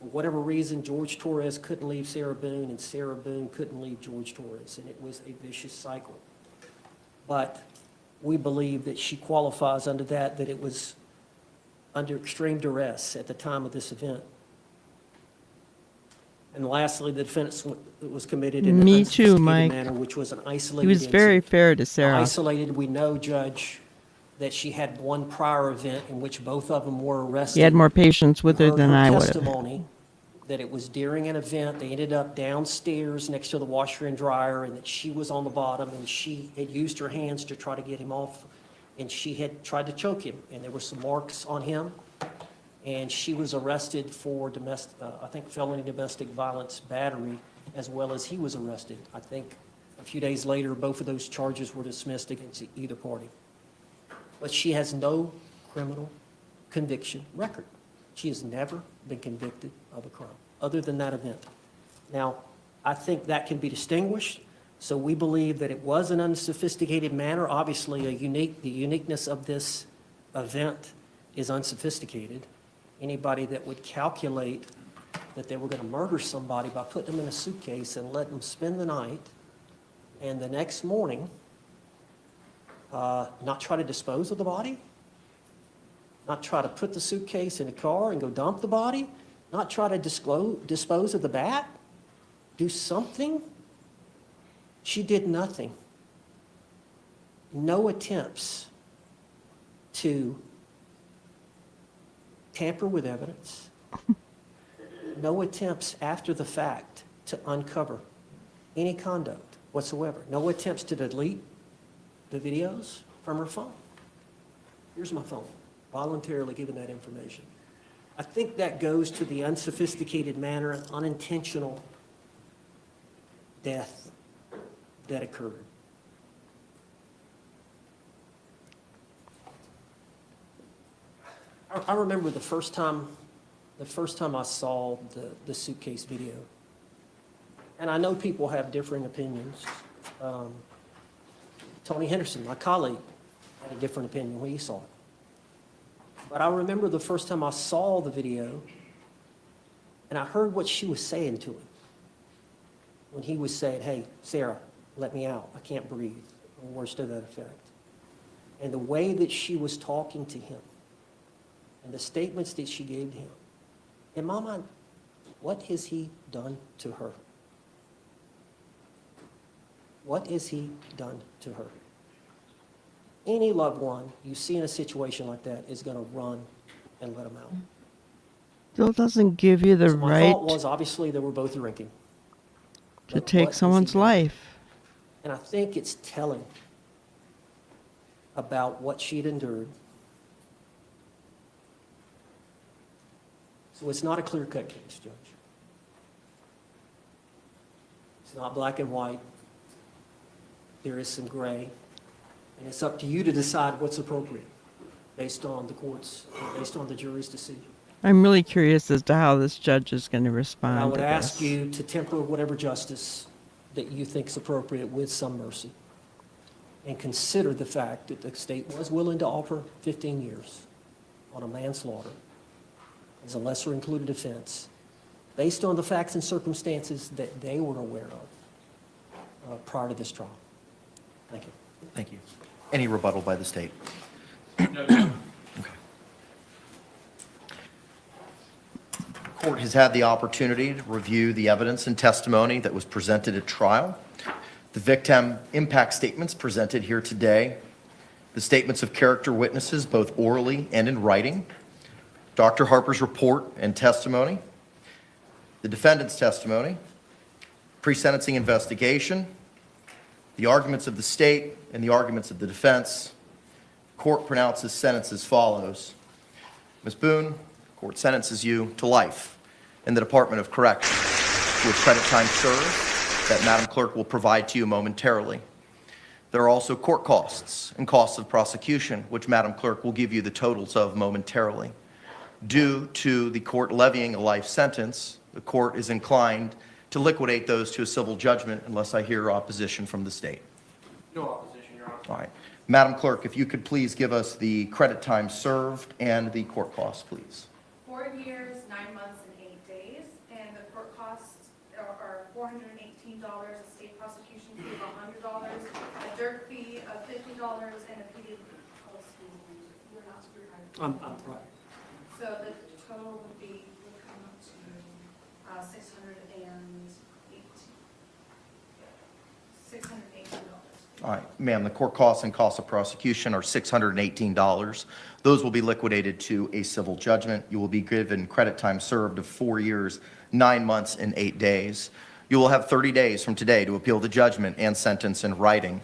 For whatever reason, George Torres couldn't leave Sarah Boone, and Sarah Boone couldn't leave George Torres, and it was a vicious cycle. But we believe that she qualifies under that it was under extreme duress at the time of this event. And lastly, the defense was committed in an Me too, unsophisticated Mike. manner, which was an isolated He was very incident. fair to Sarah. Isolated, we know, Judge, that she had one prior event in which both of them were arrested. He had more patience with her You heard than I would have. testimony that it was during an event, they ended up downstairs next to the washer and dryer, and that she was on the bottom, and she had used her hands to try to get him off, and she had tried to choke him, and there were some marks on him. And she was arrested for I think felony domestic violence battery, as well as he was arrested. I think a few days later, both of those charges were dismissed against either party. But she has no criminal conviction record. She has never been convicted of a crime, other than that event. Now, I think that can be distinguished, so we believe that it was an unsophisticated manner. Obviously, the uniqueness of this event is unsophisticated. Anybody that would calculate that they were going to murder somebody by putting them in a suitcase and letting them spend the night, and the next morning, not try to dispose of the body, not try to put the suitcase in a car and go dump the body, not try to dispose of the bat, do something. She did nothing. No attempts to tamper with evidence. No attempts after the fact to uncover any conduct whatsoever. No attempts to delete the videos from her phone. Here's my phone, voluntarily given that information. I think that goes to the unsophisticated manner and unintentional death that occurred. I remember the first time I saw the suitcase video. And I know people have differing opinions. Tony Henderson, my colleague, had a different opinion when he saw it. But I remember the first time I saw the video, and I heard what she was saying to him. When he was saying, "Hey, Sarah, let me out. I can't breathe," or words to that effect. And the way that she was talking to him, and the statements that she gave to him, in my mind, what has he done to her? What has he done to her? Any loved one you see in a situation like that is going to run and let him out. Still doesn't give you the So my right thought was, obviously, they were both drinking. to But take what has he someone's done? life. And I think it's telling about what she'd endured. So it's not a clear-cut case, Judge. It's not black and white. There is some gray. And it's up to you to decide what's appropriate based on the court's, based on the jury's decision. I'm really curious as to how this judge is going to And respond I would to ask this. you to temper whatever justice that you think is appropriate with some mercy. And consider the fact that the state was willing to offer 15 years on a manslaughter as a lesser included offense, based on the facts and circumstances that they were aware of prior to this trial. Thank you. Thank you. Any rebuttal by the state? Court has had the opportunity to review the evidence and testimony that was presented at trial. The victim impact statements presented here today, the statements of character witnesses, both orally and in writing, Dr. Harper's report and testimony, the defendant's testimony, pre-sentencing investigation, the arguments of the state and the arguments of the defense. Court pronounces sentence as follows. Ms. Boone, court sentences you to life in the Department of Corrections with credit time served that Madam Clerk will provide to you momentarily. There are also court costs and costs of prosecution, which Madam Clerk will give you the totals of momentarily. Due to the court levying a life sentence, the court is inclined to liquidate those to a civil judgment unless I hear opposition from the state. No opposition, Your Honor. All right. Madam Clerk, if you could please give us the credit time served and the court costs, please. 4 years, 9 months, and 8 days, and the court costs are $418, a state prosecution fee of $100, a dirt fee of $50, and a PD. Oh, excuse me, we're not screwed. I'm right. So the total would come up to $618. All right, ma'am, the court costs and costs of prosecution are $618. Those will be liquidated to a civil judgment. You will be given credit time served of 4 years, 9 months, and 8 days. You will have 30 days from today to appeal the judgment and sentence in writing.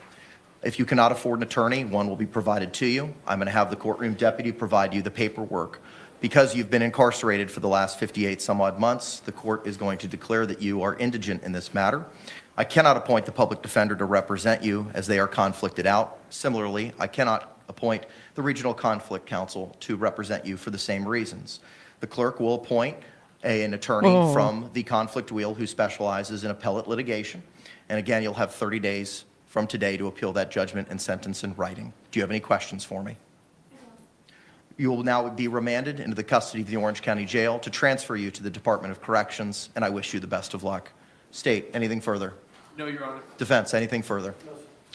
If you cannot afford an attorney, one will be provided to you. I'm going to have the courtroom deputy provide you the paperwork. Because you've been incarcerated for the last 58 some odd months, the court is going to declare that you are indigent in this matter. I cannot appoint the public defender to represent you as they are conflicted out. Similarly, I cannot appoint the Regional Conflict Counsel to represent you for the same reasons. The clerk will appoint an attorney Oh. from the conflict wheel who specializes in appellate litigation. And again, you'll have 30 days from today to appeal that judgment and sentence in writing. Do you have any questions for me? You will now be remanded into the custody of the Orange County Jail to transfer you to the Department of Corrections, and I wish you the best of luck. State, anything further? No, Your Honor. Defense, anything further?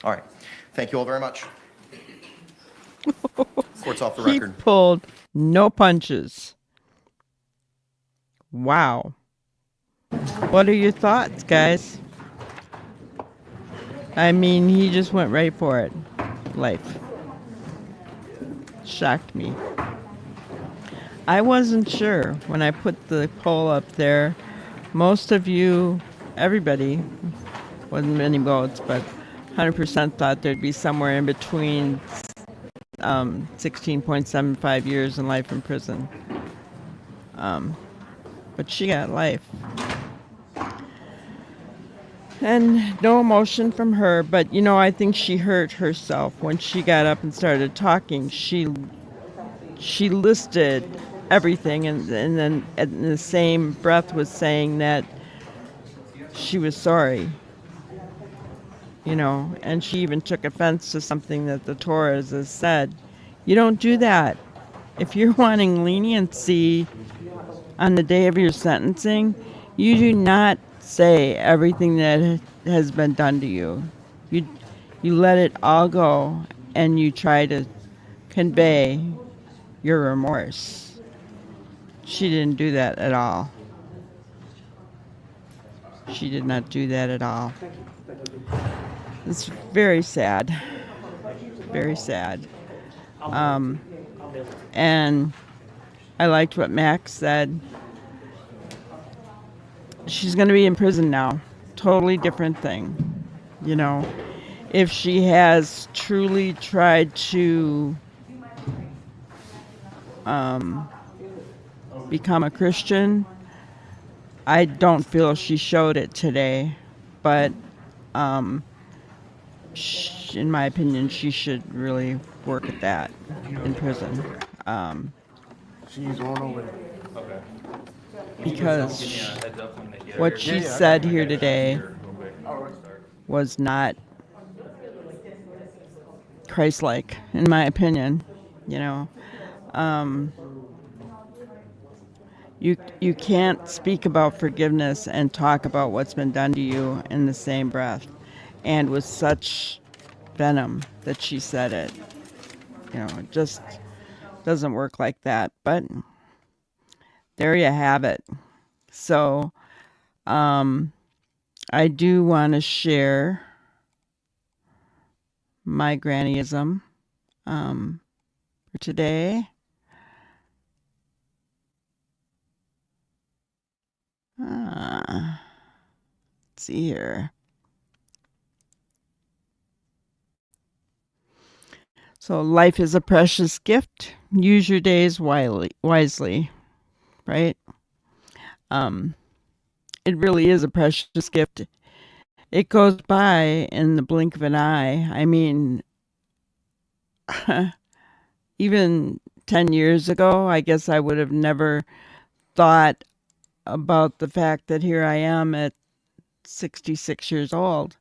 All right. Thank you all very much. Court's off the He record. pulled no punches. Wow. What are your thoughts, guys? I mean, he just went right for it. Life. Shocked me. I wasn't sure when I put the poll up there. Most of you, everybody, wasn't many votes, but 100% thought there'd be somewhere in between 16.75 years and life in prison. But she got life. And no emotion from her, but you know, I think she hurt herself when she got up and started talking. She listed everything and then in the same breath was saying that she was sorry. You know, and she even took offense to something that the Torah has said. You don't do that. If you're wanting leniency on the day of your sentencing, you do not say everything that has been done to you. You let it all go and you try to convey your remorse. She didn't do that at all. She did not do that at all. It's very sad. Very sad. And I liked what Max said. She's going to be in prison now. Totally different thing. You know, if she has truly tried to become a Christian, I don't feel she showed it today. But in my opinion, she should really work at that in prison. She's on her way. Because what she said here today was not Christ-like, in my opinion. You know, you can't speak about forgiveness and talk about what's been done to you in the same breath, and with such venom that she said it. You know, it just doesn't work like that. But there you have it. So, I do want to share my grannyism for today. Let's see here. So life is a precious gift. Use your days wisely, right? It really is a precious gift. It goes by in the blink of an eye. I mean, even 10 years ago, I guess I would have never thought about the fact that here I am at 66 years old.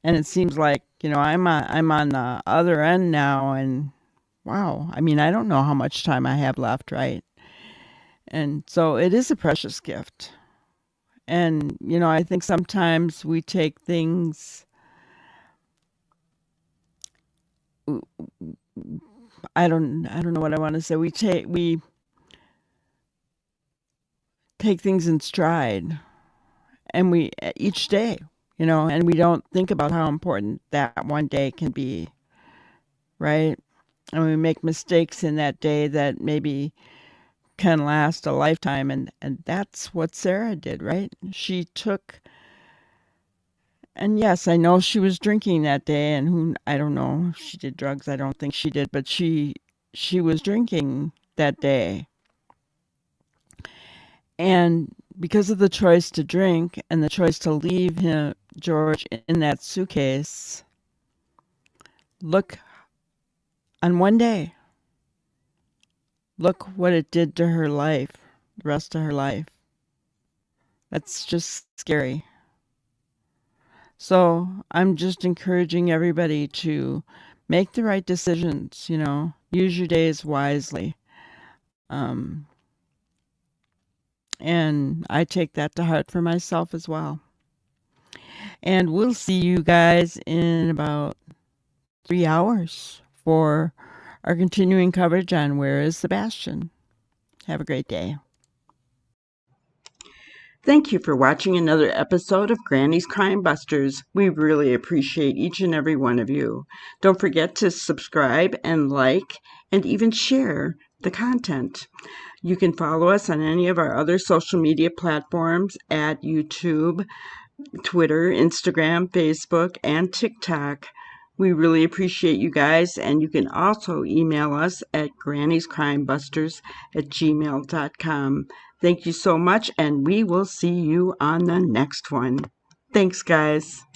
And it seems like, you know, I'm on the other end now, and wow, I mean, I don't know how much time I have left, right? And so it is a precious gift. And, you know, I think sometimes we take things, I don't know what I want to say. We take things in stride, and we each day, you know, and we don't think about how important that one day can be, right? And we make mistakes in that day that maybe can last a lifetime, and that's what Sarah did, right? She took, and yes, I know she was drinking that day, and I don't know if she did drugs. I don't think she did, but she was drinking that day. And because of the choice to drink and the choice to leave George in that suitcase, look, on one day, look what it did to her life, the rest of her life. That's just scary. So I'm just encouraging everybody to make the right decisions, use your days wisely. Um, and I take that to heart for myself as well. And we'll see you guys in about 3 hours for our continuing coverage on Where is Sebastian. Have a great day. Thank you for watching another episode of Granny's Crime Busters. We really appreciate each and every one of you. Don't forget to subscribe and like and even share the content. You can follow us on any of our other social media platforms at YouTube, Twitter, Instagram, Facebook, and TikTok. We really appreciate you guys, and you can also email us at granniescrimebusters@gmail.com. Thank you so much, and we will see you on the next one. Thanks, guys.